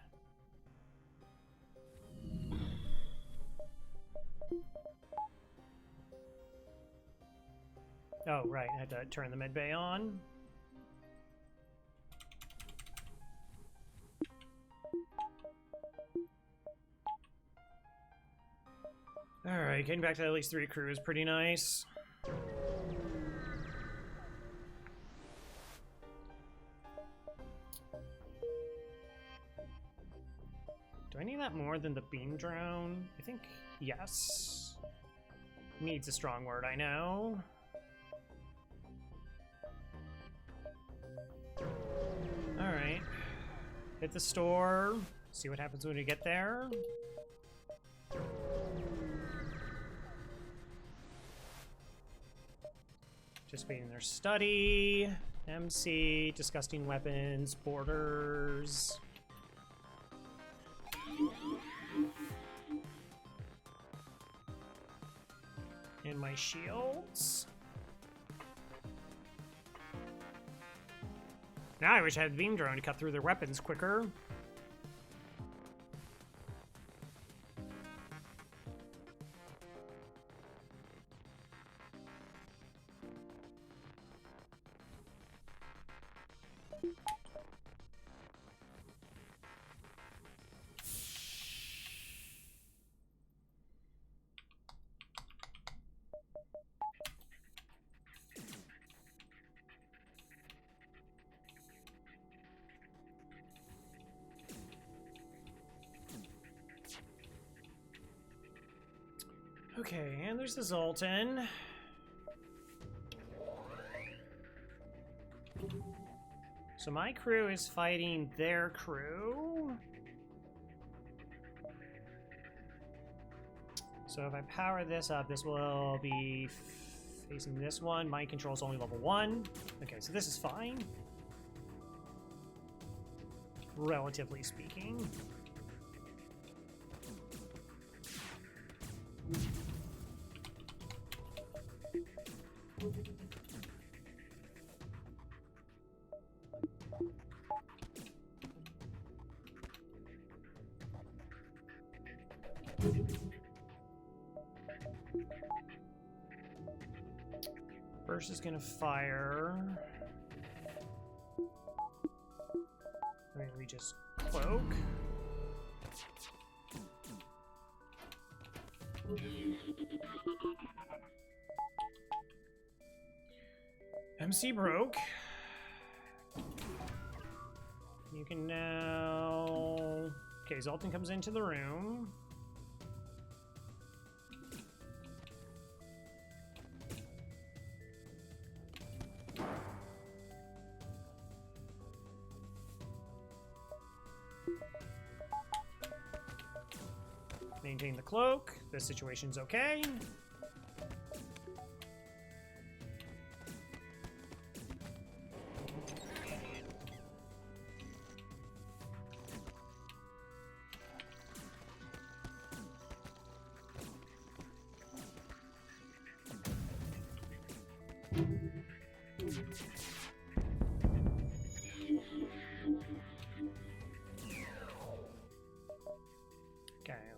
Oh, right. I had to turn the med bay on. Alright, getting back to at least 3 crew is pretty nice. Do I need that more than the beam drone? I think yes. Needs a strong word, I know. Alright. Hit the store. See what happens when we get there. Participating in their study. MC. Disgusting weapons. Borders. And my shields. Now I wish I had the beam drone to cut through their weapons quicker. Okay, and there's the Zoltan. So my crew is fighting their crew. So if I power this up, this will be facing this one. Mind control is only level 1. Okay, so this is fine. Relatively speaking. First is gonna fire. Right, we just cloak. MC broke. You can now... Okay, Zoltan comes into the room. Maintain the cloak. The situation's okay.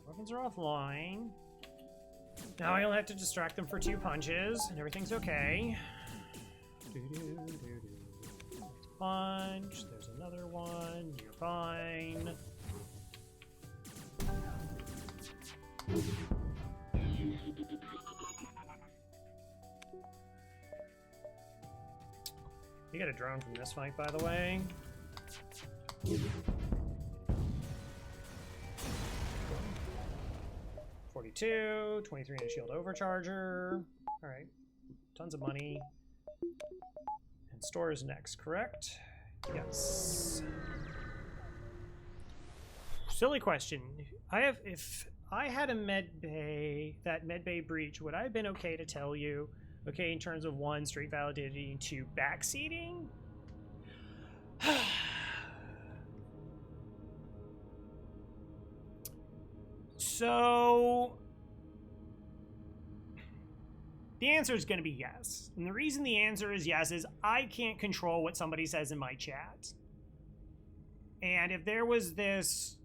Weapons are offline. Now I only have to distract them for 2 punches, and everything's okay. Punch. There's another one. You're fine. You got a drone from this fight, by the way. 42, 23 in a shield overcharger. Alright. Tons of money. And store is next, correct? Yes. Silly question. If I had a medbay, that medbay breach, would I have been okay to tell you, okay, in terms of 1, straight validity, and 2, backseating? So, the answer is going to be yes. And the reason the answer is yes is I can't control what somebody says in my chat. And if there was this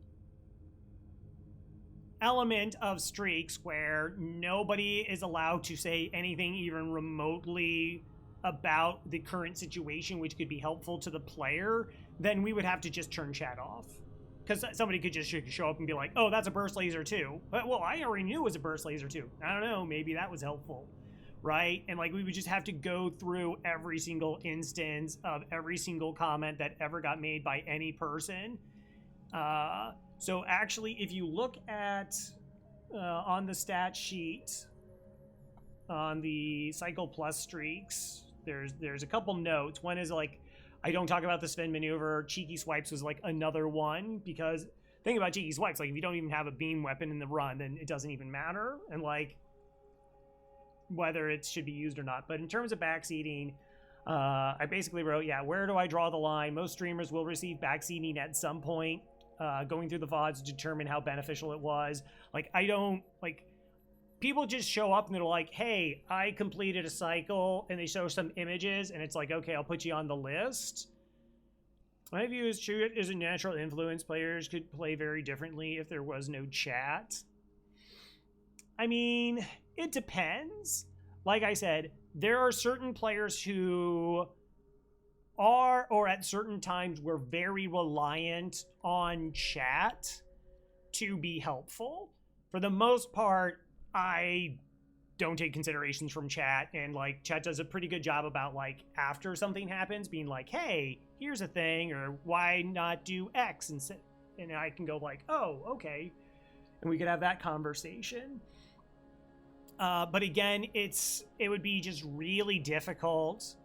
element of streaks where nobody is allowed to say anything even remotely about the current situation, which could be helpful to the player, then we would have to just turn chat off. Because somebody could just show up and be like, oh, that's a burst laser too. But, well, I already knew it was a burst laser too. I don't know, maybe that was helpful, right? And like we would just have to go through every single instance of every single comment that ever got made by any person. So actually, if you look at on the stat sheet on the Cycle Plus streaks, there's a couple notes. One is like, I don't talk about the spin maneuver. Cheeky swipes was like another one, because think about cheeky swipes. Like if you don't even have a beam weapon in the run, then it doesn't even matter. And like whether it should be used or not. But in terms of backseating, I basically wrote, yeah, where do I draw the line? Most streamers will receive backseating at some point. Going through the VODs to determine how beneficial it was. Like I don't like people just show up and they're like, hey, I completed a cycle, and they show some images, and it's like, okay, I'll put you on the list. My view is true. It is a natural influence. Players could play very differently if there was no chat. I mean, it depends. Like I said, there are certain players who are, or at certain times were very reliant on chat to be helpful. For the most part, I don't take considerations from chat, and like chat does a pretty good job about like after something happens being like, hey, here's a thing, or why not do X, and I can go like, oh, okay, and we could have that conversation. But again, it would be just really difficult,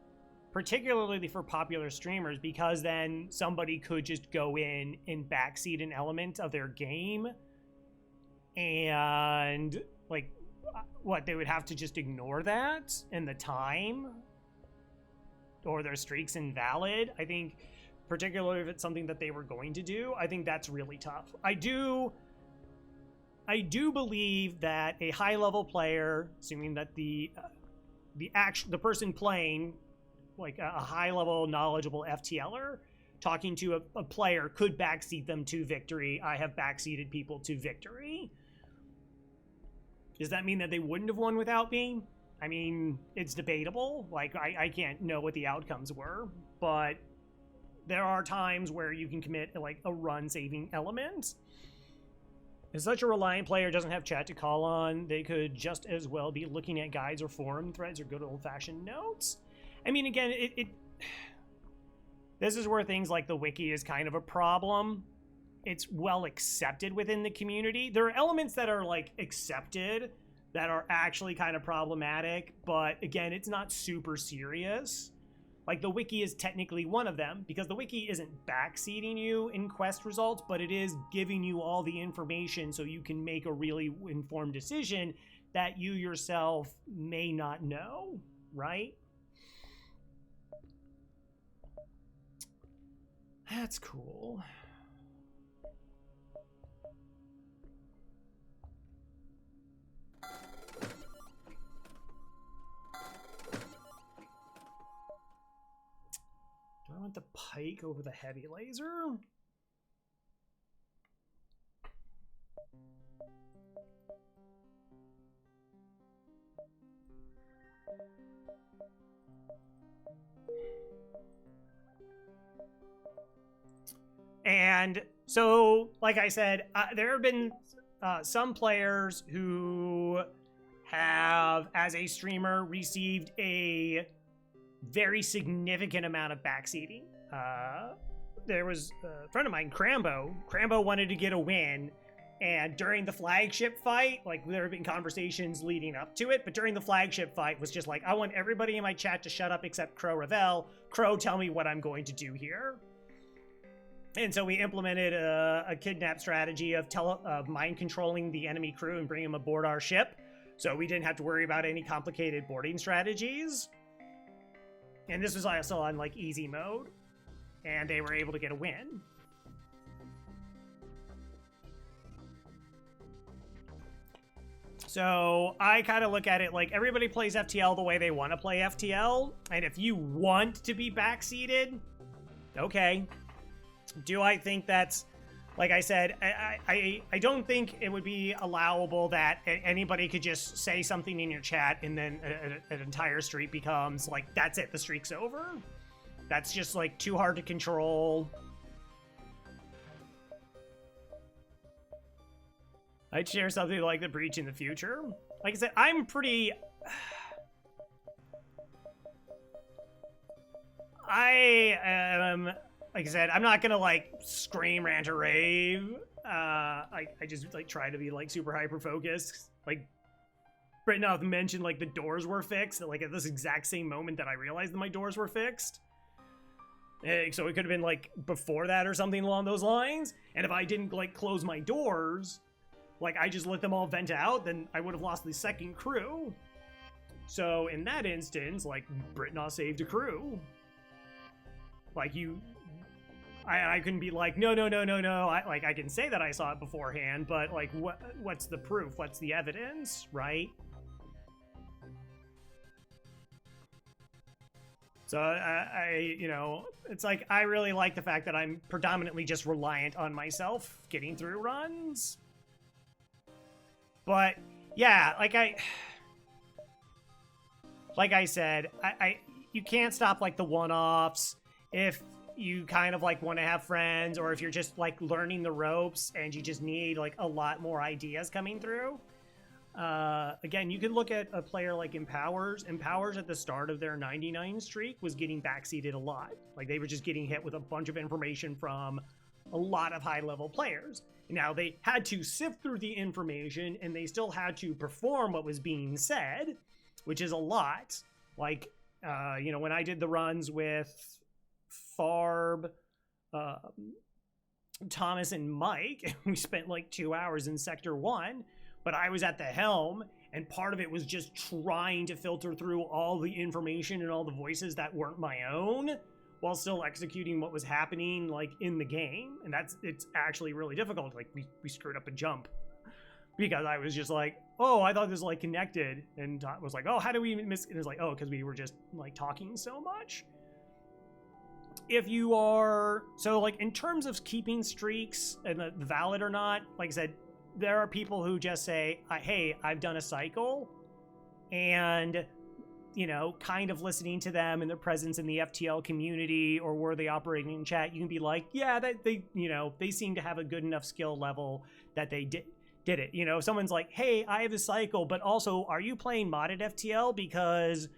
particularly for popular streamers, because then somebody could just go in and backseat an element of their game, and like, what, they would have to just ignore that and the time, or their streak's invalid. I think, particularly if it's something that they were going to do, I think that's really tough. I do believe that a high-level player, assuming that the person playing, like a high-level, knowledgeable FTLer, talking to a player could backseat them to victory. I have backseated people to victory. Does that mean that they wouldn't have won without me? I mean, it's debatable. Like, I can't know what the outcomes were, but there are times where you can commit like a run-saving element. If such a reliant player doesn't have chat to call on, they could just as well be looking at guides or forum threads or good old-fashioned notes. I mean, again, this is where things like the wiki is kind of a problem. It's well accepted within the community. There are elements that are like accepted that are actually kind of problematic, but again, it's not super serious. Like the wiki is technically one of them, because the wiki isn't backseating you in quest results, but it is giving you all the information so you can make a really informed decision that you yourself may not know, right? That's cool. Do I want the pike over the heavy laser? And so, like I said, there have been some players who have, as a streamer, received a very significant amount of backseating. There was a friend of mine, Crambo. Crambo wanted to get a win, and during the flagship fight, like, there have been conversations leading up to it, but during the flagship fight was just like, I want everybody in my chat to shut up except Crow Ravel. Crow, tell me what I'm going to do here. And so we implemented a kidnap strategy of mind controlling the enemy crew and bringing them aboard our ship, so we didn't have to worry about any complicated boarding strategies. And this was also on like easy mode, and they were able to get a win. So I kind of look at it like everybody plays FTL the way they want to play FTL, and if you want to be backseated, okay. Do I think that's, like I said, I don't think it would be allowable that anybody could just say something in your chat and then an entire streak becomes like, that's it, the streak's over. That's just like too hard to control. I'd share something like the breach in the future. Like I said, I'm pretty... I am... Like I said, I'm not gonna like scream, rant, or rave. I just like try to be like super hyper focused. Like Britnoff mentioned, like the doors were fixed. Like at this exact same moment that I realized that my doors were fixed. So it could have been like before that or something along those lines. And if I didn't like close my doors, like I just let them all vent out, then I would have lost the second crew. So in that instance, like Britnoff saved a crew. Like I couldn't be like, no. I can say that I saw it beforehand, but like, what's the proof? What's the evidence, right? So you know, it's like, I really like the fact that I'm predominantly just reliant on myself getting through runs. But yeah, like I said, you can't stop like the one-offs. If you kind of like want to have friends, or if you're just like learning the ropes and you just need like a lot more ideas coming through. Again, you can look at a player like Empowers. Empowers at the start of their 99 streak was getting backseated a lot. Like, they were just getting hit with a bunch of information from a lot of high-level players. Now, they had to sift through the information, and they still had to perform what was being said, which is a lot. Like, you know, when I did the runs with Farb, Thomas, and Mike, we spent like 2 hours in Sector 1, but I was at the helm, and part of it was just trying to filter through all the information and all the voices that weren't my own, while still executing what was happening like in the game. And it's actually really difficult. Like, we screwed up a jump because I was just like, oh, I thought this was like connected, and Todd was like, oh, how do we miss? And it's like, oh, because we were just like talking so much. If you are, so like in terms of keeping streaks and the valid or not, like I said, there are people who just say, hey, I've done a cycle, and, you know, kind of listening to them and their presence in the FTL community, or were they operating in chat, you can be like, yeah, they you know, they seem to have a good enough skill level that they did it. You know, if someone's like, hey, I have a cycle, but also, are you playing modded FTL because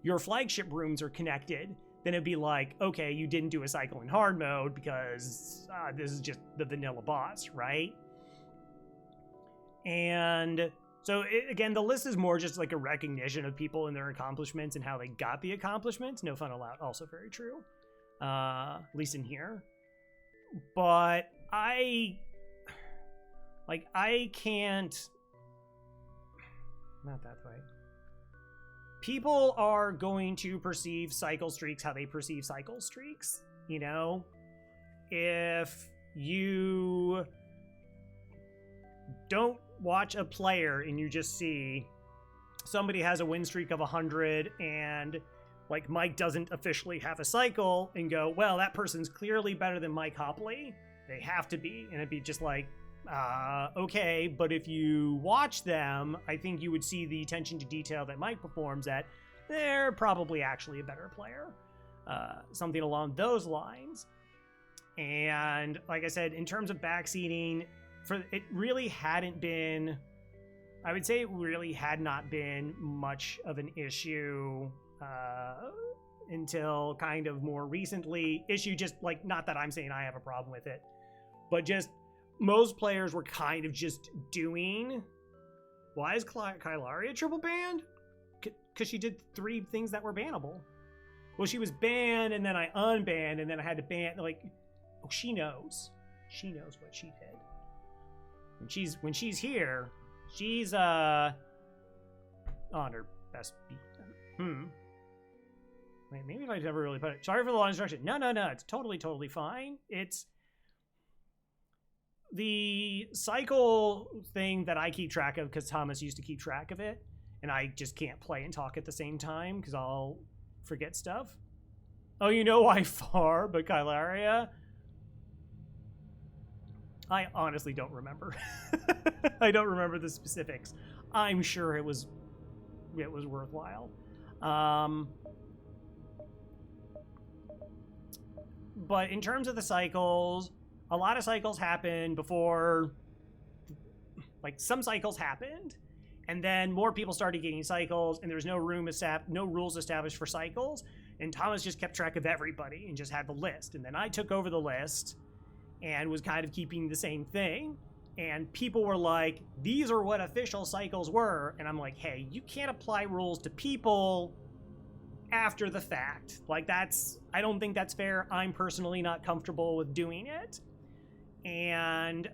your flagship rooms are connected? Then it'd be like, okay, you didn't do a cycle in hard mode because this is just the vanilla boss, right? And so, again, the list is more just like a recognition of people and their accomplishments and how they got the accomplishments. No fun allowed, also very true. At least in here. But I can't... Not that way. People are going to perceive cycle streaks how they perceive cycle streaks, you know? If you don't watch a player and you just see somebody has a win streak of 100 and like Mike doesn't officially have a cycle, and go, well, that person's clearly better than Mike Hopley, they have to be, and it'd be just like, okay, but if you watch them, I think you would see the attention to detail that Mike performs at, they're probably actually a better player. Something along those lines. And like I said, in terms of backseating, it really hadn't been, I would say it really had not been much of an issue until kind of more recently. Issue just like, not that I'm saying I have a problem with it, but just most players were kind of just doing, why is Kylaria triple banned? Because she did 3 things that were bannable. Well, she was banned, and then I unbanned, and then I had to ban, like, oh, she knows. She knows what she did. When she's here, she's on her best beat. Wait, maybe if I never really put it. Sorry for the long instruction. No, it's totally fine. It's the cycle thing that I keep track of because Thomas used to keep track of it, and I just can't play and talk at the same time because I'll forget stuff. Oh, you know why far, but Kylaria? I honestly don't remember. I don't remember the specifics. I'm sure it was worthwhile. But in terms of the cycles, a lot of cycles happened before, like some cycles happened, and then more people started getting cycles, and there was no rules established for cycles, and Thomas just kept track of everybody and just had the list. And then I took over the list and was kind of keeping the same thing, and people were like, these are what official cycles were, and I'm like, hey, you can't apply rules to people after the fact. Like, I don't think that's fair. I'm personally not comfortable with doing it. And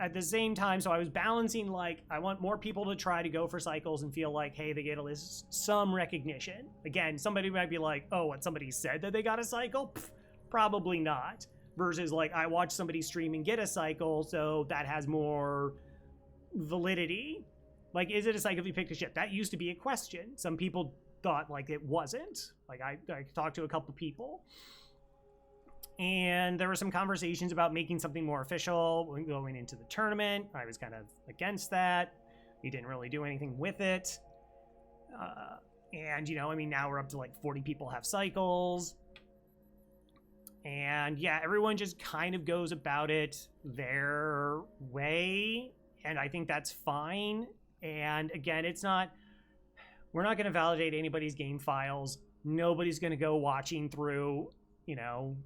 at the same time, so I was balancing, like, I want more people to try to go for cycles and feel like, hey, they get at least some recognition. Again, somebody might be like, oh, what, somebody said that they got a cycle? Pfft, Probably not. Versus like I watch somebody stream and get a cycle, so that has more validity. Like, is it a cycle if you picked a ship? That used to be a question. Some people thought like it wasn't. Like I talked to a couple people, and there were some conversations about making something more official going into the tournament. I was kind of against that. We didn't really do anything with it. And, you know, I mean, now we're up to like 40 people have cycles. And yeah, everyone just kind of goes about it their way. And I think that's fine. And again, we're not going to validate anybody's game files. Nobody's going to go watching through, you know,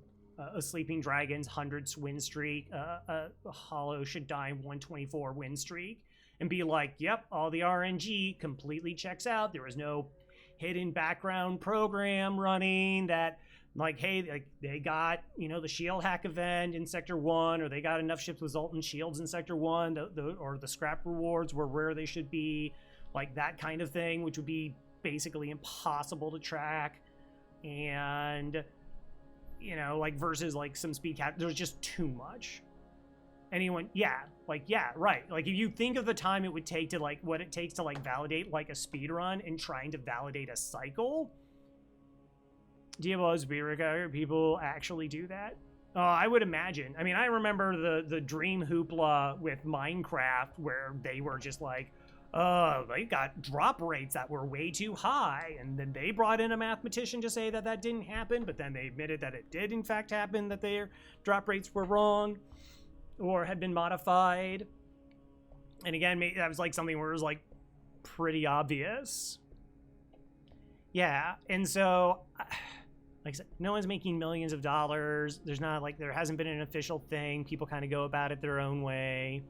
a Sleeping Dragon's 100 win streak, a Hollow Should Die 124 win streak, and be like, yep, all the RNG completely checks out. There was no hidden background program running that, like, hey, like they got, you know, the shield hack event in Sector 1, or they got enough ships with Zoltan shields in Sector 1, or the scrap rewards were where they should be, like that kind of thing, which would be basically impossible to track. And, you know, like versus like some speed cap, there's just too much. Anyone, yeah, right. Like if you think of the time it would take to like what it takes to like validate like a speed run and trying to validate a cycle, Diablo speed record, people actually do that? I would imagine. I mean, I remember the dream hoopla with Minecraft where they were just like, they got drop rates that were way too high, and then they brought in a mathematician to say that that didn't happen, but then they admitted that it did in fact happen, that their drop rates were wrong or had been modified. And again, that was like something where it was like pretty obvious. Yeah, and so like I said, no one's making millions of dollars. There's not like, there hasn't been an official thing. People kind of go about it their own way.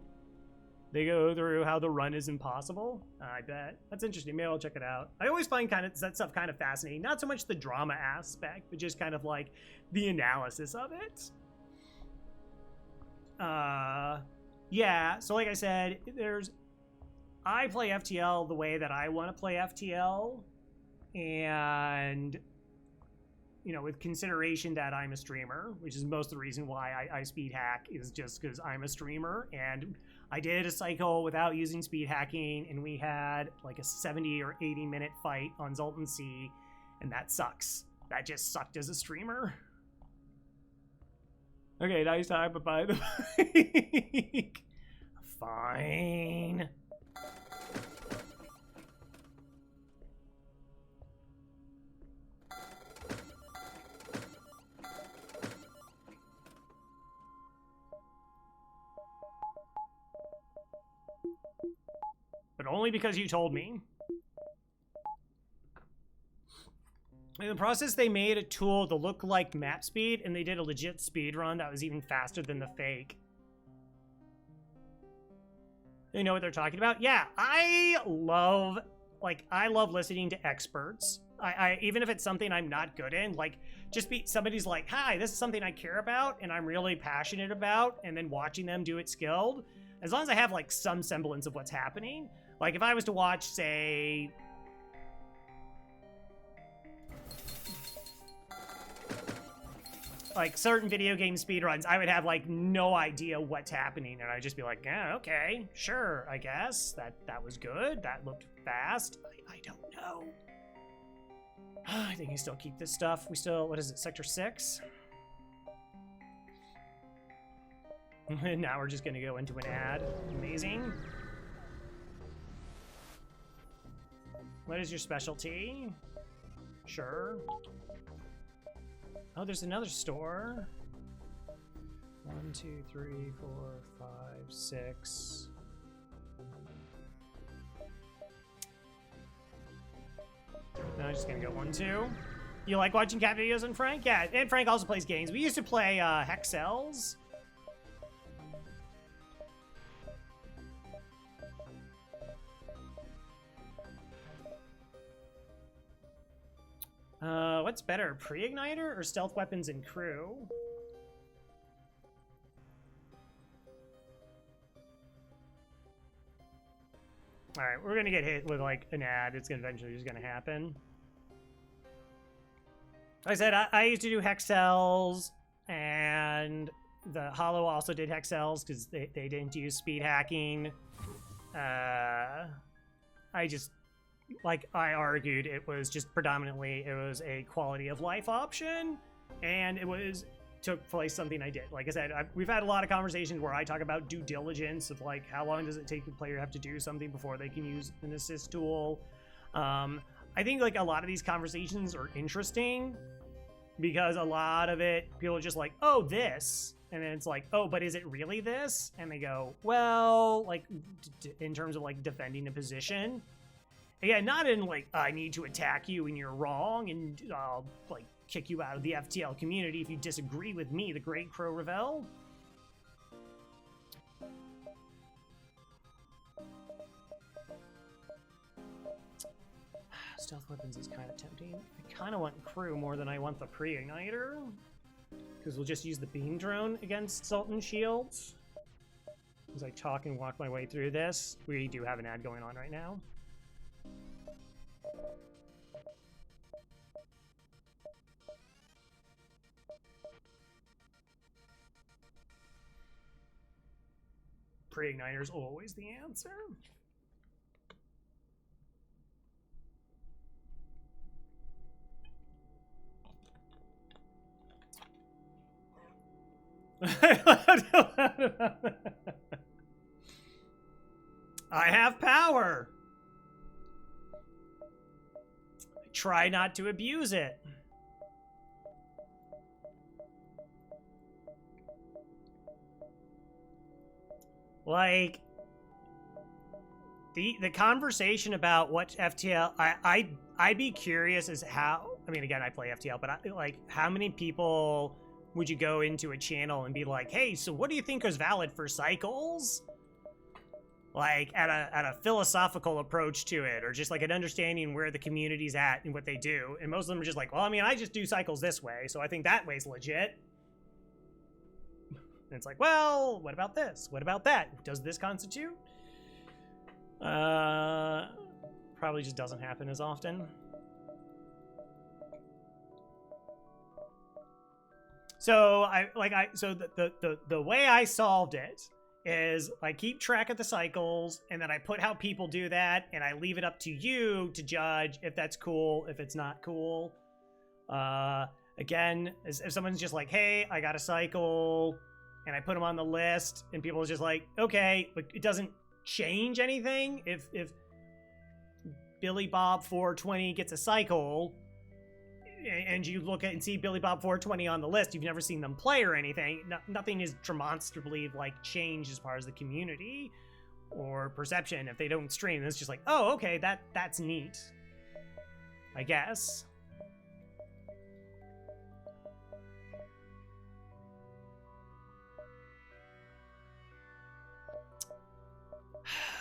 They go through how the run is impossible. I bet. That's interesting. Maybe I'll check it out. I always find kind of that stuff kind of fascinating. Not so much the drama aspect, but just kind of like the analysis of it. Yeah, so like I said, I play FTL the way that I want to play FTL. And, you know, with consideration that I'm a streamer, which is most of the reason why I speed hack, is just because I'm a streamer. And I did a cycle without using speed hacking, and we had like a 70 or 80 minute fight on Zoltan C, and that sucks. That just sucked as a streamer. Okay, nice time, but by the bike. Fine. But only because you told me. In the process, they made a tool to look like map speed, and they did a legit speed run that was even faster than the fake. You know what they're talking about? Yeah, I love listening to experts. I even if it's something I'm not good in, like somebody's like, hi, this is something I care about and I'm really passionate about, and then watching them do it skilled. As long as I have like some semblance of what's happening. Like if I was to watch, say, like certain video game speedruns, I would have like no idea what's happening, and I'd just be like, yeah, okay, sure, I guess that was good, that looked fast. I don't know. I think we still keep this stuff. We still, what is it, Sector 6? And now we're just gonna go into an ad. Amazing. What is your specialty? Sure. Oh, there's another store. 1, 2, 3, 4, 5, 6. No, I'm just gonna go 1, 2. You like watching cat videos on Frank? Yeah, and Frank also plays games. We used to play Hexels. What's better, pre-igniter or stealth weapons and crew? All right, we're gonna get hit with like an ad. It's eventually just gonna happen. Like I said, I used to do Hexels. and the Hollow also did Hexels because they didn't use speed hacking. I just, like I argued, it was just predominantly, it was a quality of life option, and it was took place something I did. Like I said, we've had a lot of conversations where I talk about due diligence of like how long does it take the player to have to do something before they can use an assist tool. I think like a lot of these conversations are interesting because a lot of it, people are just like, oh, this. And then it's like, oh, but is it really this? And they go, well, like in terms of like defending a position. Again, not in like, I need to attack you and you're wrong and I'll like kick you out of the FTL community if you disagree with me, the Great Crow Revel. Stealth weapons is kind of tempting. I kind of want crew more than I want the pre-igniter, because we'll just use the beam drone against Sultan shields. As I talk and walk my way through this, we do have an ad going on right now. Pre-igniter's always the answer. I have power. I try not to abuse it. Like the conversation about what FTL, I'd be curious as how, I mean, again, I play FTL, but like how many people would you go into a channel and be like, hey, so what do you think is valid for cycles? Like at a philosophical approach to it, or just like an understanding where the community's at and what they do. And most of them are just like, well, I mean, I just do cycles this way, so I think that way's legit. And it's like, well, what about this? What about that? Does this constitute? Probably just doesn't happen as often. So the way I solved it is I keep track of the cycles, and then I put how people do that, and I leave it up to you to judge if that's cool, if it's not cool. Again, if someone's just like, hey, I got a cycle, and I put them on the list, and people are just like, okay, but it doesn't change anything. If Billy Bob 420 gets a cycle, and you look at and see Billy Bob 420 on the list, you've never seen them play or anything. Nothing is demonstrably like changed as far as the community or perception. If they don't stream, it's just like, oh, okay, that's neat, I guess.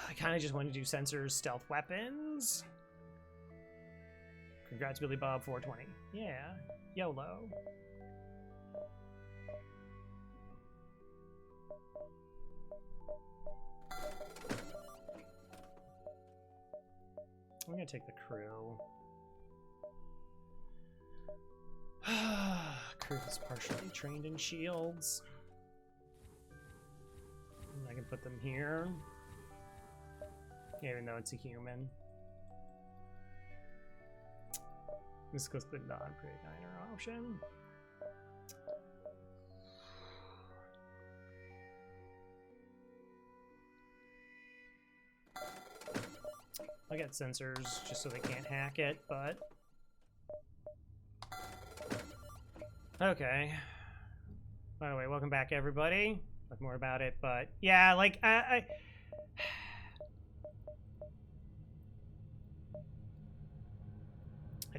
I kind of just want to do sensors, stealth weapons. Congrats, Billy Bob 420. Yeah, YOLO. I'm gonna take the crew. Crew is partially trained in shields. And I can put them here, even though it's a human. This goes to the non-pre-igniter option. I'll get sensors just so they can't hack it, but... Okay. By the way, welcome back, everybody. Talk more about it, but... Yeah, like, I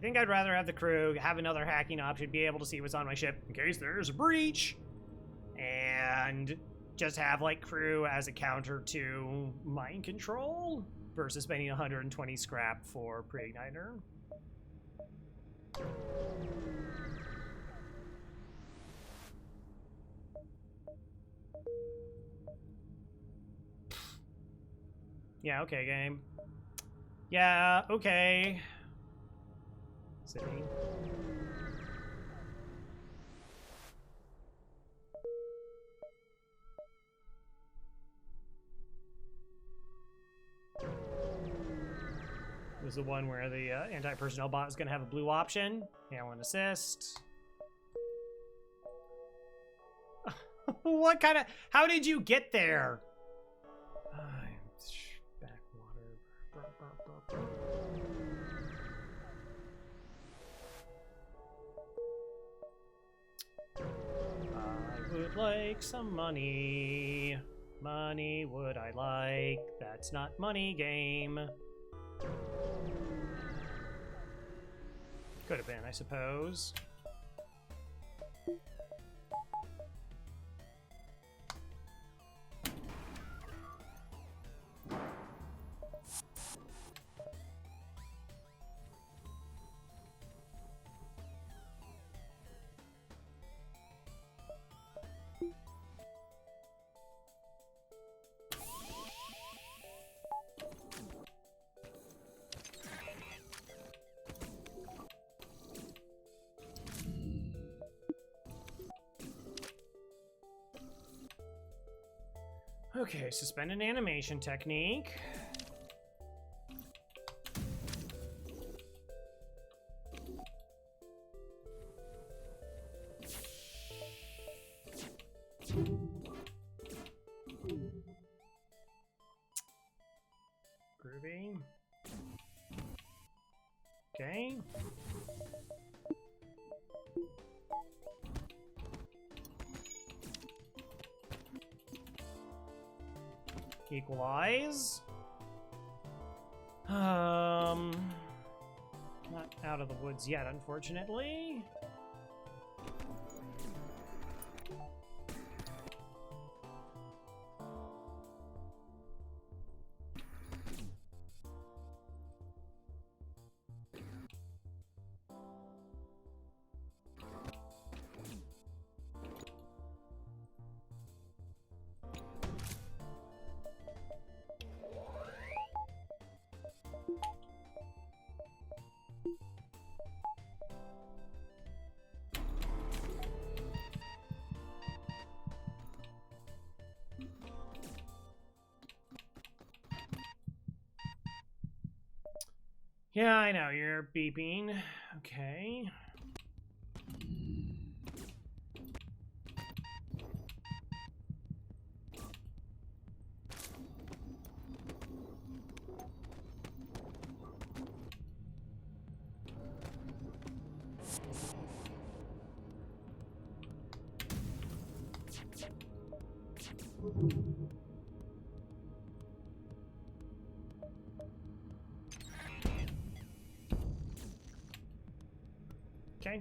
think I'd rather have the crew, have another hacking option, be able to see what's on my ship in case there's a breach, and just have like crew as a counter to mind control versus spending 120 scrap for pre-igniter. Yeah, okay, game. Yeah, okay. City. was the one where the anti-personnel bot is going to have a blue option. Handle and assist. What kind of... How did you get there? Backwater. I would like some money. Money would I like. That's not money game. Could have been, I suppose. Okay, suspend an animation technique. Groovy. Okay. Equalize. Not out of the woods yet, unfortunately. Yeah, I know, you're beeping. Okay. Okay.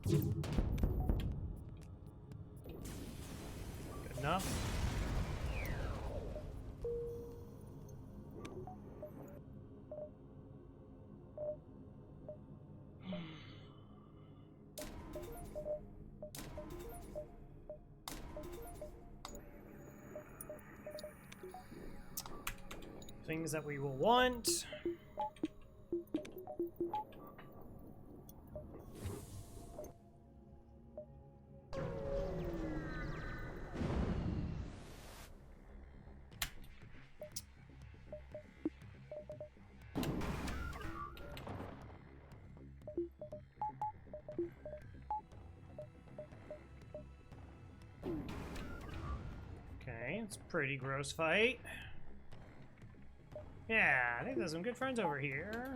Good enough. Things that we will want. Okay, it's a pretty gross fight. Yeah, I think there's some good friends over here.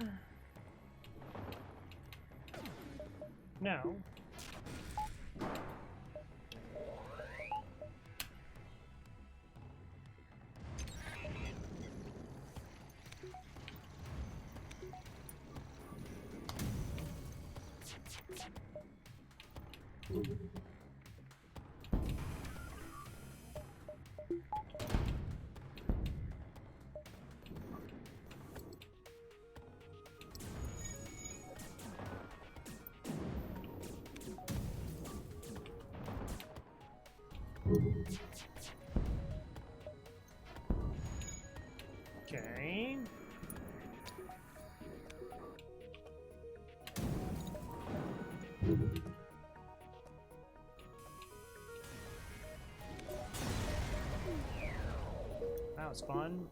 No. Okay. that was fun.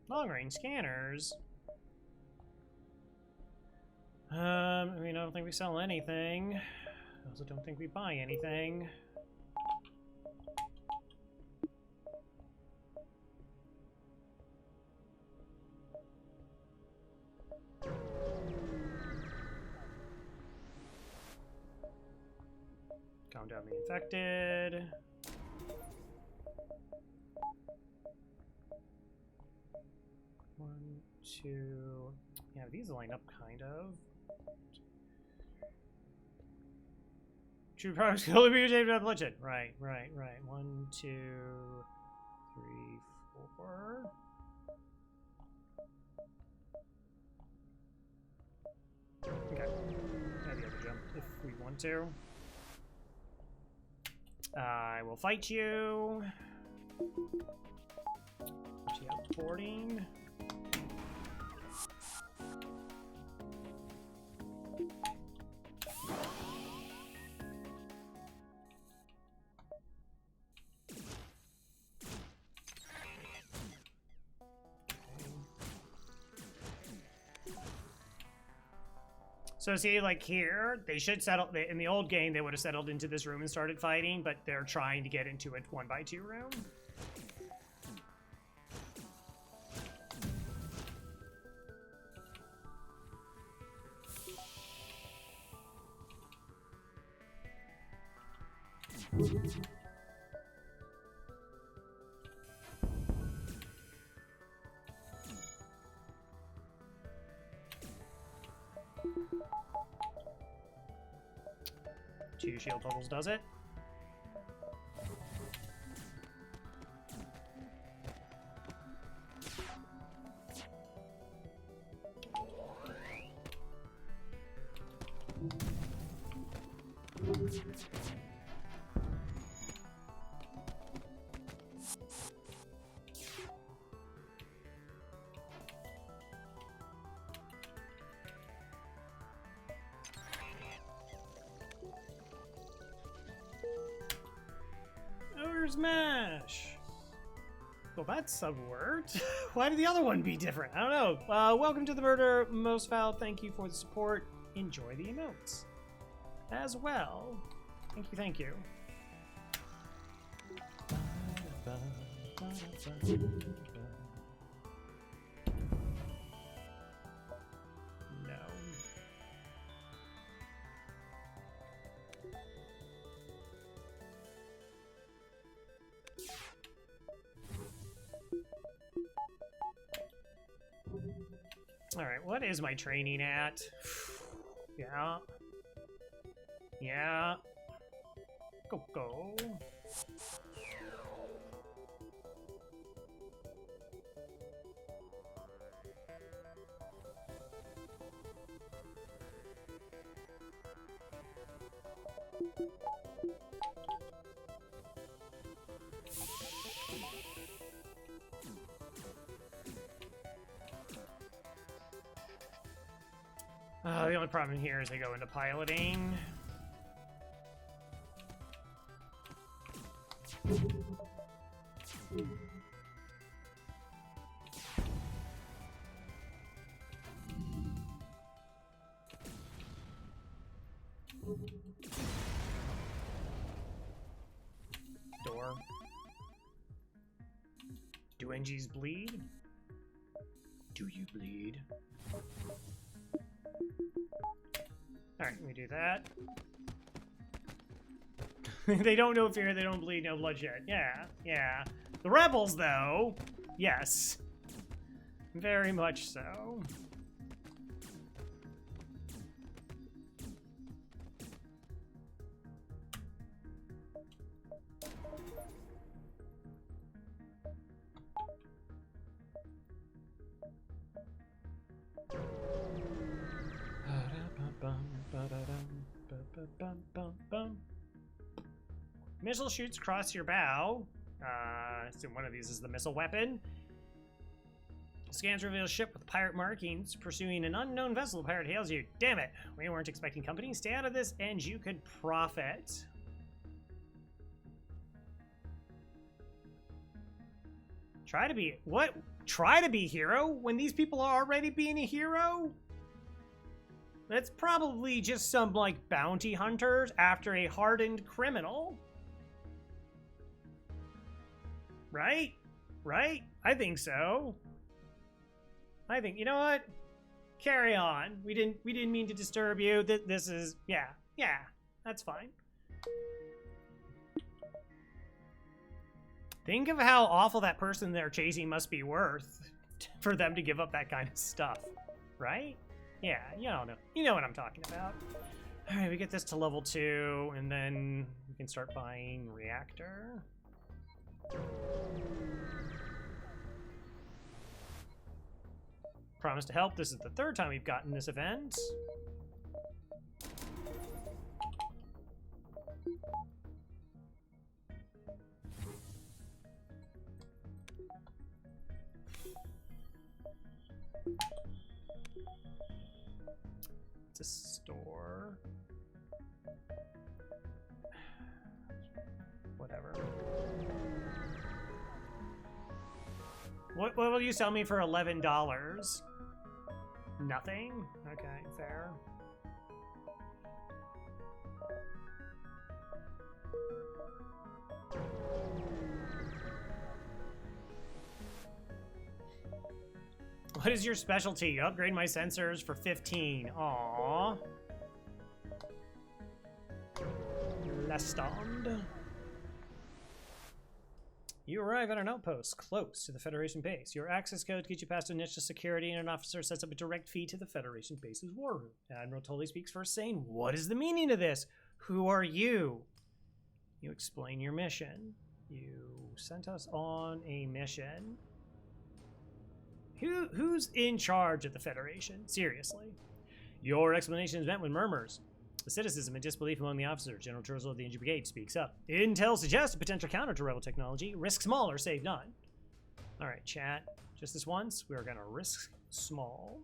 Long-range scanners. I mean, I don't think we sell anything. I also don't think we buy anything. Calm down the infected. One, two. Yeah, these line up kind of. True products can only be used after bloodshed. Right. 1, 2, 3, 4. Okay. Yeah, the other jump if we want to. I will fight you. Boarding. So see, like here, they should settle. In the old game, they would have settled into this room and started fighting, but they're trying to get into a 1x2 room. Two shield bubbles does it. Smash! Well, that sub worked. Why did the other one be different? I don't know. Welcome to the murder, Most Foul. Thank you for the support. Enjoy the emotes as well. Thank you. No. All right, what is my training at? Yeah. Go. The only problem here is I go into piloting. Door. Do Engis bleed? Do you bleed? Alright, we do that. They don't know fear, they don't bleed, no bloodshed. Yeah. The rebels, though, yes. Very much so. Missile shoots across your bow. So one of these is the missile weapon. Scans reveal a ship with pirate markings pursuing an unknown vessel. The pirate hails you. Damn it! We weren't expecting company. Stay out of this and you could profit. Try to be... What? Try to be hero? When these people are already being a hero? That's probably just some, like, bounty hunters after a hardened criminal. Right? Right? I think so. I think, you know what? Carry on. We didn't mean to disturb you. This is, yeah, that's fine. Think of how awful that person they're chasing must be worth for them to give up that kind of stuff, right? Yeah, you don't know. You know what I'm talking about. All right, we get this to level 2, and then we can start buying reactor. Promise to help. This is the 3rd time we've gotten this event. It's a store. Whatever. What will you sell me for $11? Nothing? Okay, fair. What is your specialty? Upgrade my sensors for 15. Aww. Lestonde. You arrive at an outpost close to the Federation base. Your access code gets you past initial security, and an officer sets up a direct feed to the Federation base's war room. Admiral Tully speaks first, saying, "What is the meaning of this? Who are you?" You explain your mission. You sent us on a mission. Who's in charge of the Federation? Seriously. Your explanation is met with murmurs. The cynicism and disbelief among the officers. General Churchill of the Engi Brigade speaks up. Intel suggests a potential counter to rebel technology. Risk small or save none. All right, chat. Just this once, we're going to risk small.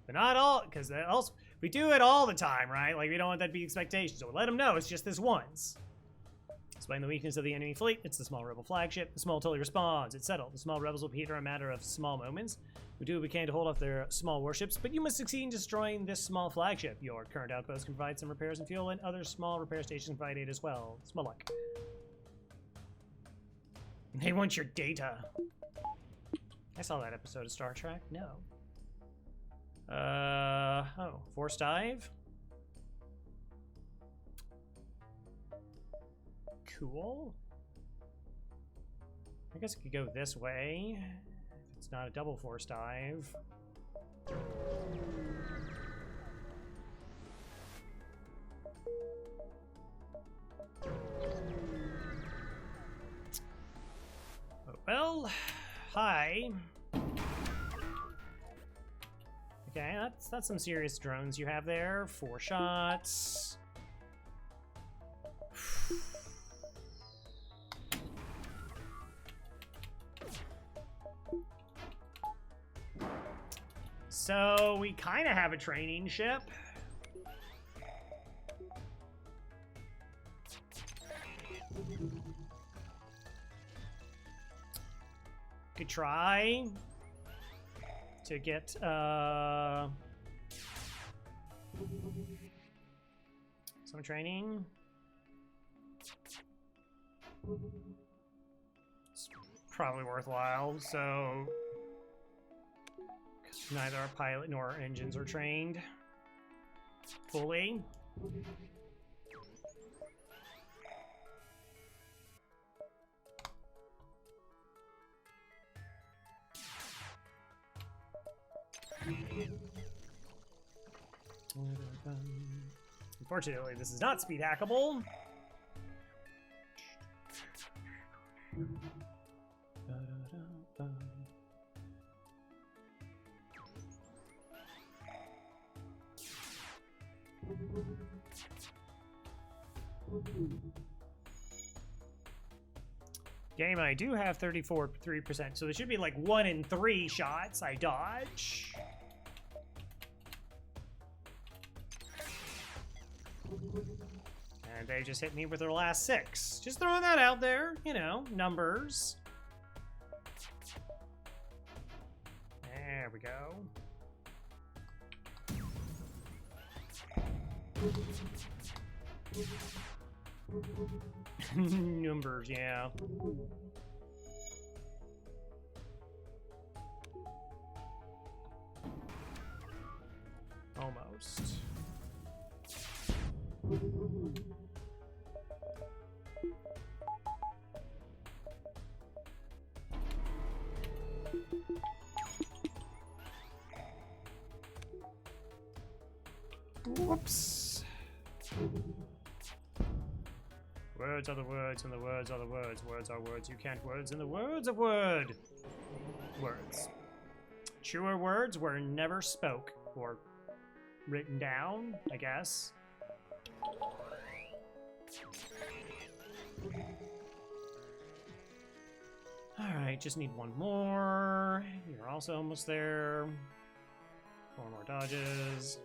But not all, because else we do it all the time, right? Like, we don't want that to be expectation. So let them know it's just this once. Explain the weakness of the enemy fleet. It's the small rebel flagship. The small totally responds. It's settled. The small rebels will peter a matter of small moments. We do what we can to hold off their small warships, but you must succeed in destroying this small flagship. Your current outpost can provide some repairs and fuel, and other small repair stations provide aid as well. Small luck. They want your data. I saw that episode of Star Trek. No. Oh, force dive. Cool. I guess it could go this way. It's not a double force dive. Oh, well, hi. Okay, that's some serious drones you have there. 4 shots. So we kind of have a training ship. Could try to get some training. It's probably worthwhile, so neither our pilot nor our engines are trained fully. Unfortunately, this is not speed hackable. Game, I do have 3%, so there should be like 1 in 3 shots I dodge. And they just hit me with their last 6. Just throwing that out there, you know, numbers. There we go. Numbers, yeah. Almost. Whoops. Words are the words, and the words are the words. Words are words, you can't words, and the words of word. Words. Truer words were never spoke, or written down, I guess. Alright, just need 1 more. You're also almost there. 4 more dodges.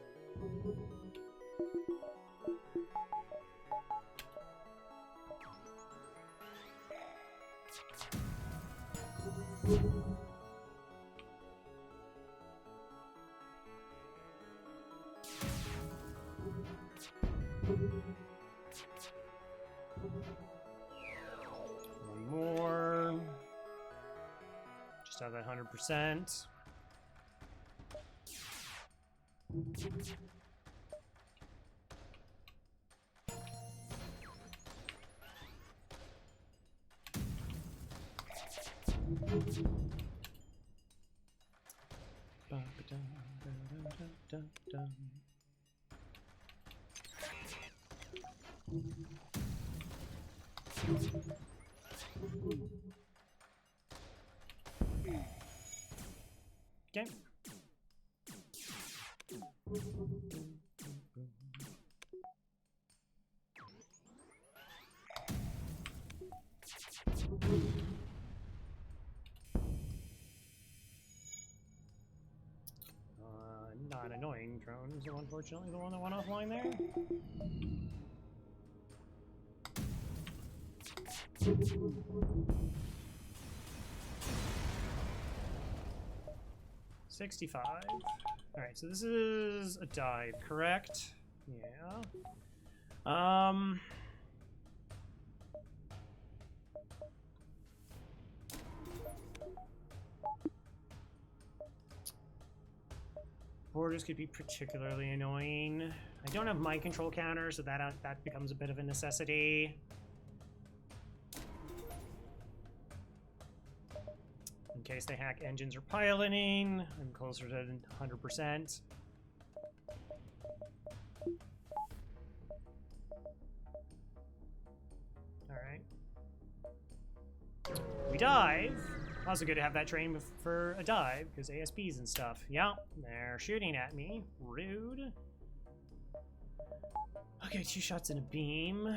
One more. Just have that 100%. Okay. Not annoying drone, so unfortunately the one that went offline there. $65. Alright, so this is a dive, correct? Yeah. Borders could be particularly annoying. I don't have mind control counter, so that becomes a bit of a necessity. In case they hack engines or piloting, I'm closer to 100%. Alright. We dive. Also good to have that train for a dive, because ASPs and stuff. Yeah, they're shooting at me. Rude. Okay, 2 shots in a beam.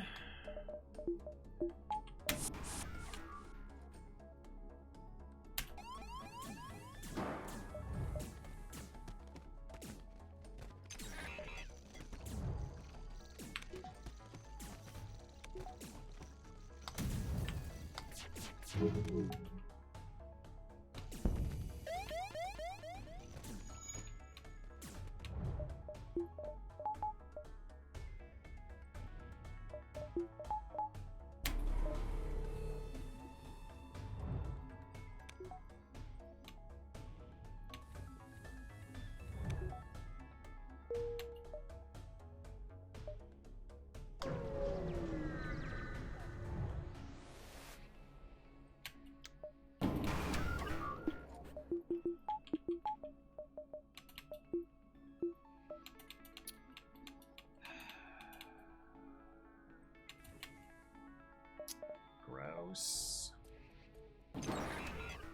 Gross.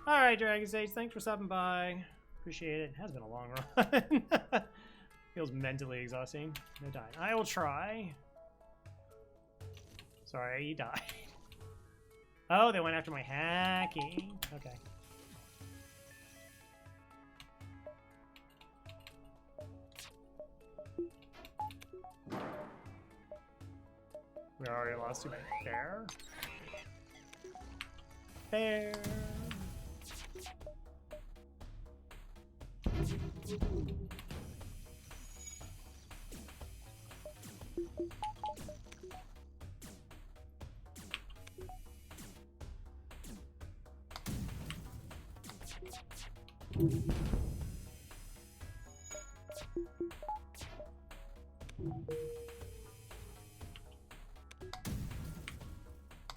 Alright, Dragon Stage, thanks for stopping by. Appreciate it. It has been a long run. Feels mentally exhausting. No dying. I will try. Sorry, you died. Oh, they went after my hacking. Okay. We already lost to my bear. Bear.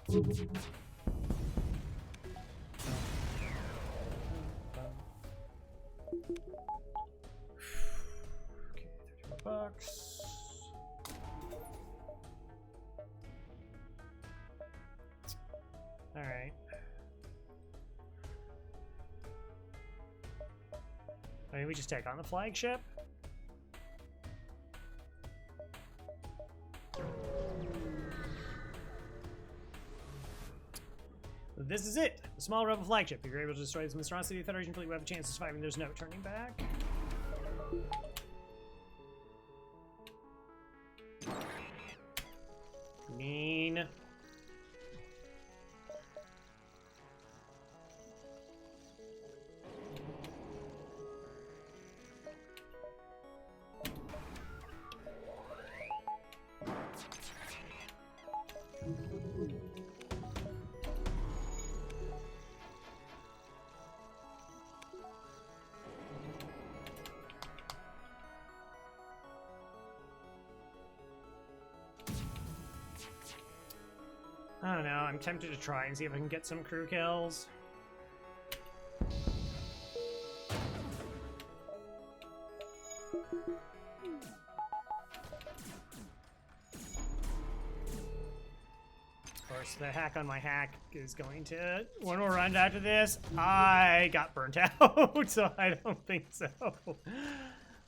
$30. All right. I mean, we just take on the flagship. This is it. The small rebel flagship. If you're able to destroy this monstrosity, the Federation fleet will have a chance of surviving. There's no turning back. Mean. I don't know, I'm tempted to try and see if I can get some crew kills. Of course, the hack on my hack is going to... When we're run after this, I got burnt out, so I don't think so.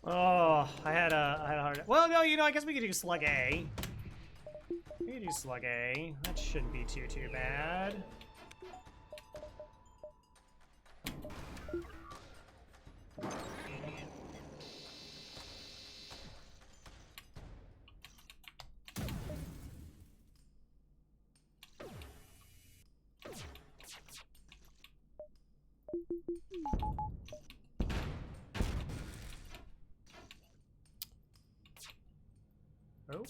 Oh, I had a hard... Well, no, you know, I guess we could do Slug A. We can do Slug A. That shouldn't be too bad. Oh.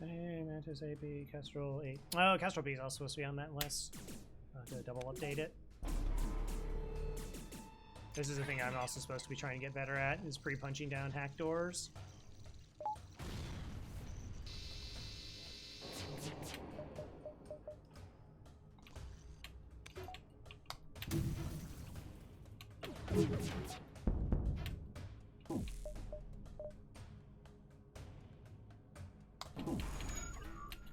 Hey, Mantis AP, Kestrel 8. Oh, Kestrel B is also supposed to be on that list. I'll have to double update it. This is the thing I'm also supposed to be trying to get better at, is pre-punching down hack doors.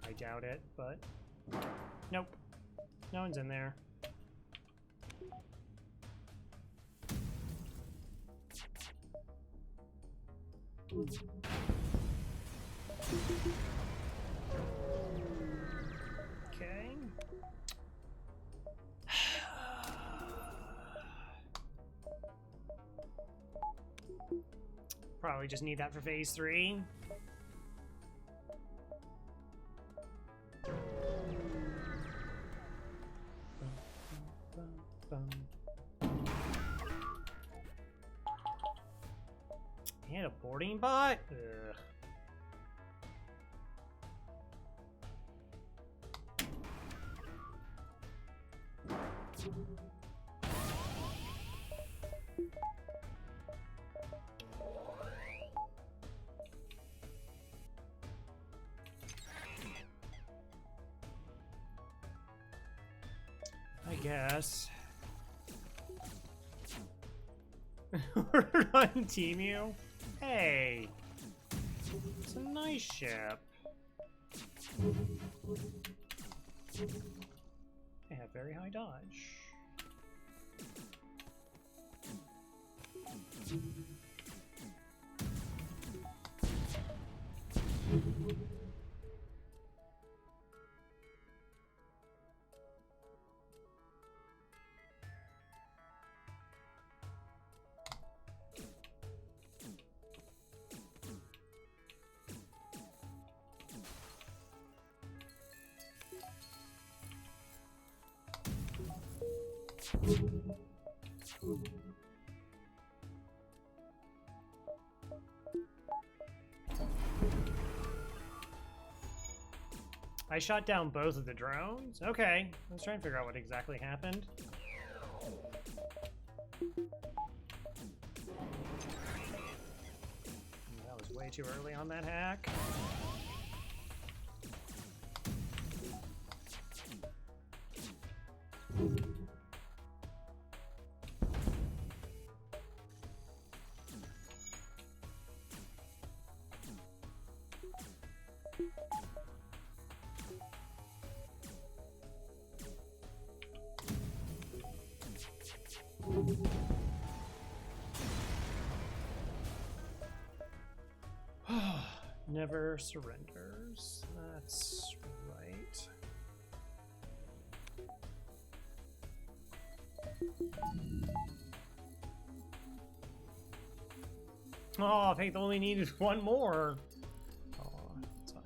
I doubt it, but nope. No one's in there. Okay. Probably just need that for phase 3. And a boarding bot? Ugh. I guess. Ordered on Temu? Hey! It's a nice ship. They have very high dodge. I shot down both of the drones? Okay, let's try and figure out what exactly happened. That was way too early on that hack. Never surrenders. That's right. Oh, I think they only needed one more. Oh, that's fine.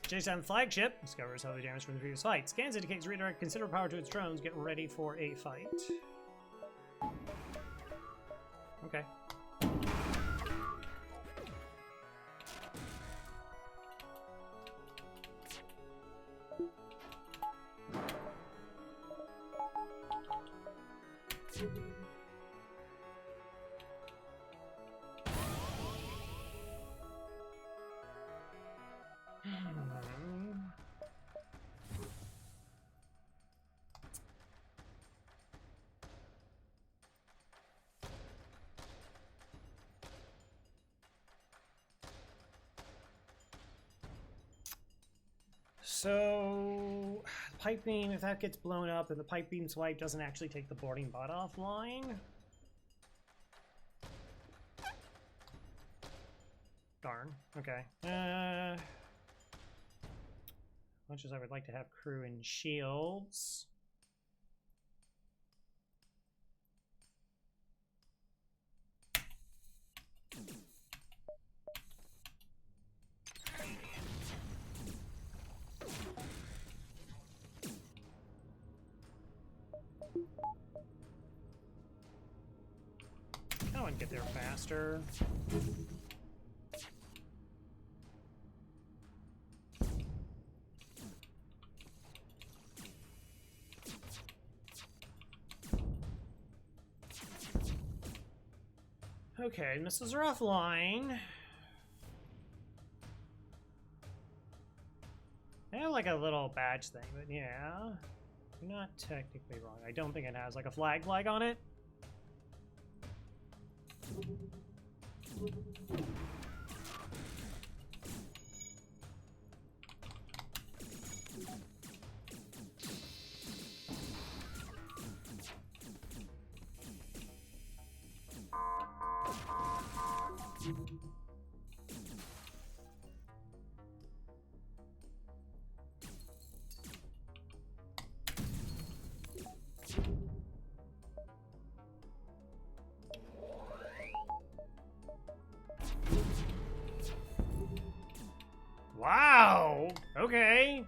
J7 flagship discovers heavy damage from the previous fight. Scans indicates redirect considerable power to its drones. Get ready for a fight. Okay. So, pipe beam, if that gets blown up, then the pipe beam swipe doesn't actually take the boarding bot offline. Darn. Okay. Much as I would like to have crew and shields. I want to get there faster. Okay, missiles are offline. I have like a little badge thing, but yeah. You're not technically wrong. I don't think it has like a flag on it. Wow! Okay.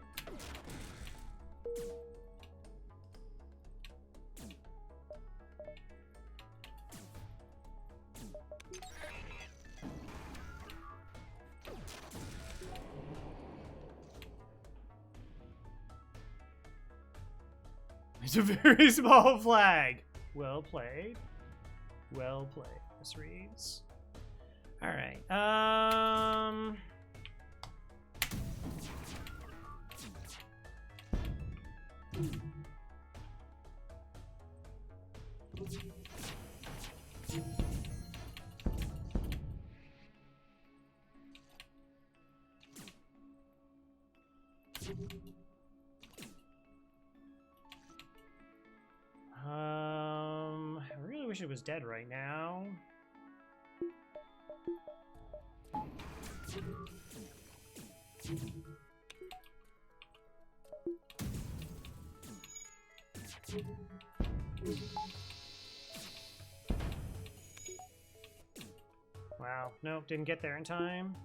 It's a very small flag. Well played. Well played, Miss Reeves. All right. I really wish it was dead right now. Wow, nope, didn't get there in time.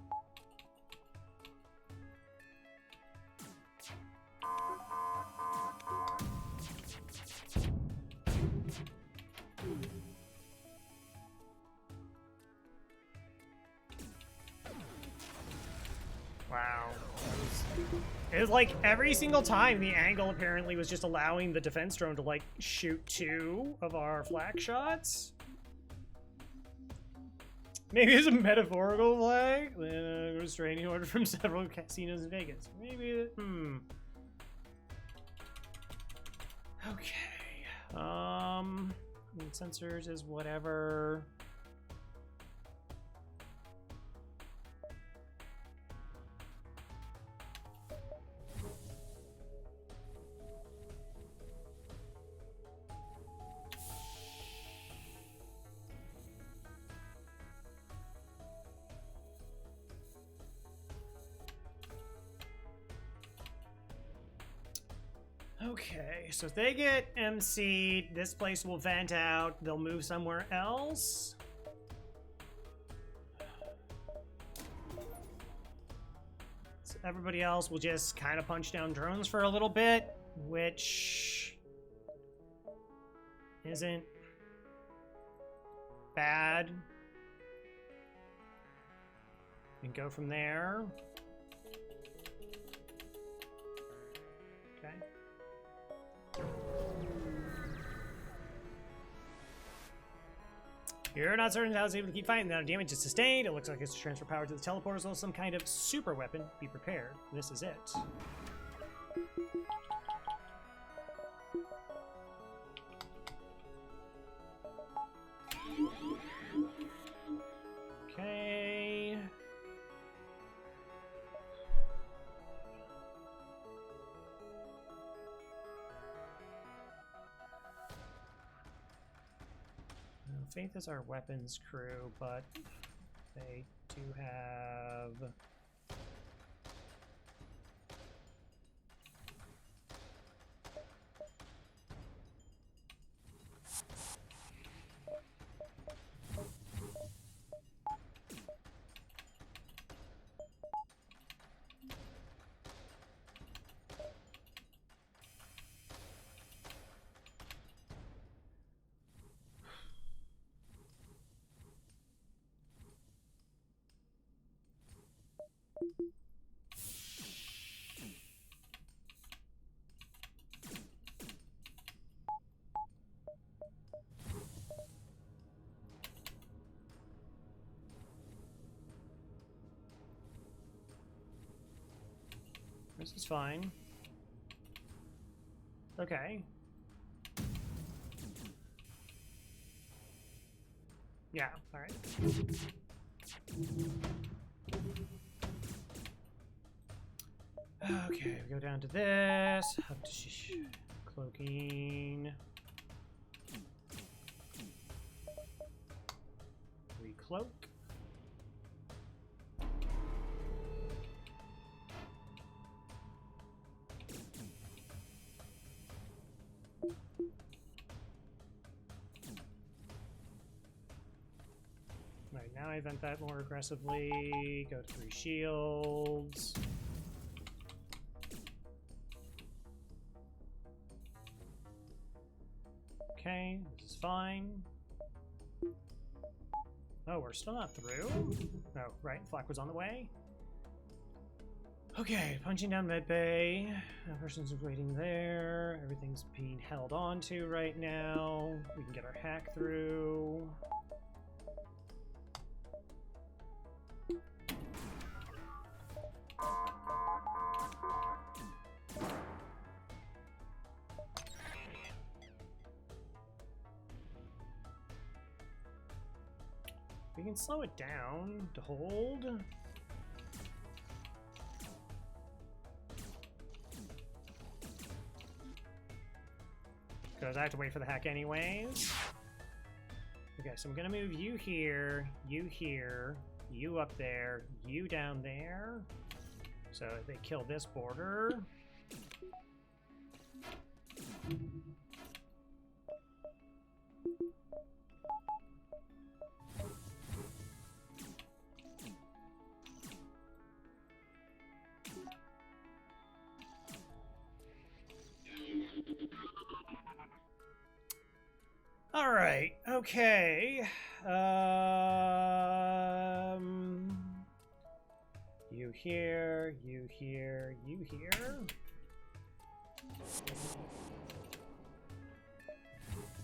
Wow. It was like every single time the angle apparently was just allowing the defense drone to like shoot 2 of our flak shots. Maybe it's a metaphorical flag. Restraining order from several casinos in Vegas. Maybe. Okay. Sensors is whatever. Okay, so if they get MC'd, this place will vent out. They'll move somewhere else. So everybody else will just kind of punch down drones for a little bit, which isn't bad. And go from there. Okay. You're not certain how it's able to keep fighting. The amount of damage is sustained. It looks like it's to transfer power to the teleporters or some kind of super weapon. Be prepared. This is it. Okay. Faith is our weapons crew, but they do have this is fine. Okay. Yeah, all right. Okay, we go down to this. Cloaking. Recloak. Right, now I vent that more aggressively. Go to 3 shields. Okay, this is fine. Oh, we're still not through? Oh, right, flak was on the way. Okay, punching down medbay. That person's waiting there. Everything's being held on to right now. We can get our hack through. We can slow it down to hold. because I have to wait for the hack anyways. Okay, so I'm gonna move you here, you up there, you down there. So they kill this border. All right, okay. You here, you here, you here.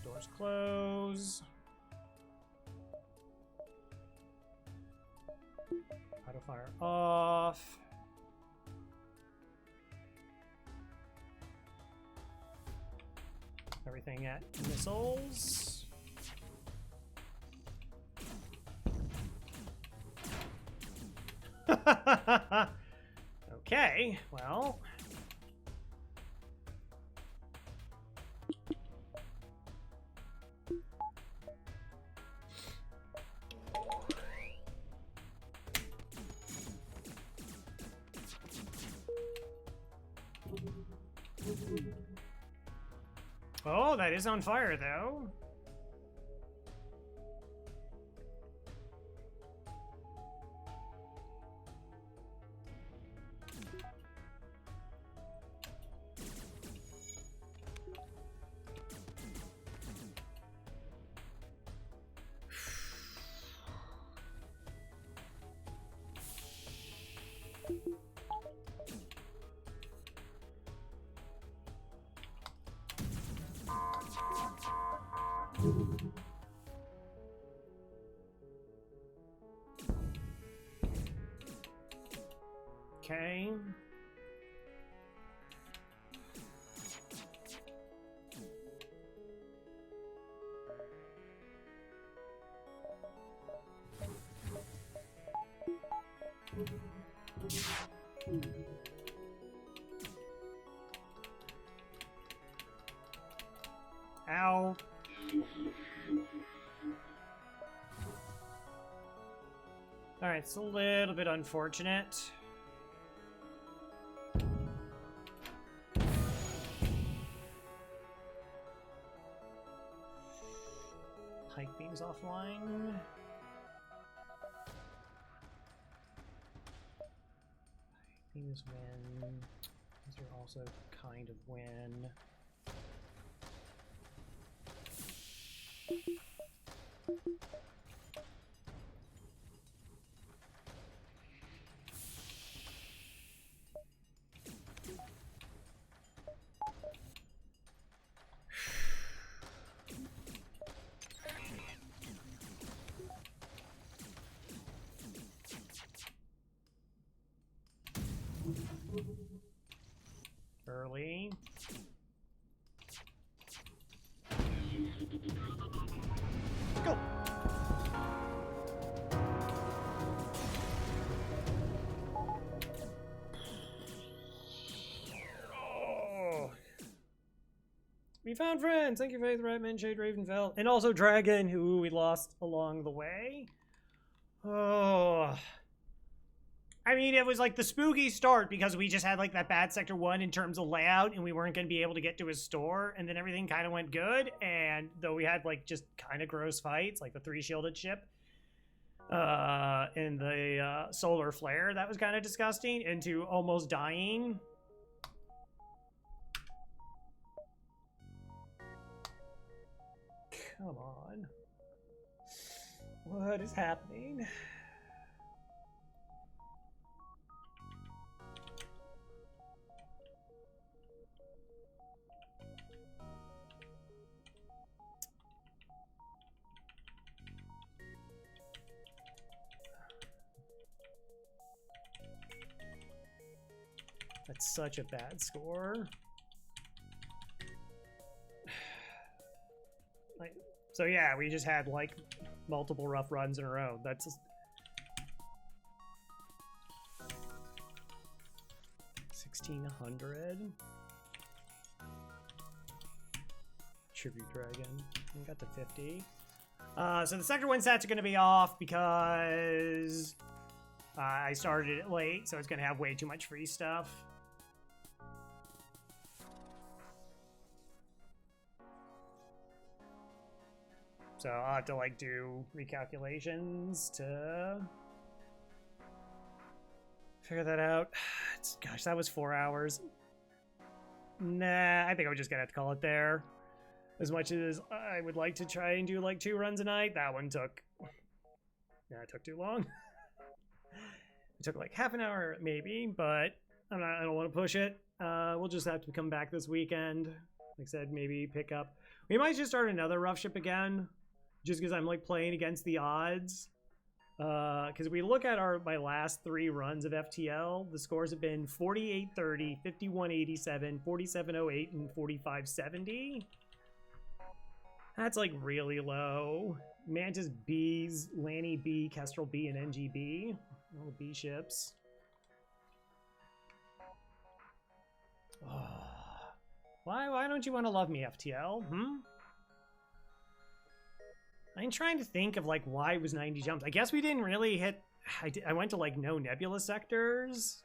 Doors close. Auto fire off. Everything at missiles. Okay, well. Oh, that is on fire, though. Okay. Ow. All right, it's a little bit unfortunate. Pike beams offline. Pike beams win. These are also kind of win. Early. Go! Oh. We found friends! Thank you, Faith, Redman, Shade, Ravenfell, and also Dragon, who we lost along the way. Oh... I mean, it was like the spooky start because we just had like that bad Sector 1 in terms of layout and we weren't going to be able to get to his store, and then everything kind of went good, and though we had like just kind of gross fights, like the 3-shielded ship in the solar flare, that was kind of disgusting, into almost dying. Come on. What is happening? That's such a bad score. Like, so yeah, we just had like multiple rough runs in a row. That's just... 1600. Tribute Dragon. I got to 50. So the Sector 1 stats are going to be off because I started it late, so it's going to have way too much free stuff. So I'll have to like do recalculations to figure that out. Gosh, that was 4 hours. Nah, I think I'm just gonna have to call it there. As much as I would like to try and do like 2 runs a night, that one took... Yeah, it took too long. It took like half an hour maybe, but I don't want to push it. We'll just have to come back this weekend. Like I said, maybe pick up. We might just start another rough ship again, just because I'm like playing against the odds. Because we look at my last 3 runs of FTL, the scores have been 48-30, 51-87, 47-08, and 45-70. That's like really low. Mantis B's, Lanny B, Kestrel B, and Engi B. All the B ships. Oh. Why don't you want to love me, FTL? I'm trying to think of like why it was 90 jumps. I guess we didn't really hit... I went to like no nebula sectors.